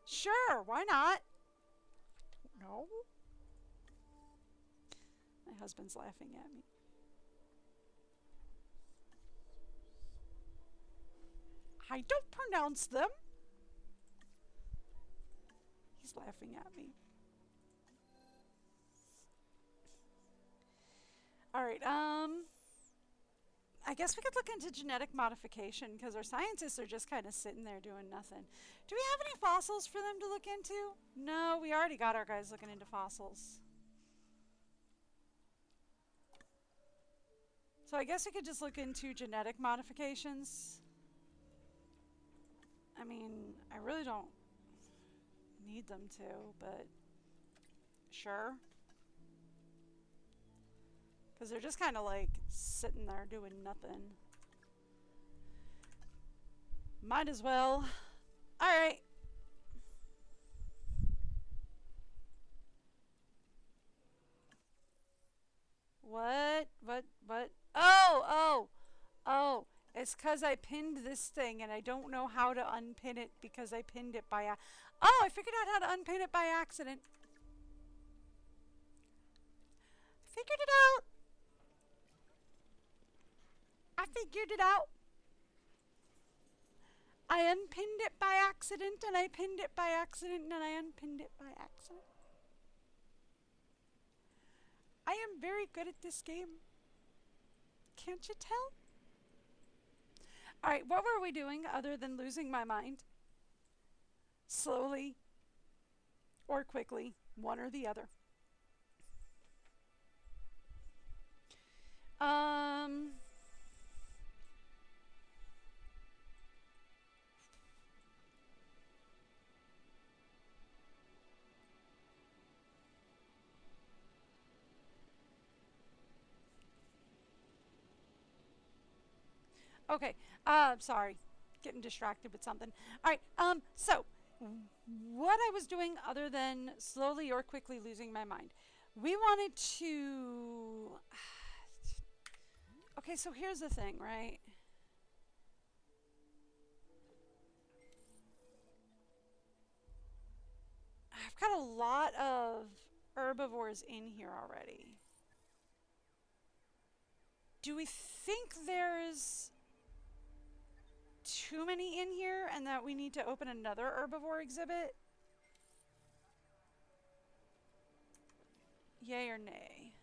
Sure, why not? I don't know. My husband's laughing at me. I don't pronounce them. He's laughing at me. All right, I guess we could look into genetic modification because our scientists are just kind of sitting there doing nothing. Do we have any fossils for them to look into? No, we already got our guys looking into fossils. So I guess we could just look into genetic modifications. I mean, I really don't need them to, but sure. Because they're just kind of like sitting there doing nothing. Might as well. Alright. What? Oh. It's because I pinned this thing and I don't know how to unpin it because I pinned it by I figured out how to unpin it by accident. Figured it out. I figured it out. I unpinned it by accident and I pinned it by accident and I unpinned it by accident. I am very good at this game. Can't you tell? Alright, what were we doing other than losing my mind? Slowly or quickly, one or the other. Okay, sorry, getting distracted with something. All right, so what I was doing other than slowly or quickly losing my mind, we wanted to. Okay, so here's the thing, right? I've got a lot of herbivores in here already. Do we think there's too many in here and that we need to open another herbivore exhibit? Yay or nay?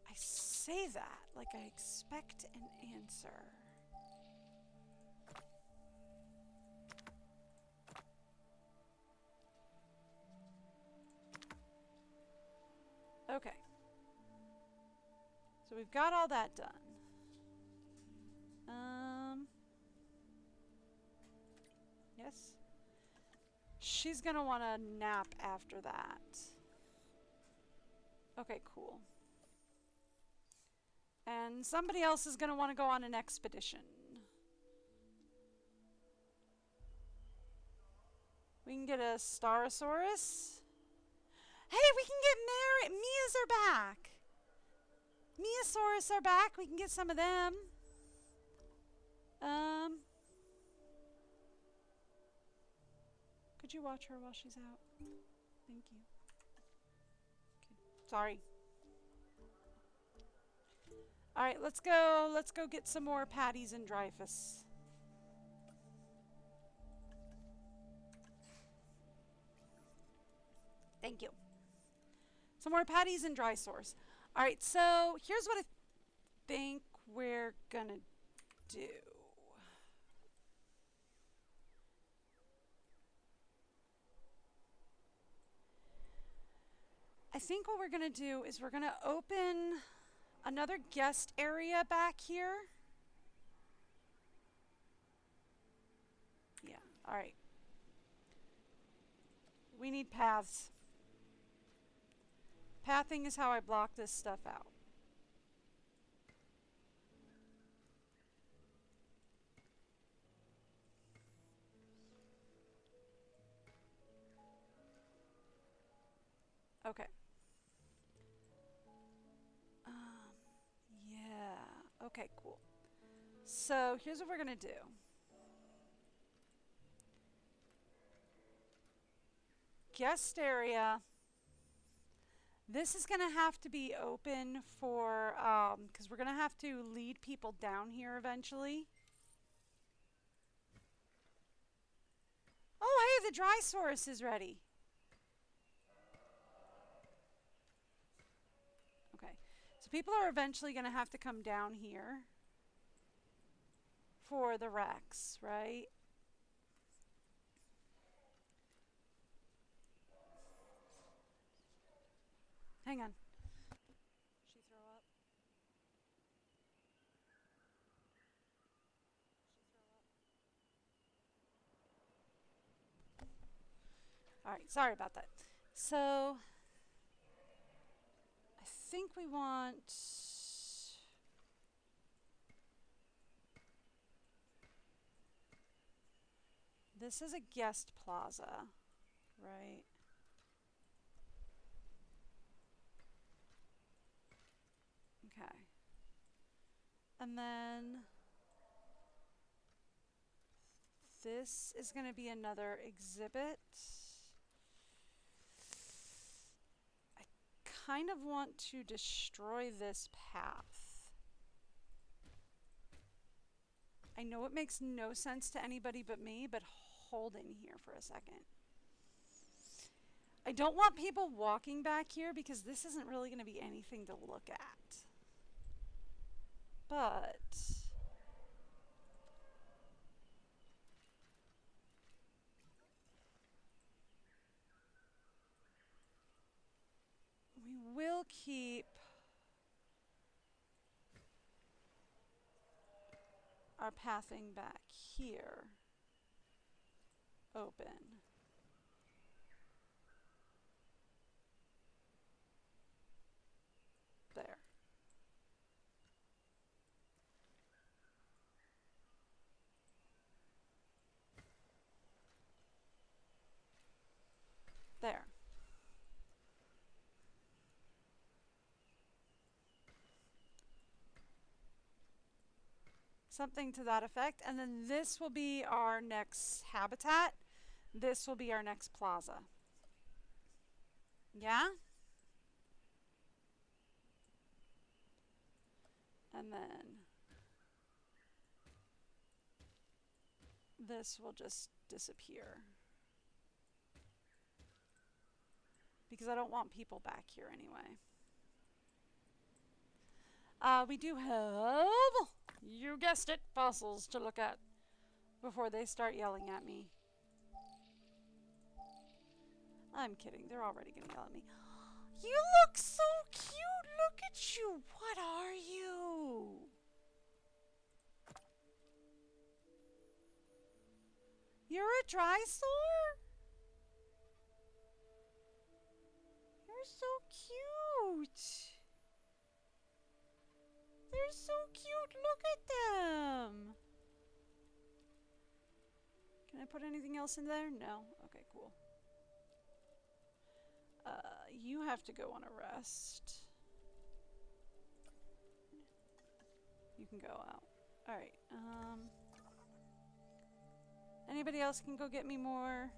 I say that like I expect an answer. Okay. So we've got all that done. Yes. She's gonna want to nap after that. Okay, cool. And somebody else is gonna want to go on an expedition. We can get a Starosaurus. Hey, we can get Mias are back. Miasaurus are back. We can get some of them. Could you watch her while she's out? Thank you. Okay. Sorry. All right, let's go. Let's go get some more patties and Dreyfus. Thank you. Some more patties and dry sauce. All right, so here's what I think we're gonna do. I think what we're gonna do is we're gonna open another guest area back here. Yeah, all right. We need paths. Pathing is how I block this stuff out. Okay. Yeah. Okay, cool. So here's what we're gonna do. Guest area. This is gonna have to be open for, because we're gonna have to lead people down here eventually. Oh, hey, the Drysaurus is ready. Okay, so people are eventually gonna have to come down here for the Rex, right? Hang on. She throw up? All right, sorry about that. So I think we want, this is a guest plaza, right? Okay. And then this is going to be another exhibit. I kind of want to destroy this path. I know it makes no sense to anybody but me, but hold in here for a second. I don't want people walking back here because this isn't really going to be anything to look at. But we will keep our pathing back here open. There. There. Something to that effect. And then this will be our next habitat. This will be our next plaza. Yeah? And then this will just disappear. Because I don't want people back here anyway. We do have, you guessed it, fossils to look at before they start yelling at me. I'm kidding. They're already going to yell at me. You look so a drysaur? They're so cute. They're so cute. Look at them. Can I put anything else in there? No. Okay, cool. You have to go on a rest. You can go out. Alright, anybody else can go get me more?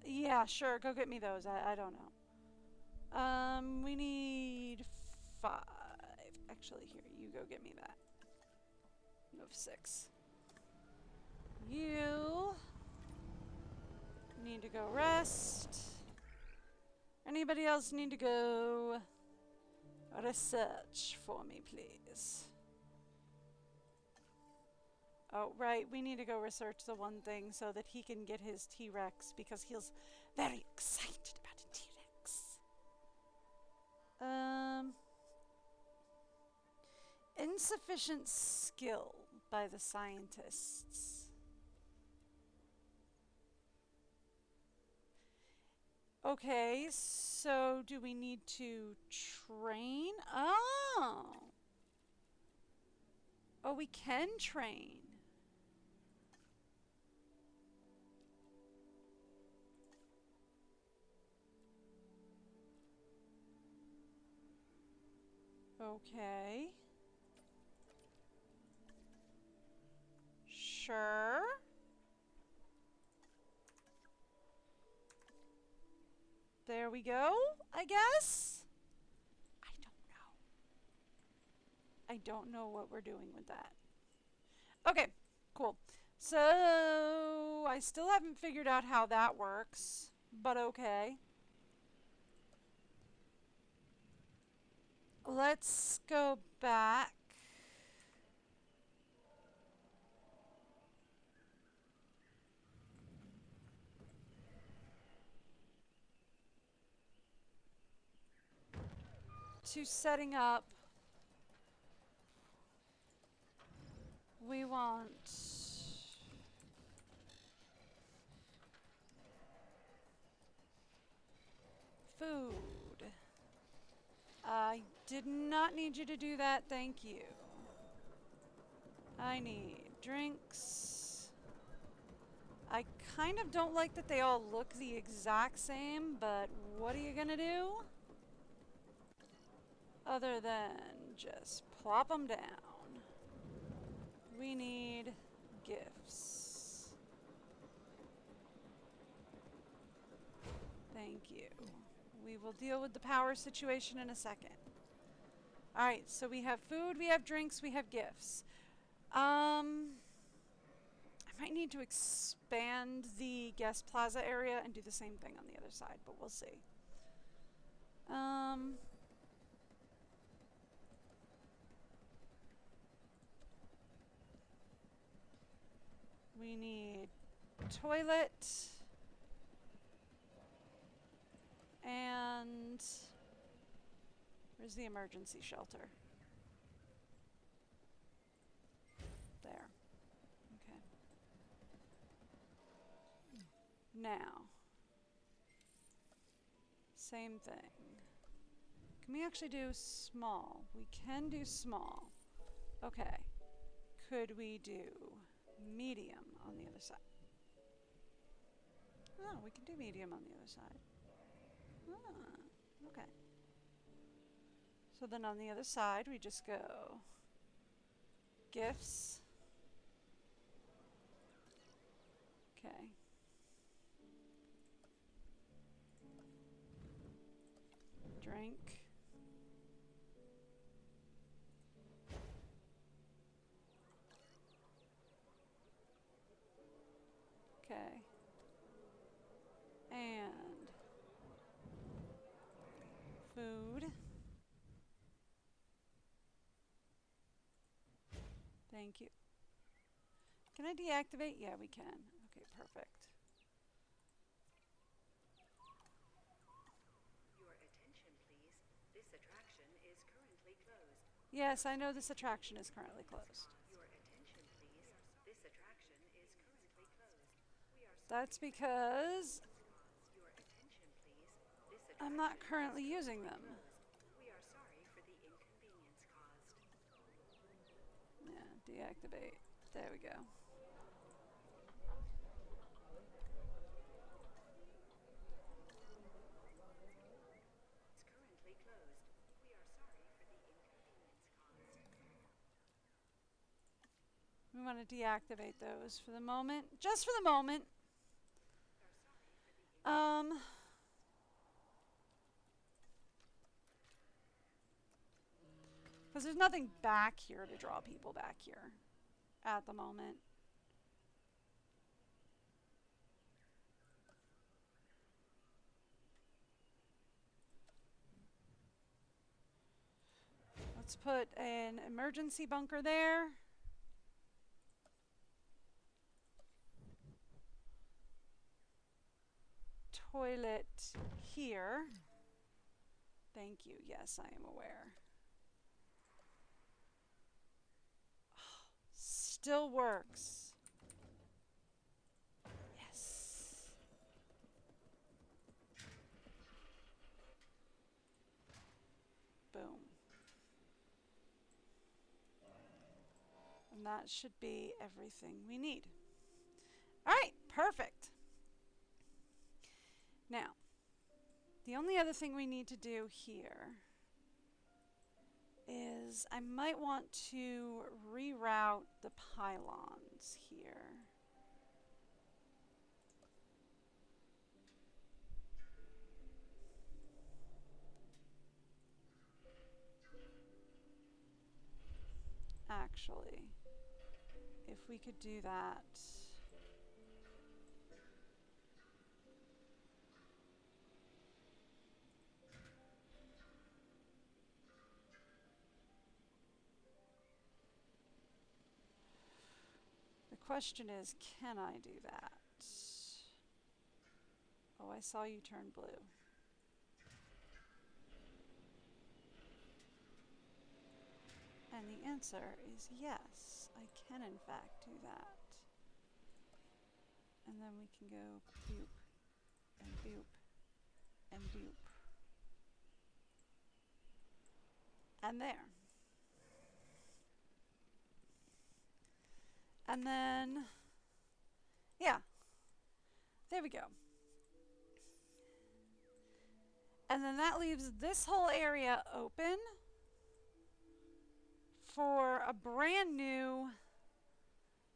Yeah, sure, go get me those. I don't know. We need 5. Actually, here, you go get me that. You have 6. You need to go rest. Anybody else need to go research for me, please? Oh, right, we need to go research the one thing so that he can get his T-Rex because he's very excited about a T-Rex. Insufficient skill by the scientists. Okay, so do we need to train? Oh! Oh, we can train. Okay. Sure. There we go, I guess? I don't know. I don't know what we're doing with that. Okay, cool. So, I still haven't figured out how that works, but okay. Let's go back. To setting up. We want food. I did not need you to do that, thank you. I need drinks. I kind of don't like that they all look the exact same, but what are you gonna do? Other than just plop them down. We need gifts. Thank you. We will deal with the power situation in a second. Alright, so we have food, we have drinks, we have gifts. I might need to expand the guest plaza area and do the same thing on the other side, but we'll see. We need toilet and where's the emergency shelter? There. Okay. Now, same thing. Can we actually do small? We can do small. Okay. Could we do medium on the other side? Oh, we can do medium on the other side. Ah, okay. So then on the other side, we just go gifts. Okay. Drink. Okay. And food. Thank you. Can I deactivate? Yeah, we can. Okay, perfect. Yes, I know this attraction is currently closed. Your attention, please. This attraction is currently closed. We are That's because your attention, please. This I'm not currently using them. We are sorry for the inconvenience caused. Yeah, deactivate. There we go. It's currently closed. We are sorry for the inconvenience caused. We want to deactivate those for the moment. Just for the moment. Because there's nothing back here to draw people back here at the moment. Let's put an emergency bunker there. Toilet here. Thank you. Yes, I am aware. Still works. Yes. Boom. And that should be everything we need. All right, perfect. Now, the only other thing we need to do here is I might want to reroute the pylons here. Actually, if we could do that. The question is, can I do that? Oh, I saw you turn blue. And the answer is yes, I can in fact do that. And then we can go boop, and boop, and boop. And there. And then, yeah, there we go. And then that leaves this whole area open for a brand new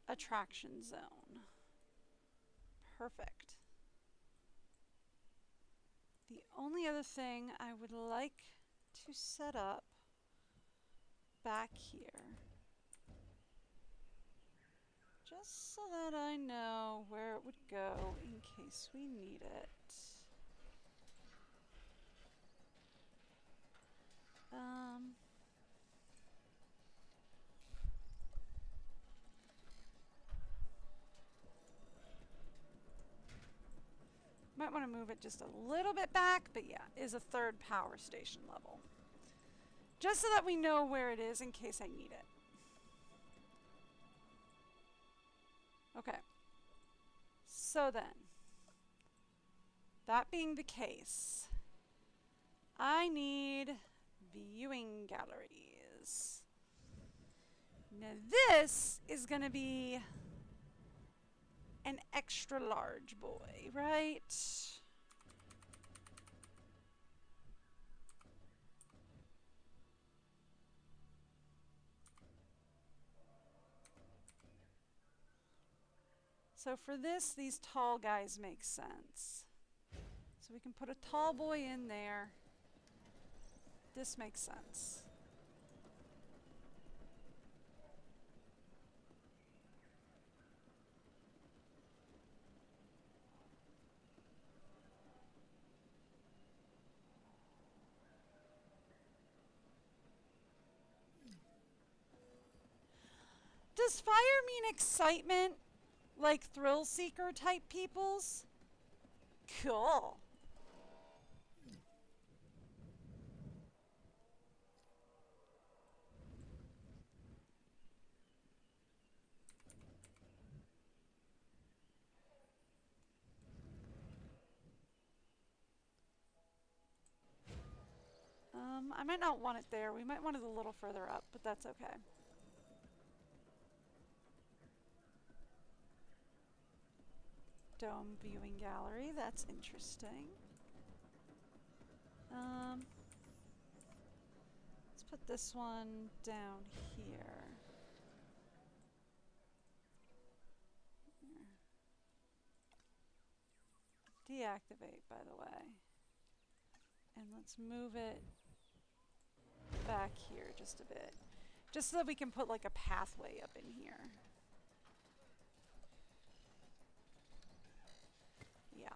attraction zone. Perfect. The only other thing I would like to set up back here, just so that I know where it would go in case we need it. Might want to move it just a little bit back, but yeah, is a third power station level. Just so that we know where it is in case I need it. Okay. So then, that being the case, I need viewing galleries. Now this is going to be an extra large boy, right? So for this, these tall guys make sense. So we can put a tall boy in there. This makes sense. Does fire mean excitement? Like thrill seeker type peoples? Cool. I might not want it there. We might want it a little further up, but that's okay. Dome viewing gallery, that's interesting. Let's put this one down here. Deactivate, by the way. And let's move it back here just a bit. Just so that we can put like a pathway up in here. Yeah.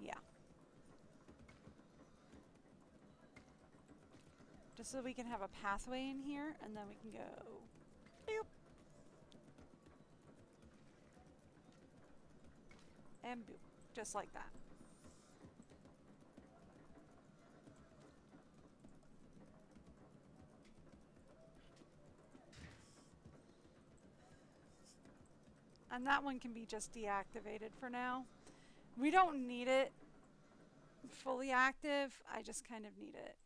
Yeah. Just so we can have a pathway in here, and then we can go boop. And boop. Just like that. And that one can be just deactivated for now. We don't need it fully active. I just kind of need it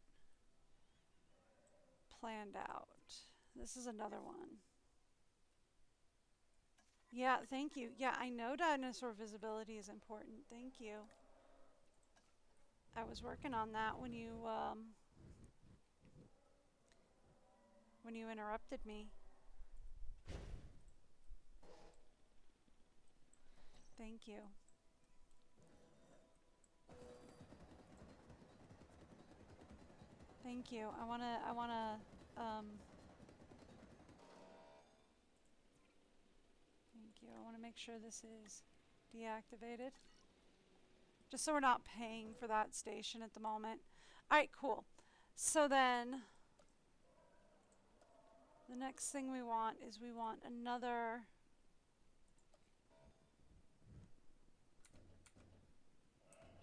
planned out. This is another one. Yeah, thank you. Yeah, I know dinosaur visibility is important. Thank you. I was working on that when you interrupted me. Thank you. Thank you. I wanna thank you. I wanna make sure this is deactivated. Just so we're not paying for that station at the moment. Alright, cool. So then the next thing we want is we want another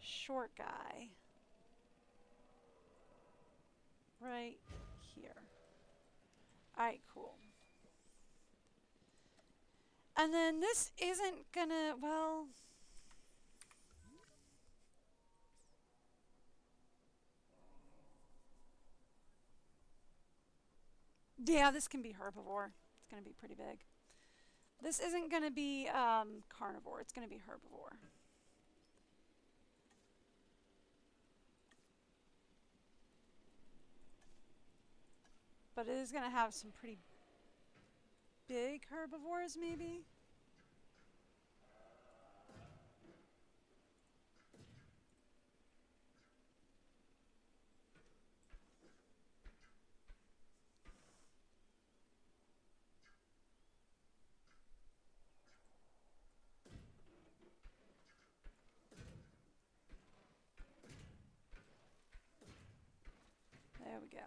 short guy right here. Alright, cool. And then this isn't gonna, well, yeah, this can be herbivore. It's gonna be pretty big. This isn't gonna be carnivore, it's gonna be herbivore. But it is gonna have some pretty big herbivores, maybe? There we go.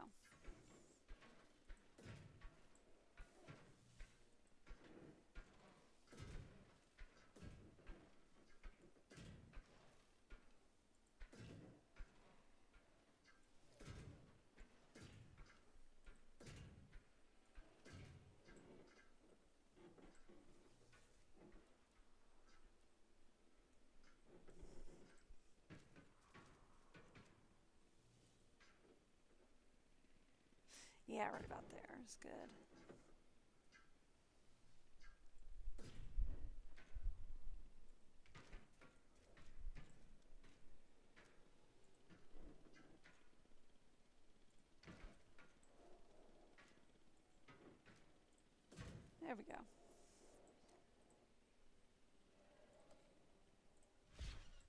Yeah, right about there is good. There we go.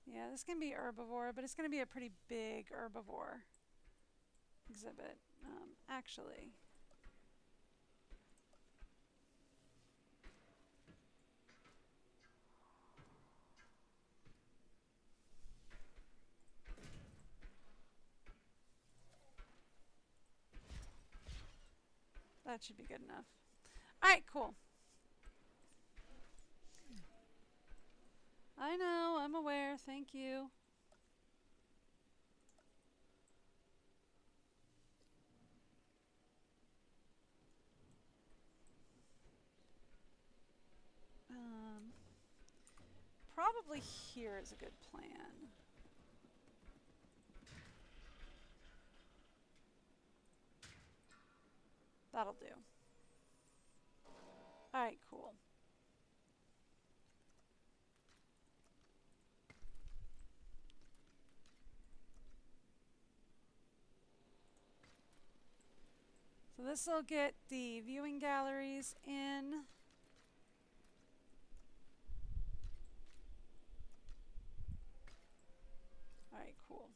Yeah, this can be herbivore, but it's going to be a pretty big herbivore exhibit, actually. That should be good enough. Alright, cool. I know, I'm aware, thank you. probably here is a good plan. That'll do. Alright, cool. So this will get the viewing galleries in. Alright, cool.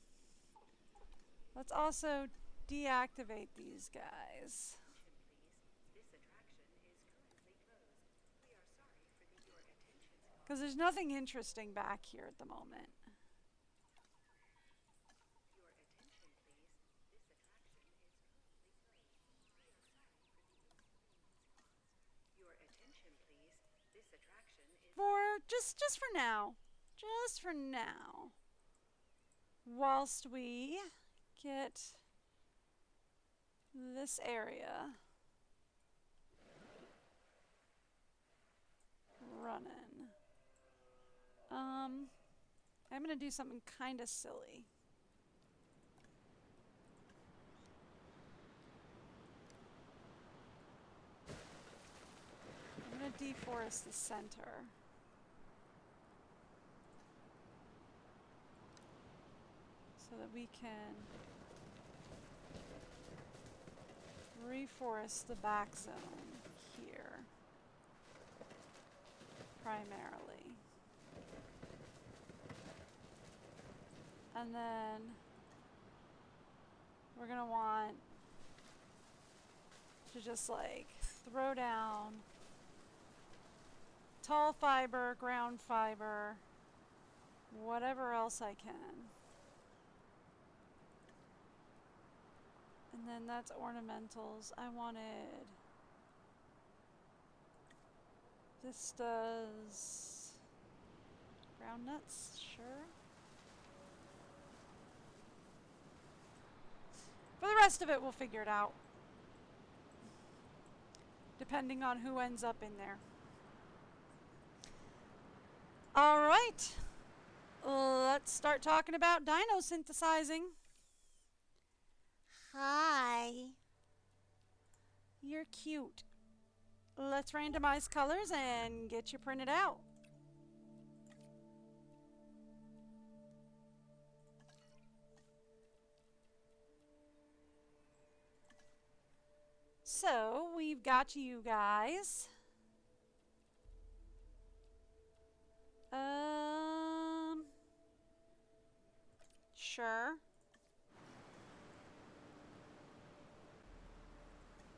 Let's also deactivate these guys. Because there's nothing interesting back here at the moment. For just for now. Just for now. Whilst we get this area running. I'm gonna do something kind of silly. I'm gonna deforest the center. So that we can reforest the back zone here, primarily. And then we're gonna want to just like throw down tall fiber, ground fiber, whatever else I can. And then that's ornamentals. I wanted, this does ground nuts, sure. For the rest of it, we'll figure it out. Depending on who ends up in there. Alright. Let's start talking about dino synthesizing. Hi. You're cute. Let's randomize colors and get you printed out. So, we've got you guys. Sure.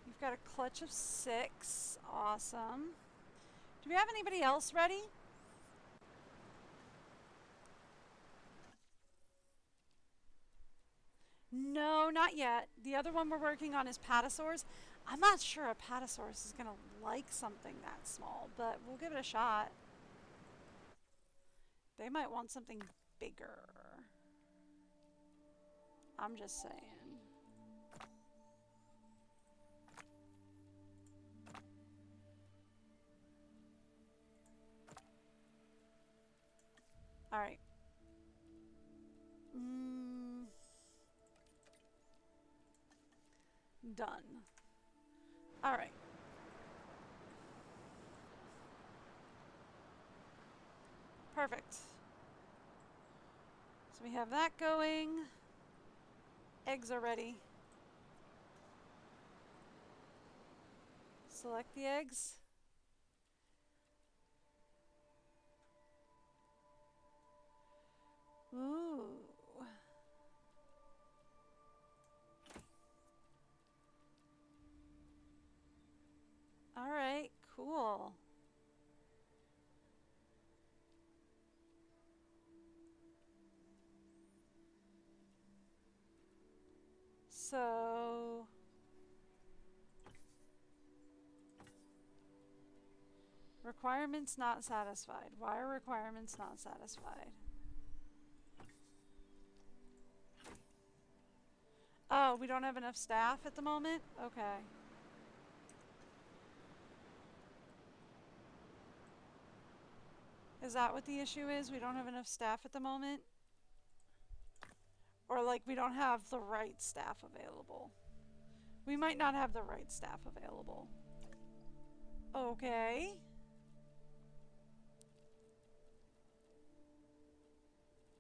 You've got a clutch of 6. Awesome. Do we have anybody else ready? No, not yet. The other one we're working on is patasaurs. I'm not sure a patasaurus is going to like something that small, but we'll give it a shot. They might want something bigger. I'm just saying. Alright. Done. Alright. Perfect. So we have that going. Eggs are ready. Select the eggs. Ooh. Alright, cool. So requirements not satisfied. Why are requirements not satisfied? Oh, we don't have enough staff at the moment? Okay. Is that what the issue is? We don't have enough staff at the moment? Or like we don't have the right staff available. We might not have the right staff available. Okay.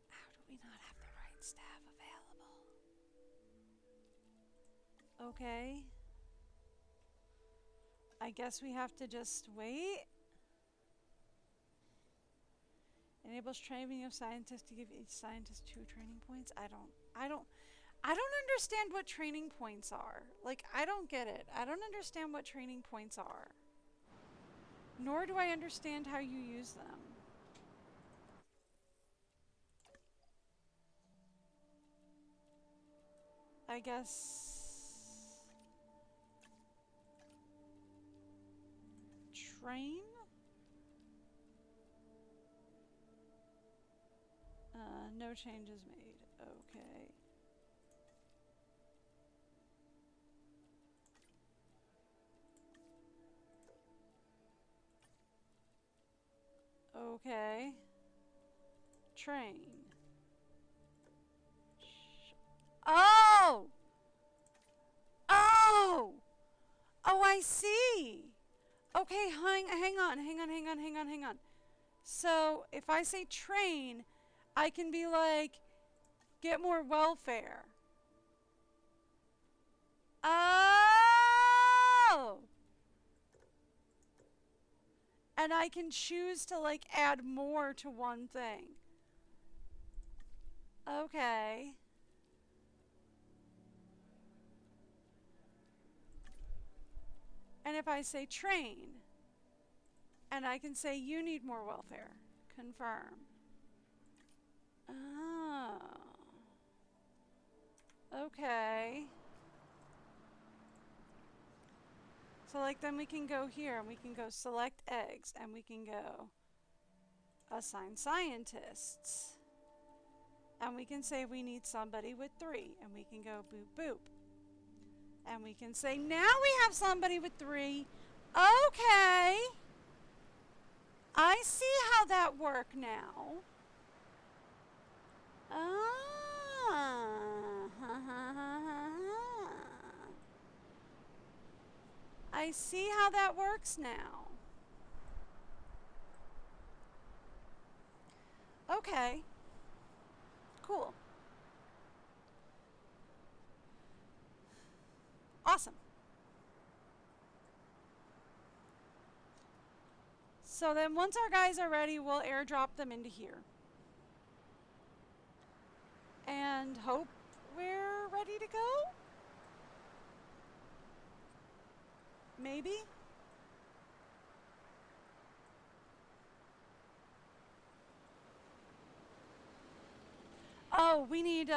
How do we not have the right staff available? Okay. I guess we have to just wait. Enables training of scientists to give each scientist 2 training points. I don't understand what training points are. Like, I don't get it. I don't understand what training points are. Nor do I understand how you use them. I guess... Train? No changes made. Okay. Okay. Train. Oh! Oh! Oh, I see. Okay, hang on. So, if I say train, I can be like, get more welfare. Oh! And I can choose to like add more to one thing. Okay. And if I say train, and I can say you need more welfare. Confirm. Oh. Okay. So like then we can go here and we can go select eggs and we can go assign scientists. And we can say we need somebody with 3 and we can go boop boop. And we can say now we have somebody with 3. Okay. I see how that worked now. I see how that works now. Okay. Cool. Awesome. So then once our guys are ready, we'll airdrop them into here. And hope we're ready to go? Maybe? Oh, we need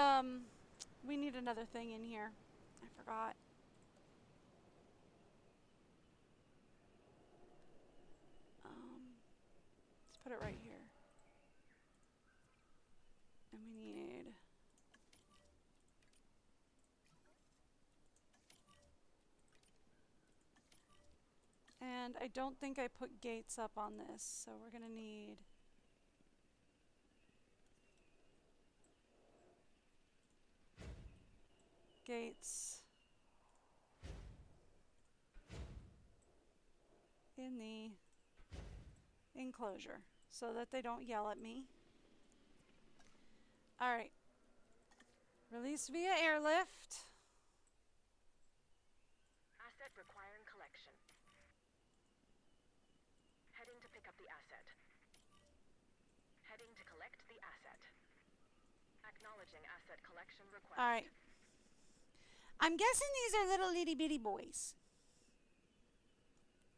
another thing in here. I forgot. Let's put it right here. And we need... And I don't think I put gates up on this, so we're gonna need... gates in the enclosure so that they don't yell at me. Alright. Release via airlift. Asset requiring collection. Heading to pick up the asset. Heading to collect the asset. Acknowledging asset collection request. Alright. I'm guessing these are little itty bitty boys.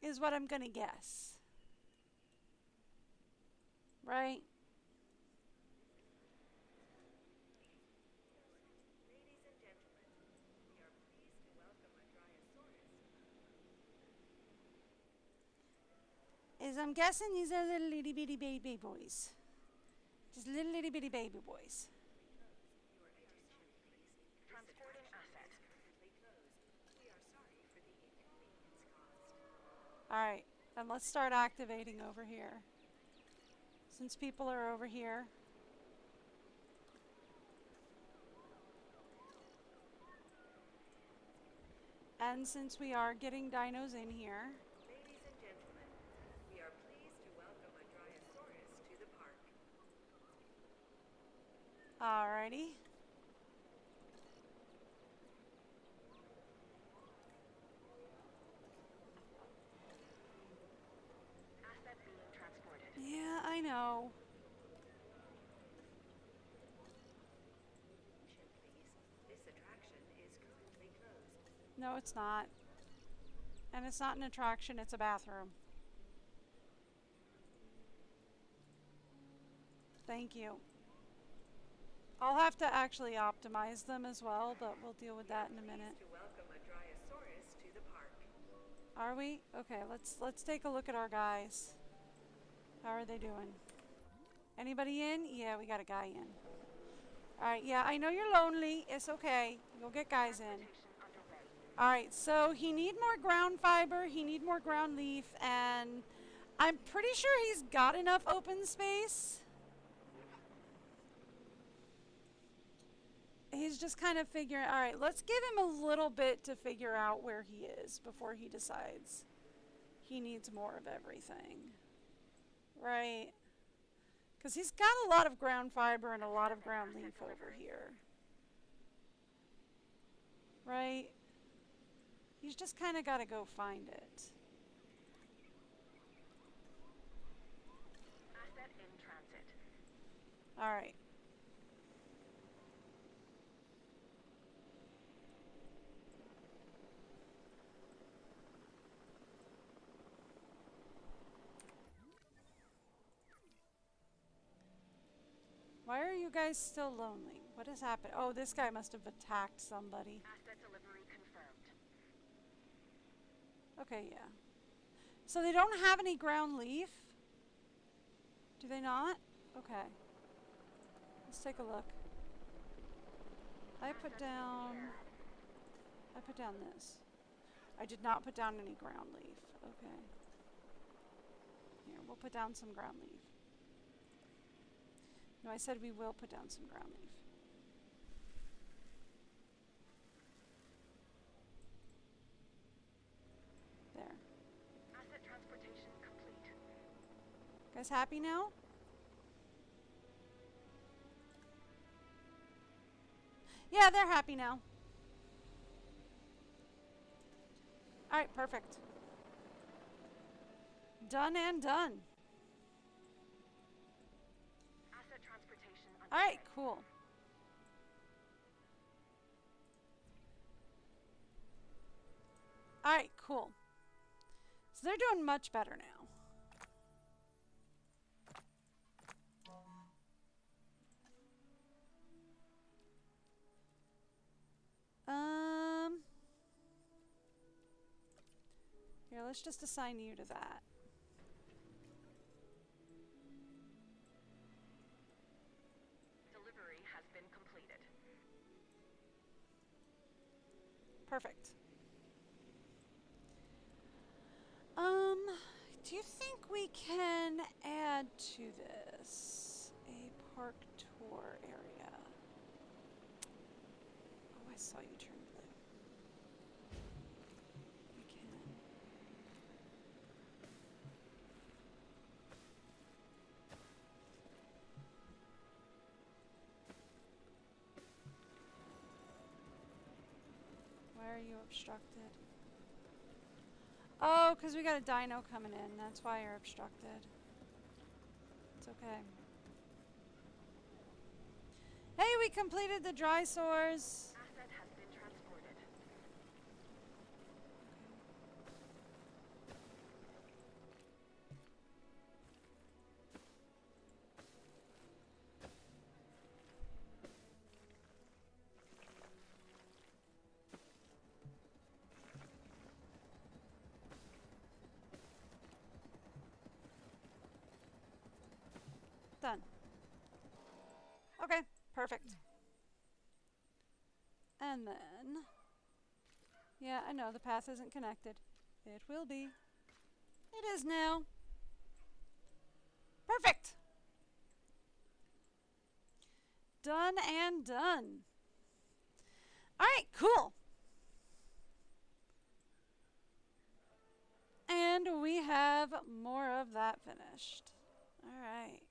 Is what I'm gonna guess. Right? Ladies and gentlemen, we are pleased to welcome a Dryosaurus. Is I'm guessing these are little itty bitty baby boys. Just little itty bitty baby boys. Transporting asset. Alright, then let's start activating over here. since people are over here. And since we are getting dinos in here. Ladies and gentlemen, we are pleased to welcome a Dryosaurus to the park. Alrighty. Asset being transported. Yeah, I know. Please. This attraction is currently closed. No, it's not. And it's not an attraction, it's a bathroom. Thank you. I'll have to actually optimize them as well, but we'll deal with that in a minute. To welcome a Dryosaurus to the park. Are we? Okay, let's take a look at our guys. How are they doing? Anybody in? Yeah, we got a guy in. Alright, yeah, I know you're lonely. It's okay. You'll get guys in. Alright, so he need more ground fiber, he need more ground leaf, and I'm pretty sure he's got enough open space. He's just kind of figuring, alright, let's give him a little bit to figure out where he is before he decides he needs more of everything. Right? Because he's got a lot of ground fiber and a lot of ground leaf over here. Right? He's just kind of got to go find it. Asset in transit. Alright. Why are you guys still lonely? What has happened? Oh, this guy must have attacked somebody. Asset delivery confirmed. Okay, yeah. So they don't have any ground leaf? Do they not? Okay. Let's take a look. I put down this. I did not put down any ground leaf. Okay. Here, we'll put down some ground leaf. No, I said we will put down some ground leaf. There. Asset transportation complete. Guys happy now? Yeah, they're happy now. Alright, perfect. Done and done. Asset transportation Alright, cool. Alright, cool. So they're doing much better now. Here, let's just assign you to that. Delivery has been completed. Perfect. Do you think we can add to this a park tour area? Oh, I saw you turn blue. We can. Why are you obstructed? Oh, because we got a dino coming in. That's why you're obstructed. It's okay. Hey, we completed the Drysaurs. Asset has been transported. Done. Okay, perfect. And then... Yeah, I know, the path isn't connected. It will be. It is now. Perfect! done and done. Alright, cool. And we have more of that finished. Alright.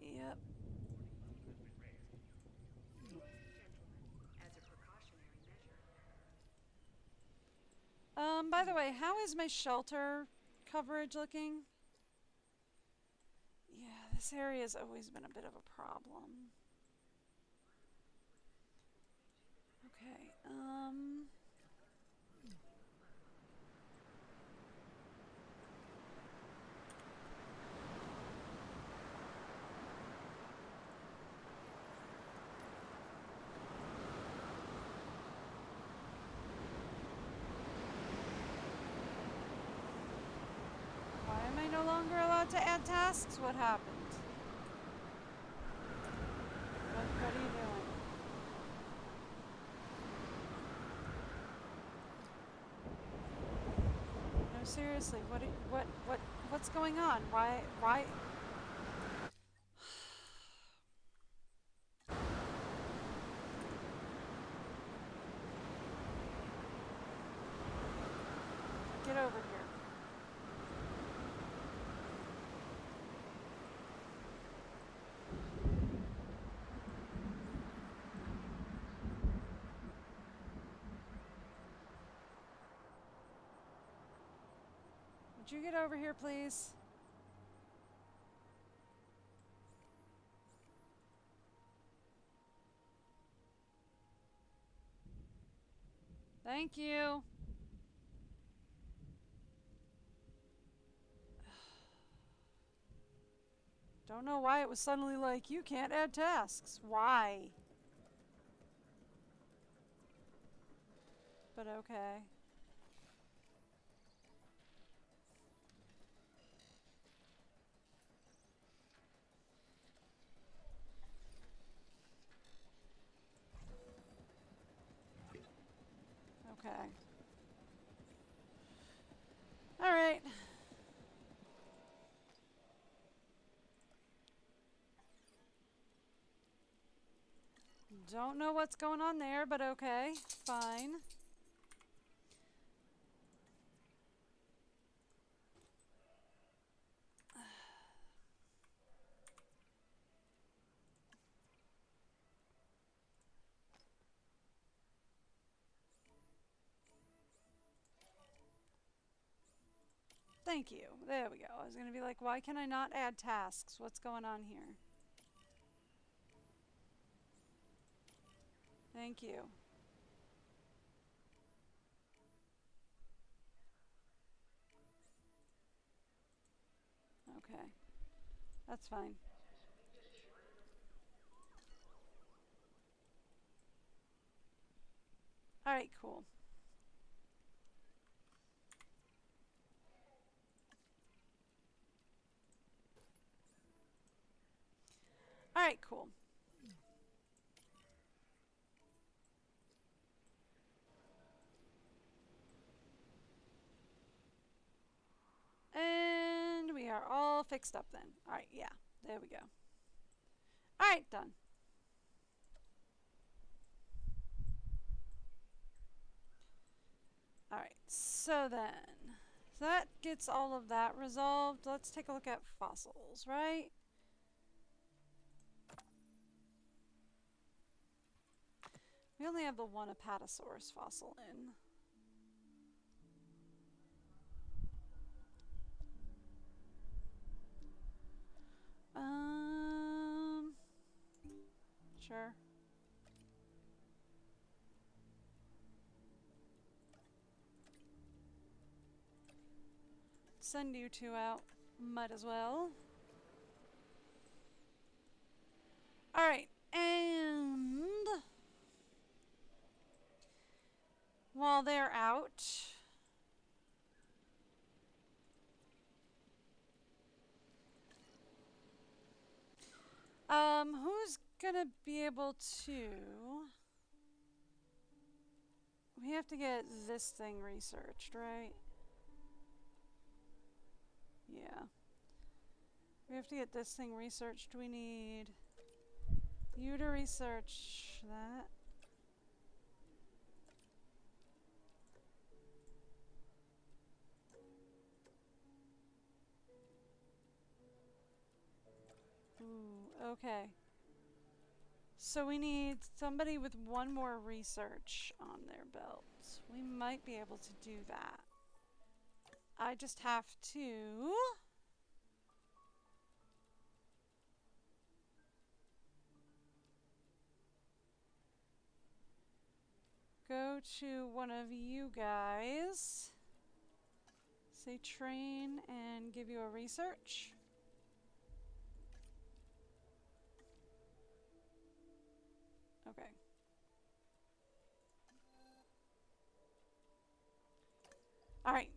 Yep. By the way, how is my shelter coverage looking? Yeah, this area's always been a bit of a problem. Okay, why am I no longer allowed to add tasks? What happened? What are you doing? No, seriously, what's going on? Why? Get over here. Would you get over here, please? Thank you. Don't know why it was suddenly like, you can't add tasks. Why? But okay. Okay. Alright. Don't know what's going on there, but okay. Fine. Thank you. There we go. I was going to be like, why can I not add tasks? What's going on here? Thank you. Okay. That's fine. Alright, cool. Alright, cool. And we are all fixed up then. Alright, yeah. There we go. Alright, done. Alright, so then, that gets all of that resolved. Let's take a look at fossils, right? We only have the one Apatosaurus fossil in. Sure. Send you two out. Might as well. Alright, and while they're out, who's gonna be able to... We have to get this thing researched, right? We have to get this thing researched. We need you to research that. Ooh, okay. So we need somebody with one more research on their belt. We might be able to do that. I just have to... go to one of you guys. Say train and give you a research. Okay. All right.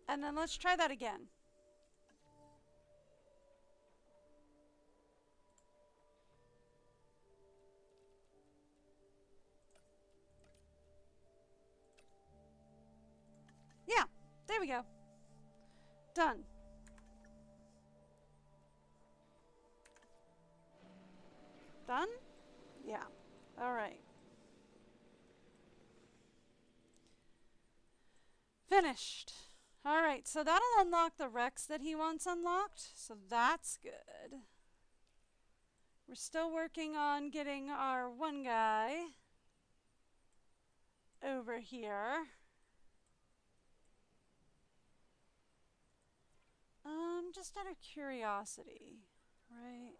And then let's try that again. Yeah, there we go. Done. Done? Yeah. All right. Finished. All right, so that'll unlock the Rex that he wants unlocked, so that's good. We're still working on getting our one guy over here. Just out of curiosity, right?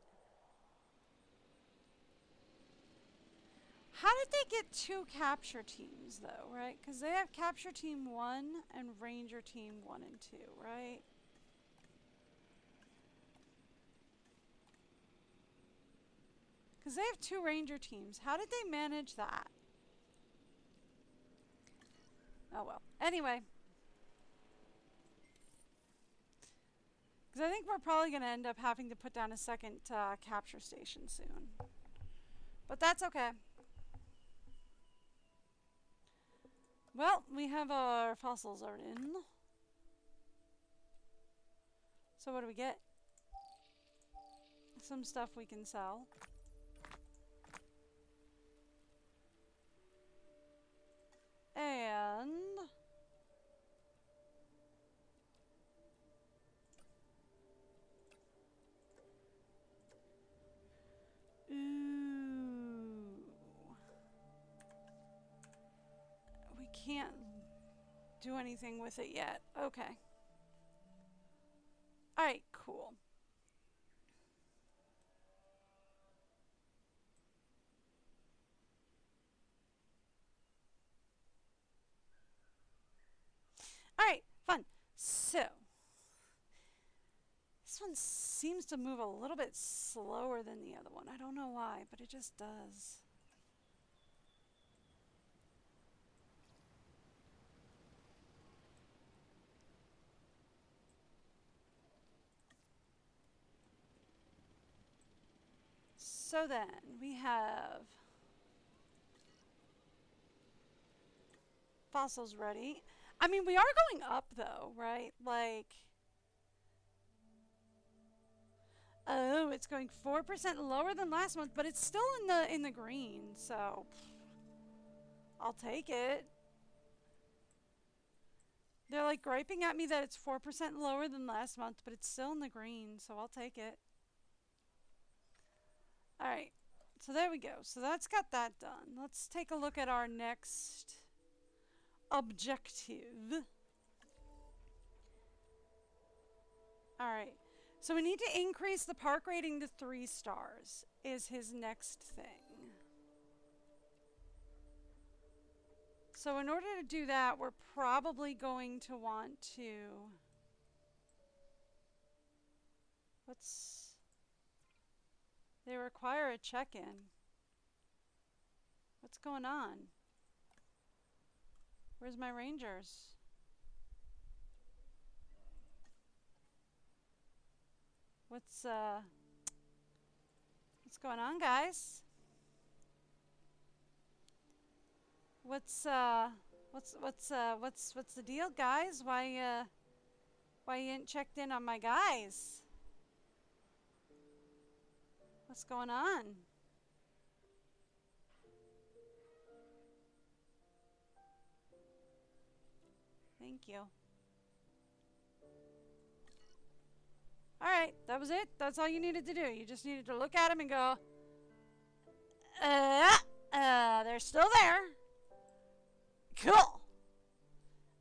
How did they get two capture teams, though, right? Because they have capture team 1 and ranger team 1 and 2, right? Because they have two ranger teams. How did they manage that? Oh, well. Anyway. Because I think we're probably going to end up having to put down a second capture station soon. But that's okay. Well, we have our fossils are in. So what do we get? Some stuff we can sell. And... ooh. We can't do anything with it yet. Okay. Alright, cool. Alright, fun. So, this one seems to move a little bit slower than the other one. I don't know why, but it just does. So then, we have fossils ready. I mean, we are going up though, right? Like, oh, it's going 4% lower than last month, but it's still in the green, so I'll take it. They're like griping at me that it's 4% lower than last month, but it's still in the green, so I'll take it. Alright, so there we go. So that's got that done. Let's take a look at our next objective. Alright, so we need to increase the park rating to 3 stars is his next thing. So in order to do that, we're probably going to want to... They require a check-in. What's going on? Where's my rangers? What's going on, guys? What's the deal, guys? Why Why you ain't checked in on my guys? What's going on? Thank you. Alright, that was it. That's all you needed to do. You just needed to look at them and go, they're still there. Cool.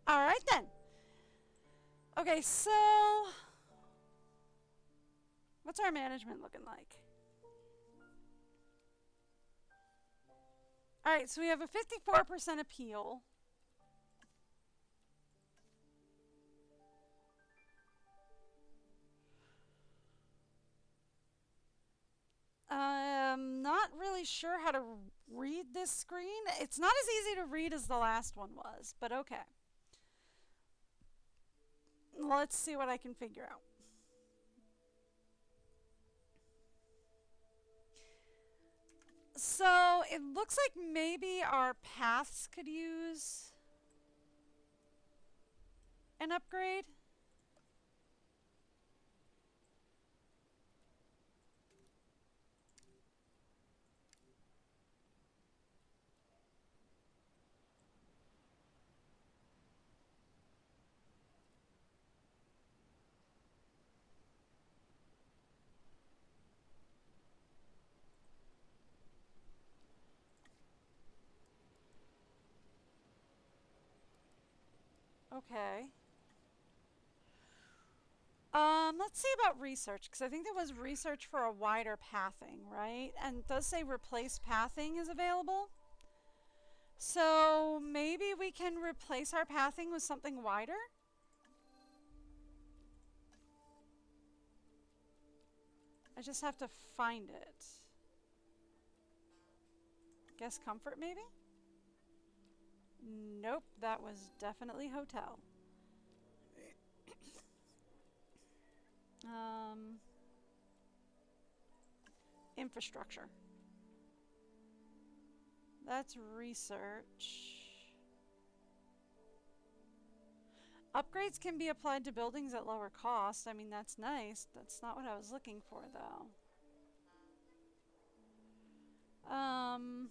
Alright then. Okay, so what's our management looking like? Alright, so we have a 54% appeal. Not really sure how to read this screen. It's not as easy to read as the last one was, but okay. Let's see what I can figure out. So it looks like maybe our paths could use an upgrade. Okay. Let's see about research, because I think there was research for a wider pathing, right? And it does say replace pathing is available. So maybe we can replace our pathing with something wider? I just have to find it. Guest comfort, maybe? Nope, that was definitely hotel. Infrastructure. That's research. Upgrades can be applied to buildings at lower cost. I mean, that's nice. That's not what I was looking for, though. Am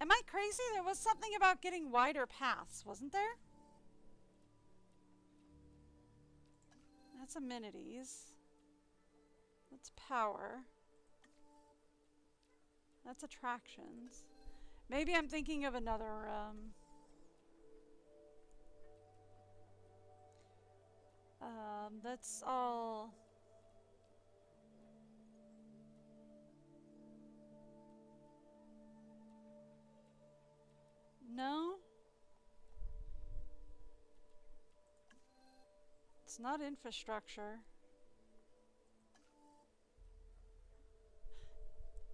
I crazy? There was something about getting wider paths, wasn't there? That's amenities. That's power. That's attractions. Maybe I'm thinking of another, that's all. No? It's not infrastructure.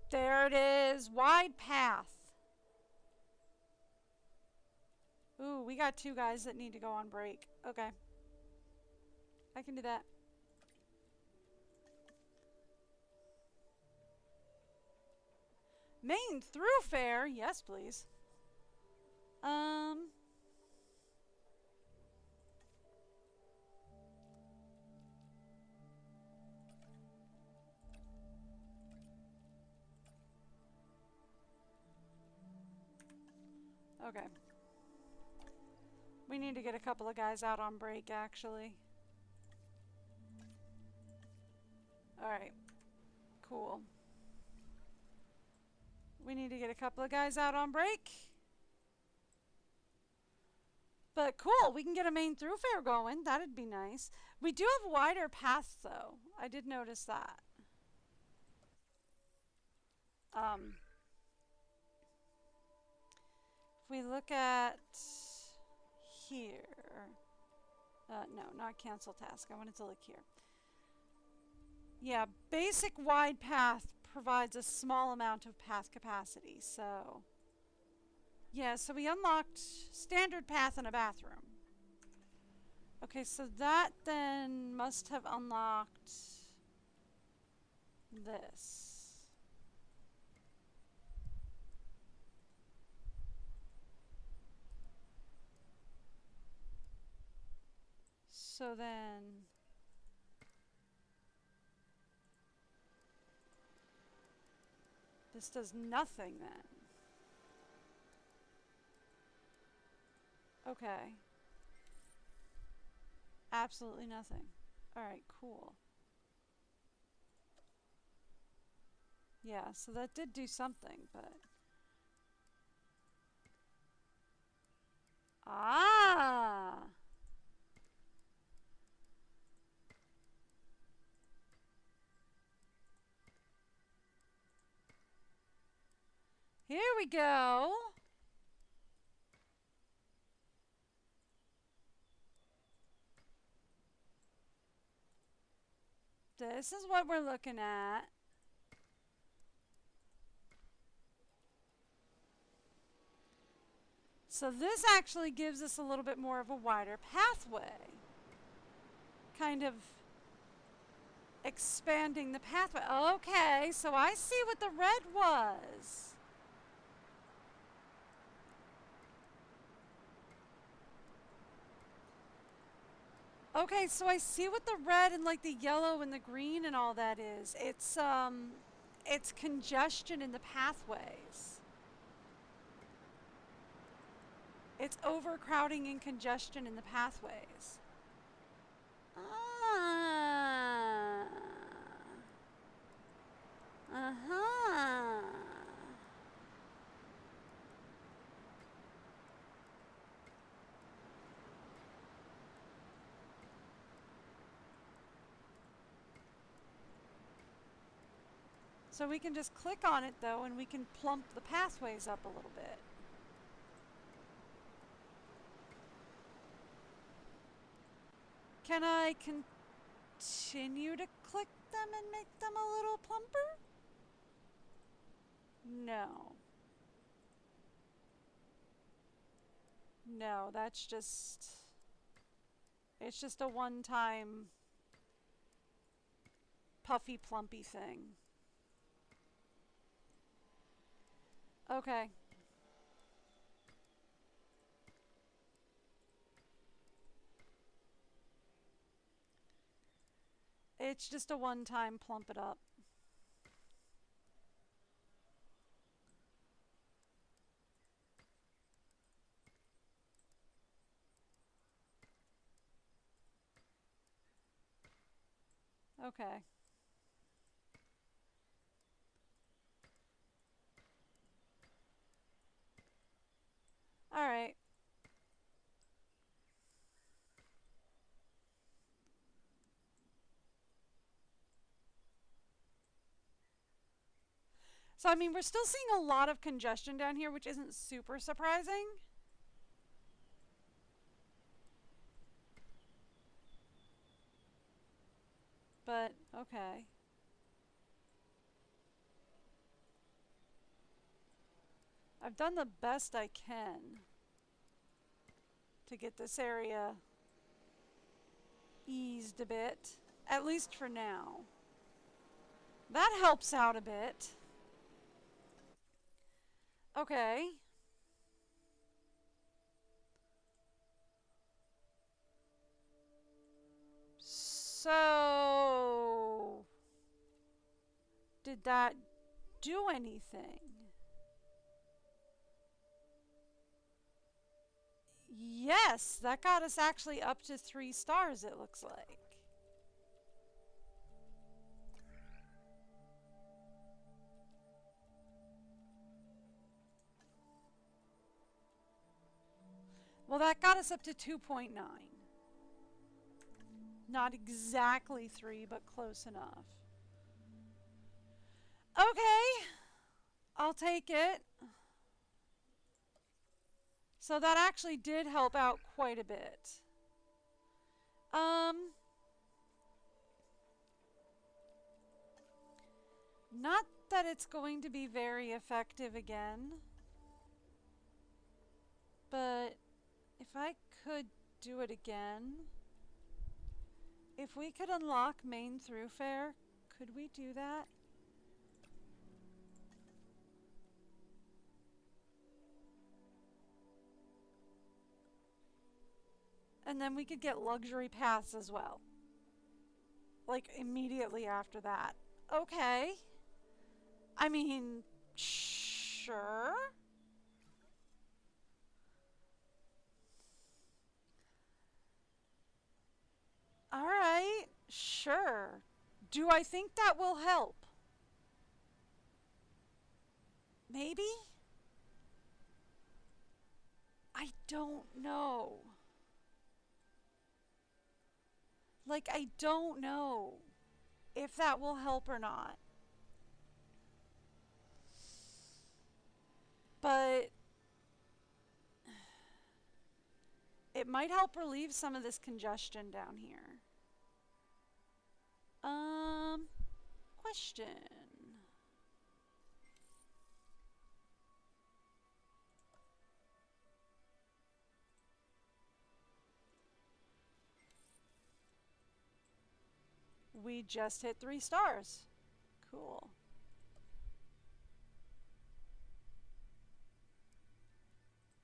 There it is. Wide path. Ooh, we got 2 guys that need to go on break. Okay. I can do that. Main thoroughfare? Yes, please. Okay. We need to get a couple of guys out on break, actually. Alright. Cool. We need to get a couple of guys out on break. But cool, we can get a main thoroughfare going. That'd be nice. We do have wider paths, though. I did notice that. If we look at here. No, not cancel task. I wanted to look here. Yeah, basic wide path provides a small amount of path capacity, so yeah, so we unlocked standard path in a bathroom. Okay, so that then must have unlocked this. So then... This does nothing then. Okay. Absolutely nothing. Alright, cool. Yeah, so that did do something, but... Ah! Here we go! This is what we're looking at. So this actually gives us a little bit more of a wider pathway. Kind of expanding the pathway. Okay, so I see what the red was. Okay, so I see what the red and like the yellow and the green and all that is. It's congestion in the pathways. It's overcrowding and congestion in the pathways. Ah. Uh-huh. So we can just click on it though and we can plump the pathways up a little bit. Can I continue to click them and make them a little plumper? No. No, that's just... It's just a one-time puffy plumpy thing. Okay. It's just a one-time plump it up. Okay. Alright. So, I mean, we're still seeing a lot of congestion down here, which isn't super surprising. But, okay. I've done the best I can to get this area eased a bit, at least for now. That helps out a bit. Okay. So, did that do anything? Yes, that got us actually up to 3 stars, it looks like. Well, that got us up to 2.9. Not exactly 3, but close enough. Okay, I'll take it. So that actually did help out quite a bit. Not that it's going to be very effective again. But if I could do it again. If we could unlock main thoroughfare, could we do that? And then we could get luxury paths as well. Like, immediately after that. Okay. I mean, sure. Alright, sure. Do I think that will help? Maybe? I don't know. Like, I don't know if that will help or not. But it might help relieve some of this congestion down here. Question. We just hit 3 stars. Cool.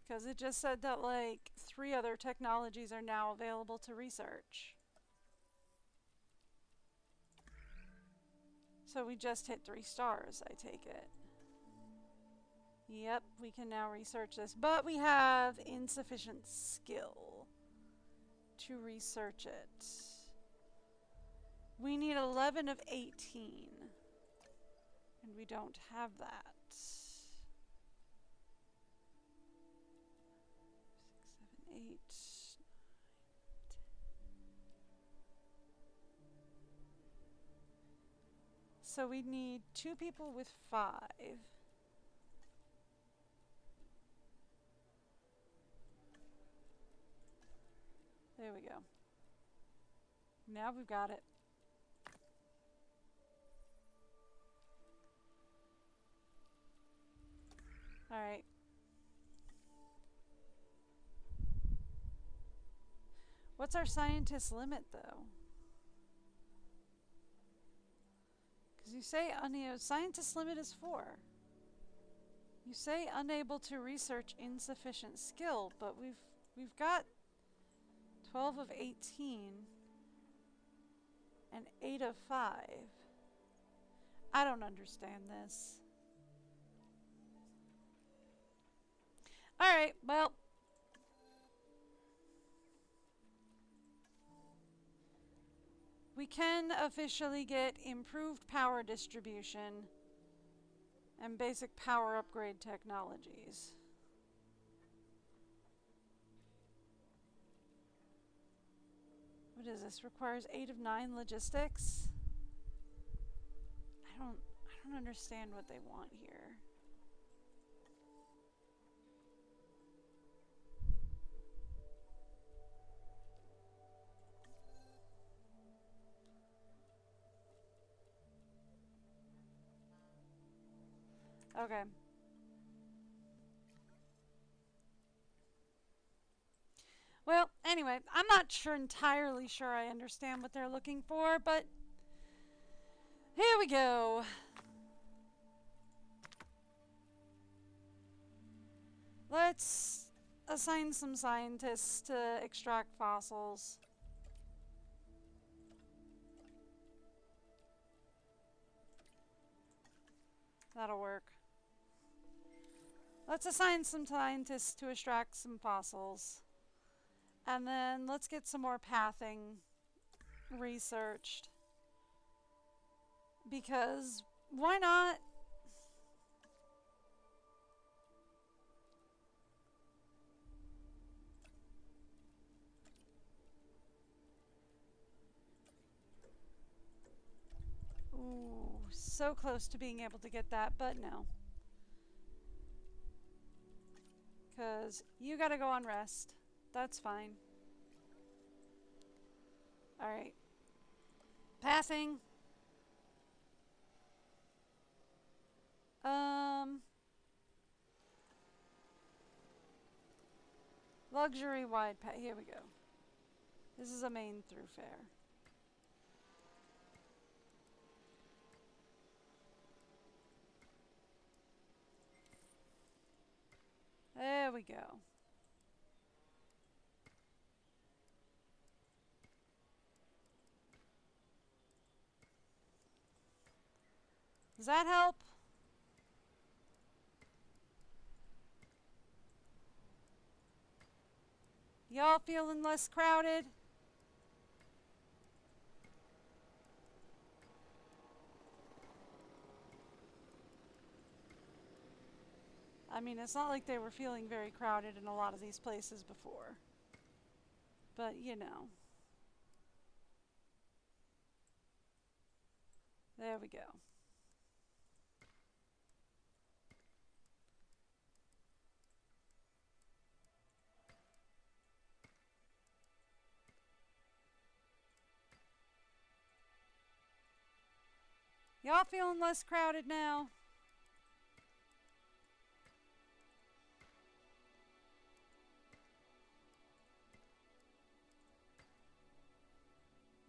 Because it just said that, like, 3 other technologies are now available to research. So we just hit 3 stars, I take it. Yep, we can now research this. But we have insufficient skill to research it. We need 11 of 18. And we don't have that. 6, 7, 8, 9, 10. So we need 2 people with 5. There we go. Now we've got it. Alright. What's our scientist limit, though? Because you say scientist limit is 4. You say unable to research insufficient skill, but we've got 12 of 18 and 8 of 5. I don't understand this. Alright, well. We can officially get improved power distribution and basic power upgrade technologies. What is this? Requires 8 of 9 logistics? I don't understand what they want here. Okay. Well, anyway, I'm not entirely sure I understand what they're looking for, but here we go. Let's assign some scientists to extract fossils. That'll work. Let's assign some scientists to extract some fossils. And then let's get some more pathing researched. Because why not? Ooh, so close to being able to get that, but no. Because you gotta go on rest. That's fine. Alright. Pathing. Luxury wide path. Here we go. This is a main thoroughfare. There we go. Does that help? Y'all feeling less crowded? I mean, it's not like they were feeling very crowded in a lot of these places before. But, you know. There we go. Y'all feeling less crowded now?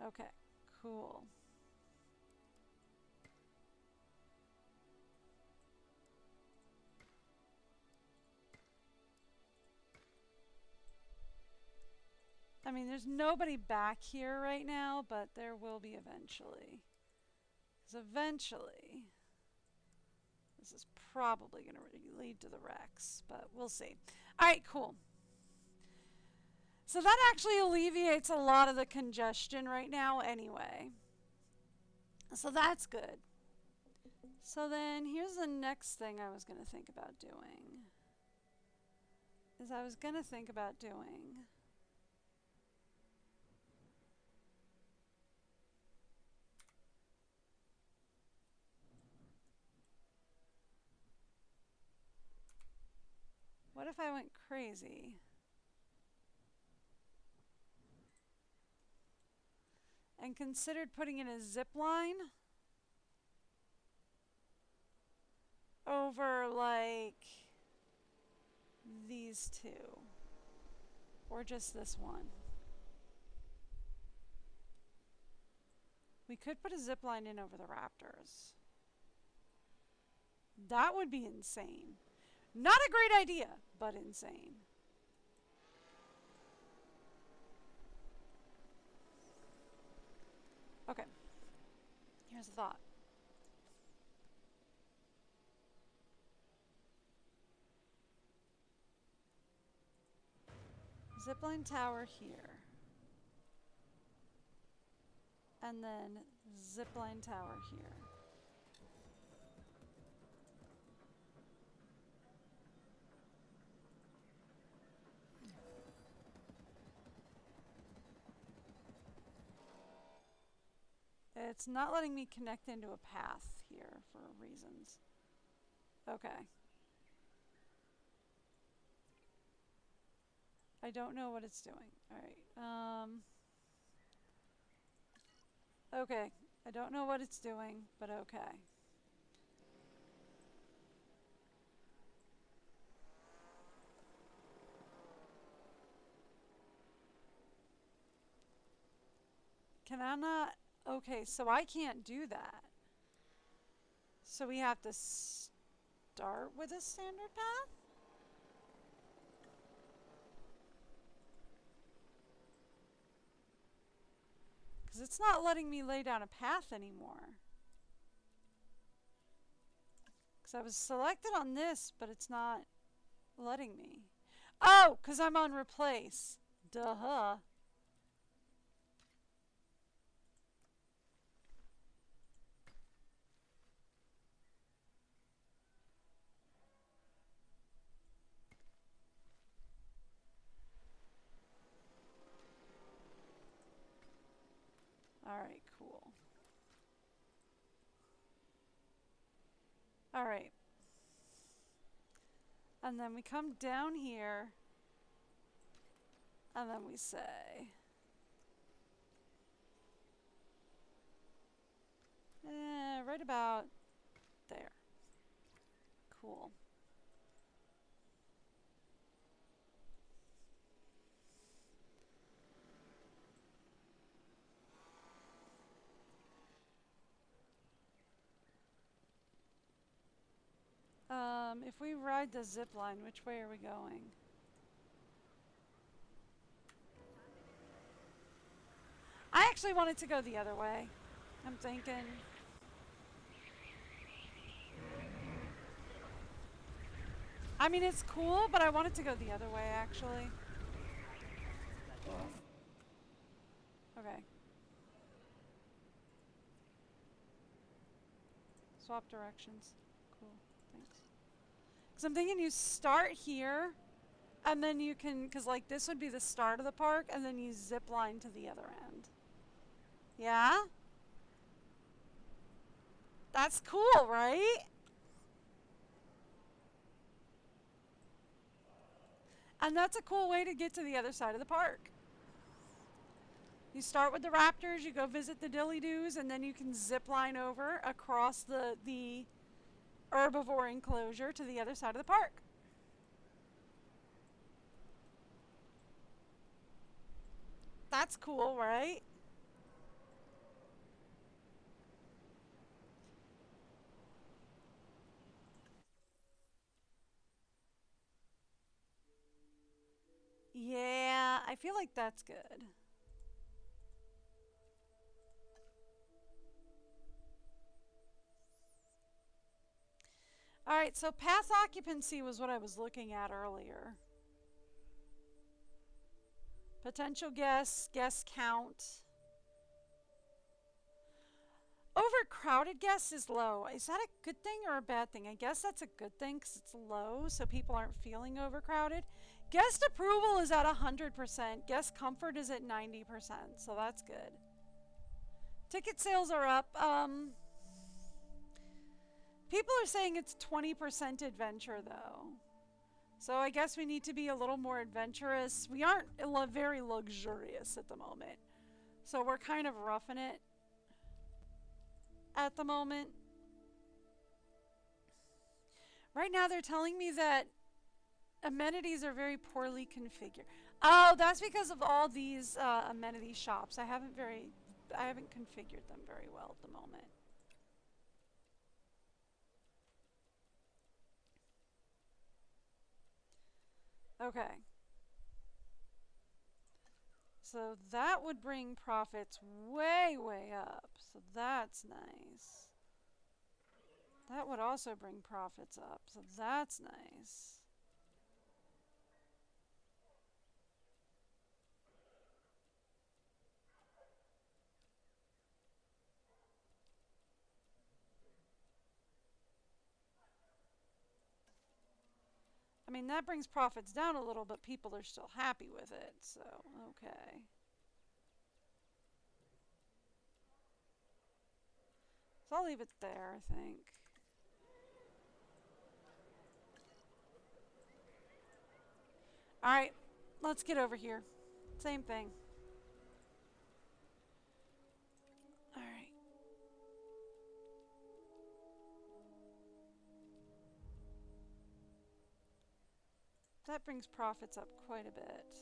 Okay, cool. I mean, there's nobody back here right now, but there will be eventually. Because eventually, this is probably going to lead to the Rex, but we'll see. All right, cool. So that actually alleviates a lot of the congestion right now anyway. So that's good. So then here's the next thing I was going to think about doing. What if I went crazy? And considered putting in a zip line over like these two, or just this one. We could put a zip line in over the raptors. That would be insane. Not a great idea, but insane. Okay. Here's a thought. Zipline tower here. And then zipline tower here. It's not letting me connect into a path here for reasons. Okay. I don't know what it's doing. Alright. Okay. I don't know what it's doing, but okay. Can I not? Okay, so I can't do that. So we have to start with a standard path? Because it's not letting me lay down a path anymore. Because I was selected on this, but it's not letting me. Oh, because I'm on replace. Duh. Alright, cool. Alright. And then we come down here. And then we say... right about there. Cool. If we ride the zip line, which way are we going? I actually wanted to go the other way. I'm thinking. I mean, it's cool, but I want it to go the other way, actually. Okay. Swap directions. Cool. Thanks. Because I'm thinking you start here, and then you can, because like this would be the start of the park, and then you zip line to the other end. Yeah? That's cool, right? And that's a cool way to get to the other side of the park. You start with the raptors, you go visit the dilly-doos, and then you can zip line over across the herbivore enclosure to the other side of the park. That's cool, right? Yeah, I feel like that's good. All right, so path occupancy was what I was looking at earlier. Potential guests, guest count. Overcrowded guests is low. Is that a good thing or a bad thing? I guess that's a good thing because it's low, so people aren't feeling overcrowded. Guest approval is at 100%. Guest comfort is at 90%, so that's good. Ticket sales are up. People are saying it's 20% adventure, though. So I guess we need to be a little more adventurous. We aren't very luxurious at the moment. So we're kind of roughing it at the moment. Right now they're telling me that amenities are very poorly configured. Oh, that's because of all these amenity shops. I haven't configured them very well at the moment. Okay. So that would bring profits way, way up. So that's nice. That would also bring profits up. So that's nice. I mean, that brings profits down a little, but people are still happy with it. So, okay. So I'll leave it there, I think. Alright, let's get over here. Same thing. Alright. That brings profits up quite a bit.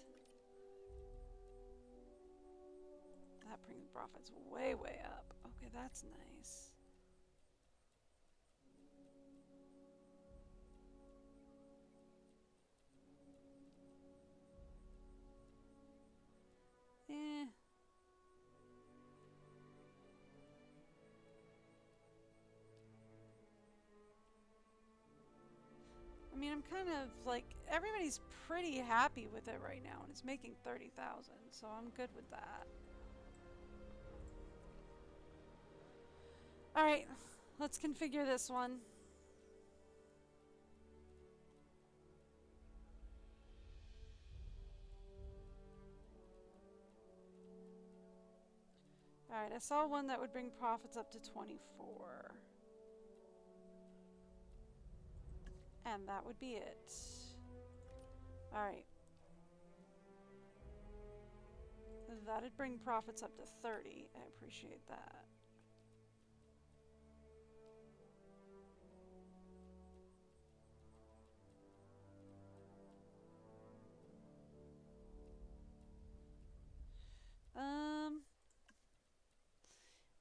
That brings profits way, way up. Okay, that's nice. Eh. I mean, I'm kind of like, everybody's pretty happy with it right now, and it's making 30,000, so I'm good with that. Alright, let's configure this one. Alright, I saw one that would bring profits up to 24. And that would be it. Alright. That'd bring profits up to 30. I appreciate that.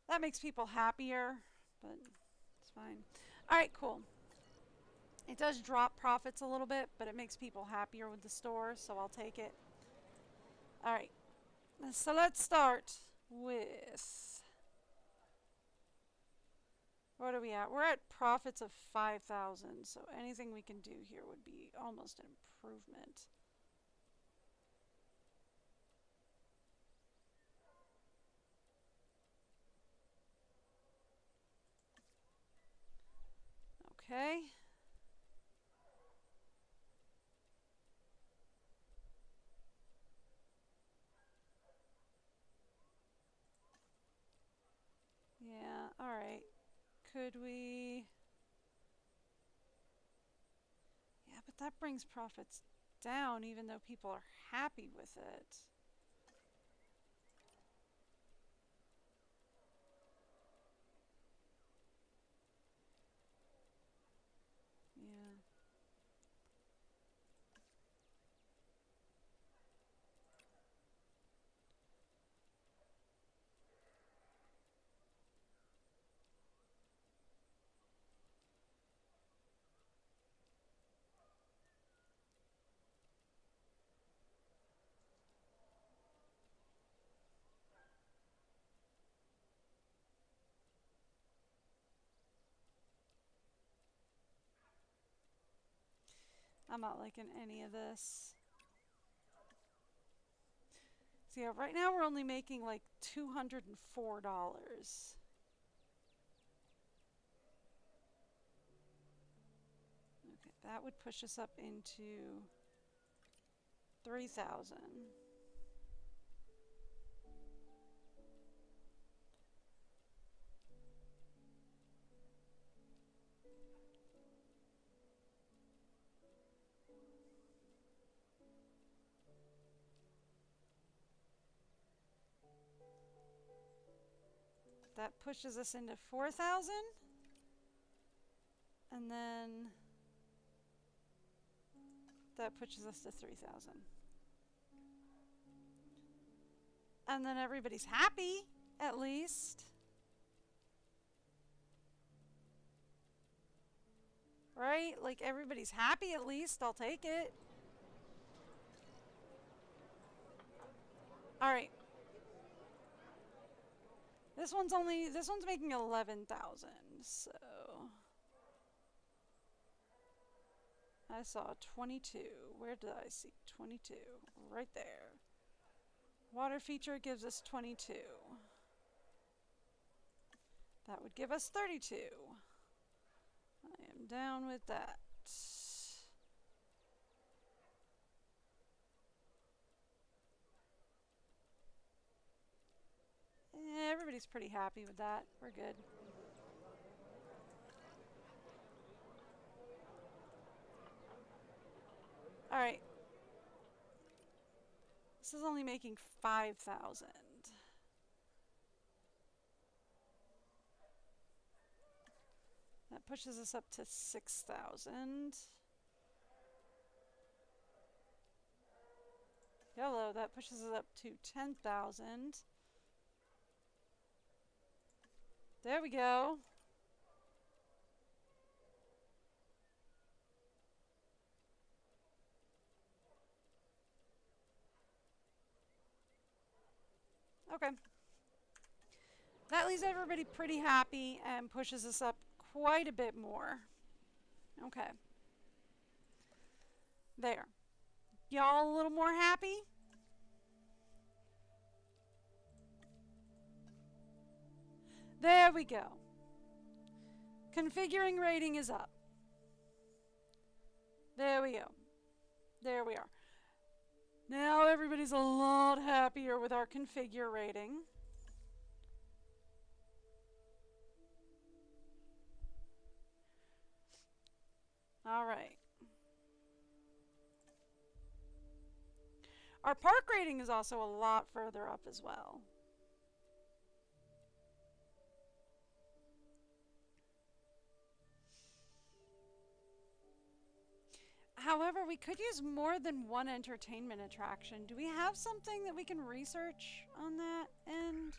That makes people happier, but it's fine. Alright, cool. It does drop profits a little bit, but it makes people happier with the store, so I'll take it. Alright, so let's start with... What are we at? We're at profits of 5,000, so anything we can do here would be almost an improvement. Okay. Yeah, alright. Could we... Yeah, but that brings profits down even though people are happy with it. Yeah. I'm not liking any of this. So yeah, right now we're only making like $204. Okay, that would push us up into 3,000. That pushes us into 4,000. And then that pushes us to 3,000. And then everybody's happy, at least. Right? Like everybody's happy at least. I'll take it. Alright. This one's making 11,000, so I saw 22. Where did I see 22? Right there. Water feature gives us 22. That would give us 32. I am down with that. Everybody's pretty happy with that. We're good. Alright. This is only making 5,000. That pushes us up to 6,000. Yellow, that pushes us up to 10,000. There we go. Okay. That leaves everybody pretty happy and pushes us up quite a bit more. Okay. There. Y'all a little more happy? There we go. Configuring rating is up. There we go. There we are. Now everybody's a lot happier with our configure rating. All right. Our park rating is also a lot further up as well. However, we could use more than one entertainment attraction. Do we have something that we can research on that end?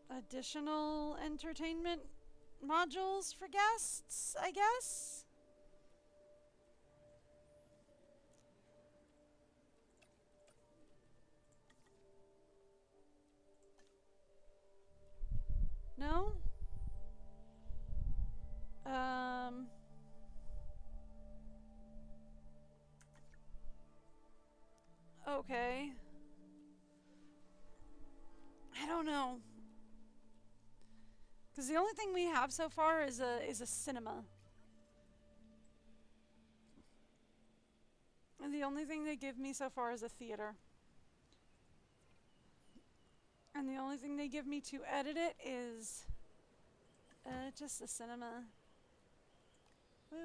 Additional entertainment modules for guests, I guess? Okay. I don't know. Because the only thing we have so far is a cinema. And the only thing they give me so far is a theater. And the only thing they give me to edit it is just a cinema. Woo.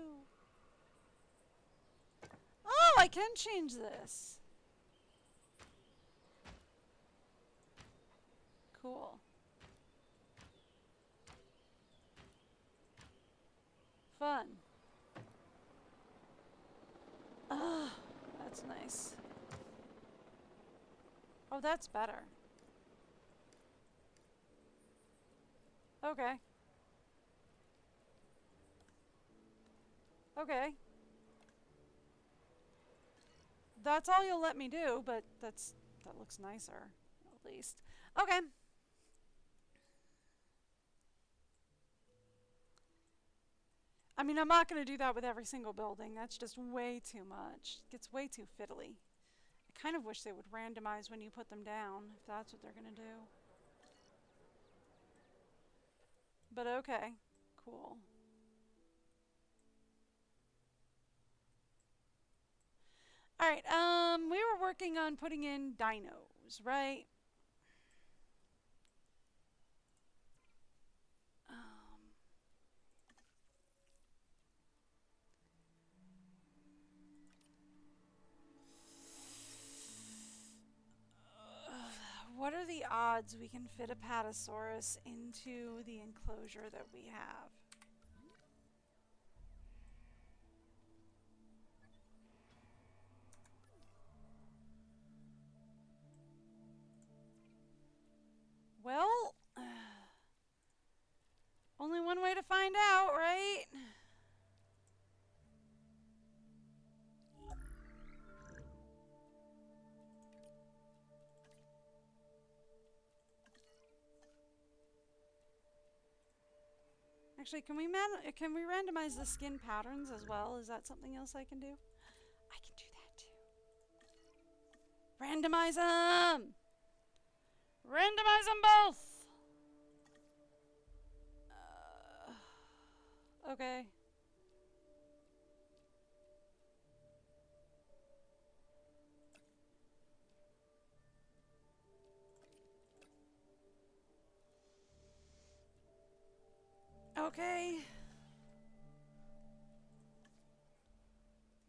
Oh, I can change this. Cool. Fun. Ah, that's nice. Oh, that's better. Okay. Okay. That's all you'll let me do, but that looks nicer, at least. Okay. I mean, I'm not going to do that with every single building. That's just way too much. It gets way too fiddly. I kind of wish they would randomize when you put them down, if that's what they're going to do. But okay. Cool. Alright, we were working on putting in dinos, right? What are the odds we can fit a Patasaurus into the enclosure that we have? Well, only one way to find out, right? Actually, can we randomize the skin patterns as well? Is that something else I can do? I can do that too. Randomize them! Randomize them both! Okay. Okay.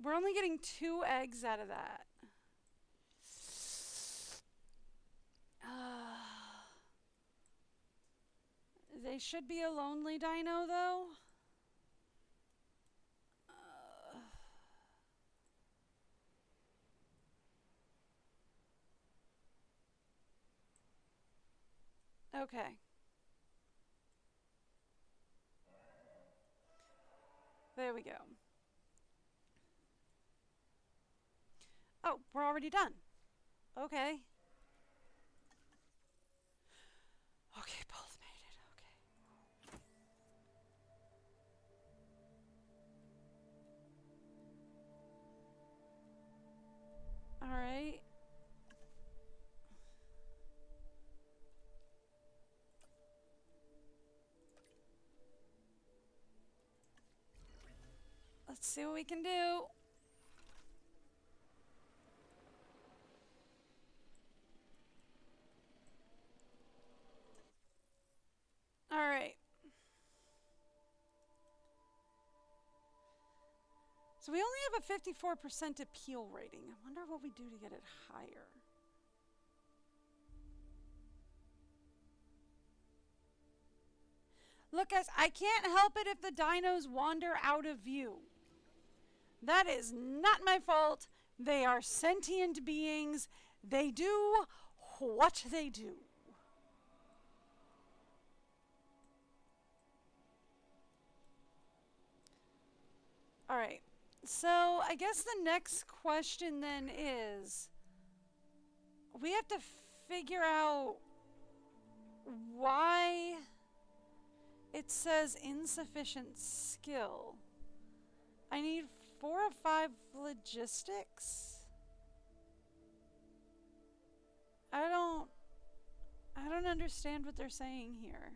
We're only getting 2 eggs out of that. They should be a lonely dino, though. Okay. There we go. Oh, we're already done. Okay. Okay, both made it. Okay. Alright. Let's see what we can do. Alright. So we only have a 54% appeal rating. I wonder what we do to get it higher. Look, guys, I can't help it if the dinos wander out of view. That is not my fault. They are sentient beings. They do what they do. Alright, so I guess the next question then is, we have to figure out why it says insufficient skill. I need 4 of 5 logistics. I don't understand what they're saying here.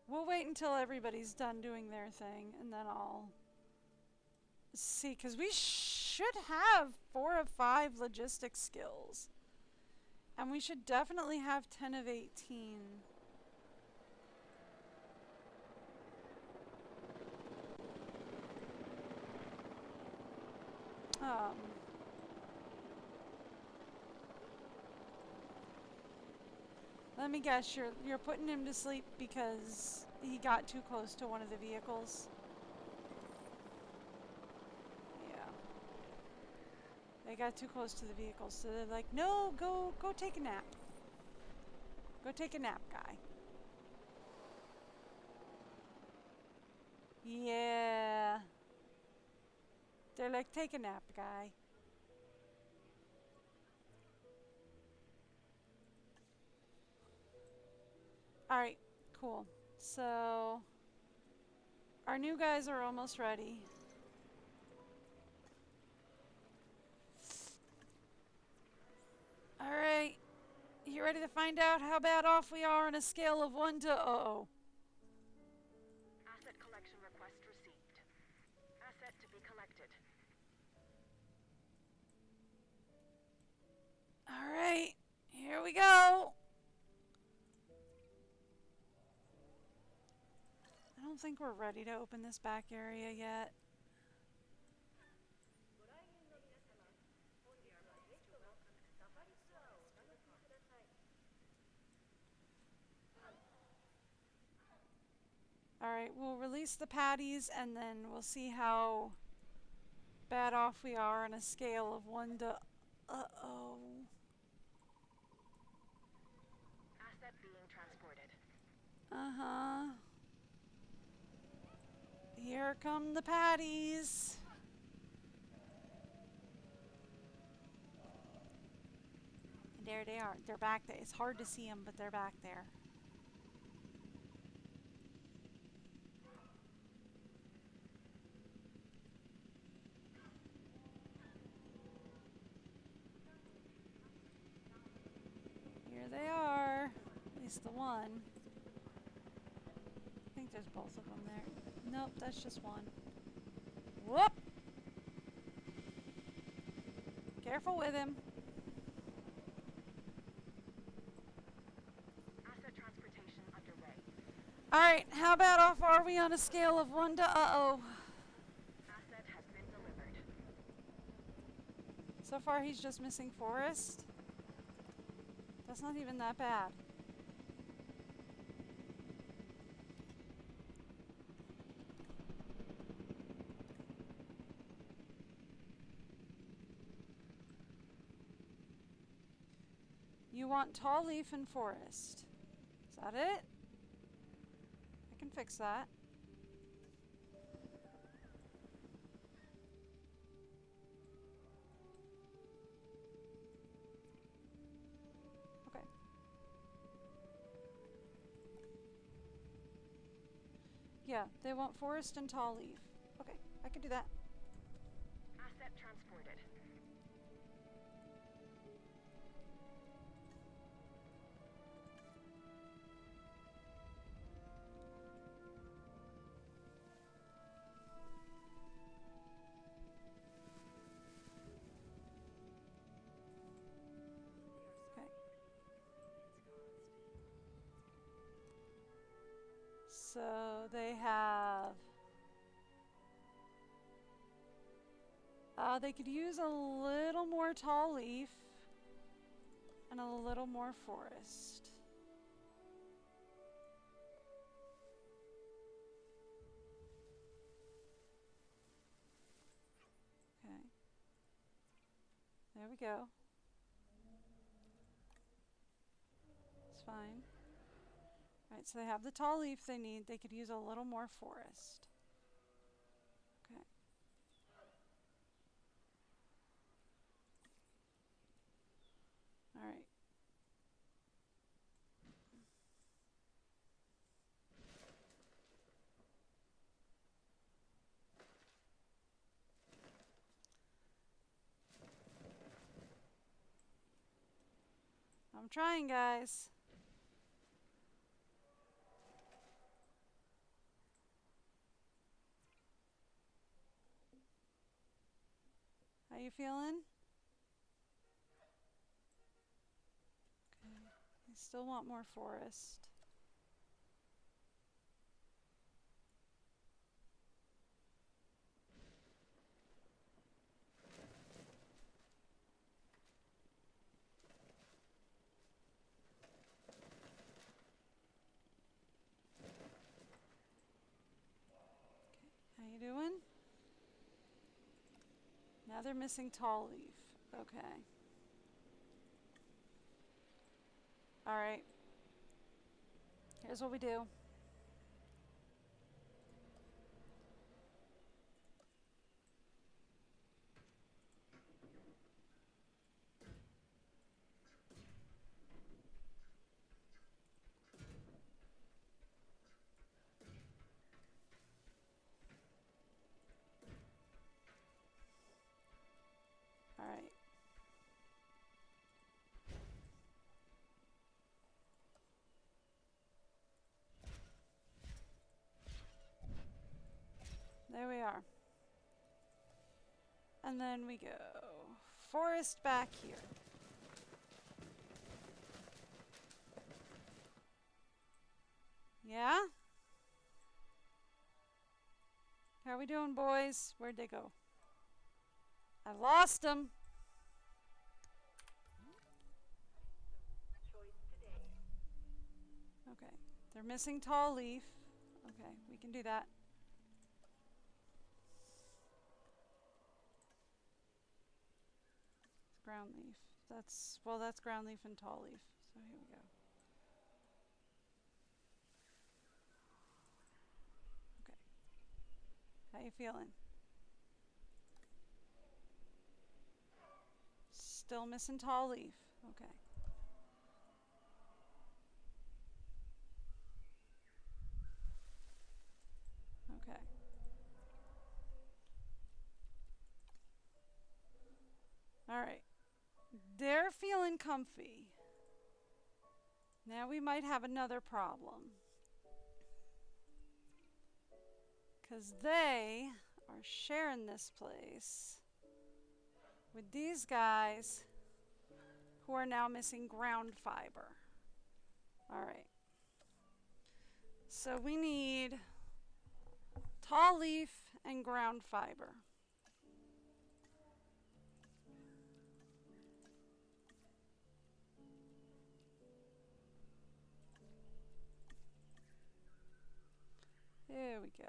We'll wait until everybody's done doing their thing, and then I'll see, because we should have 4 of 5 logistics skills. And we should definitely have 10 of 18. Let me guess, you're putting him to sleep because he got too close to one of the vehicles. Yeah. They got too close to the vehicles, so they're like, no, go take a nap. Go take a nap, guy. Yeah. They're like, take a nap, guy. Alright, cool. So, our new guys are almost ready. Alright, you ready to find out how bad off we are on a scale of 1 to uh-oh? Asset collection request received. Asset to be collected. Alright, here we go. I don't think we're ready to open this back area yet. Alright, we'll release the patties and then we'll see how bad off we are on a scale of 1 to uh-oh. Asset being transported. Uh-huh. Here come the patties. There they are. They're back there. It's hard to see them, but they're back there. Here they are. At least the one. I think there's both of them there. Nope, that's just one. Whoop! Careful with him. Asset transportation underway. Alright, how bad off are we on a scale of 1 to uh-oh? Asset has been delivered. So far he's just missing Forest. That's not even that bad. You want Tall Leaf and Forest. Is that it? I can fix that. Okay. Yeah, they want Forest and Tall Leaf. Okay, I can do that. Asset transported. Okay. So they have... they could use a little more Tall Leaf and a little more Forest. Okay. There we go. It's fine. Alright, so they have the Tall Leaf they need. They could use a little more Forest. Okay. Alright. I'm trying, guys. How you feeling? Okay. I still want more forest. How you doing? Now they're missing tall leaf. Okay. Alright. Here's what we do. Alright. There we are. And then we go forest back here. Yeah? How are we doing, boys? Where'd they go? I lost them. Okay. They're missing tall leaf. Okay, we can do that. It's ground leaf. That's ground leaf and tall leaf. So here we go. Okay. How you feeling? Still missing tall leaf. Okay. Okay. All right. They're feeling comfy. Now we might have another problem. Because they are sharing this place with these guys who are now missing ground fiber. All right. So we need tall leaf and ground fiber. There we go.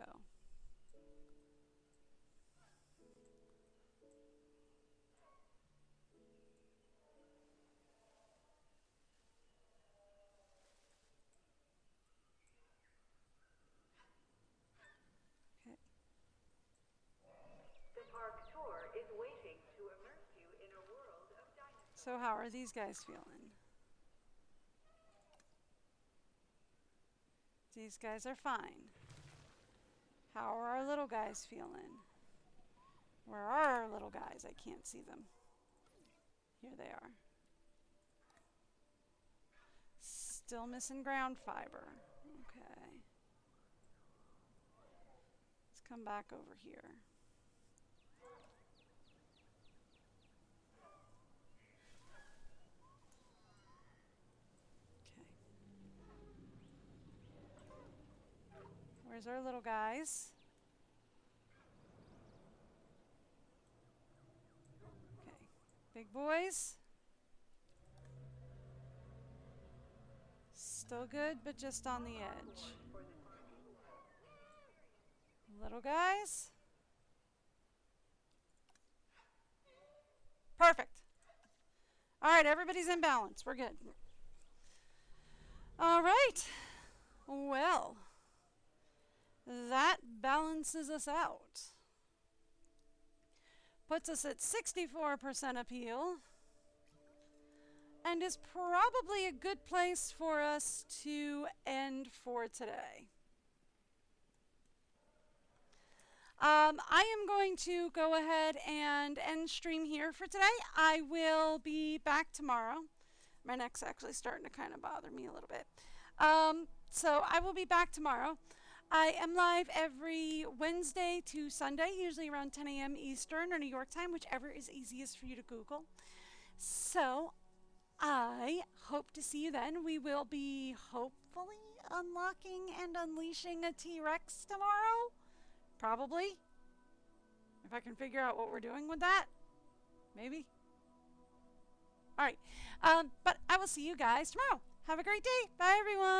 Okay. The park tour is waiting to immerse you in a world of dinosaurs. So how are these guys feeling? These guys are fine. How are our little guys feeling? Where are our little guys? I can't see them. Here they are. Still missing ground fiber. Okay. Let's come back over here. Okay. Where's our little guys? Okay. Big boys. Still good, but just on the edge. Little guys. Perfect. All right, everybody's in balance. We're good. All right. Well, that balances us out. Puts us at 64% appeal. And is probably a good place for us to end for today. I am going to go ahead and end stream here for today. I will be back tomorrow. My neck's actually starting to kind of bother me a little bit. So I will be back tomorrow. I am live every Wednesday to Sunday, usually around 10 a.m. Eastern or New York time, whichever is easiest for you to Google. So I hope to see you then. We will be hopefully unlocking and unleashing a T-Rex tomorrow. Probably. If I can figure out what we're doing with that. Maybe. Alright. But I will see you guys tomorrow. Have a great day. Bye, everyone.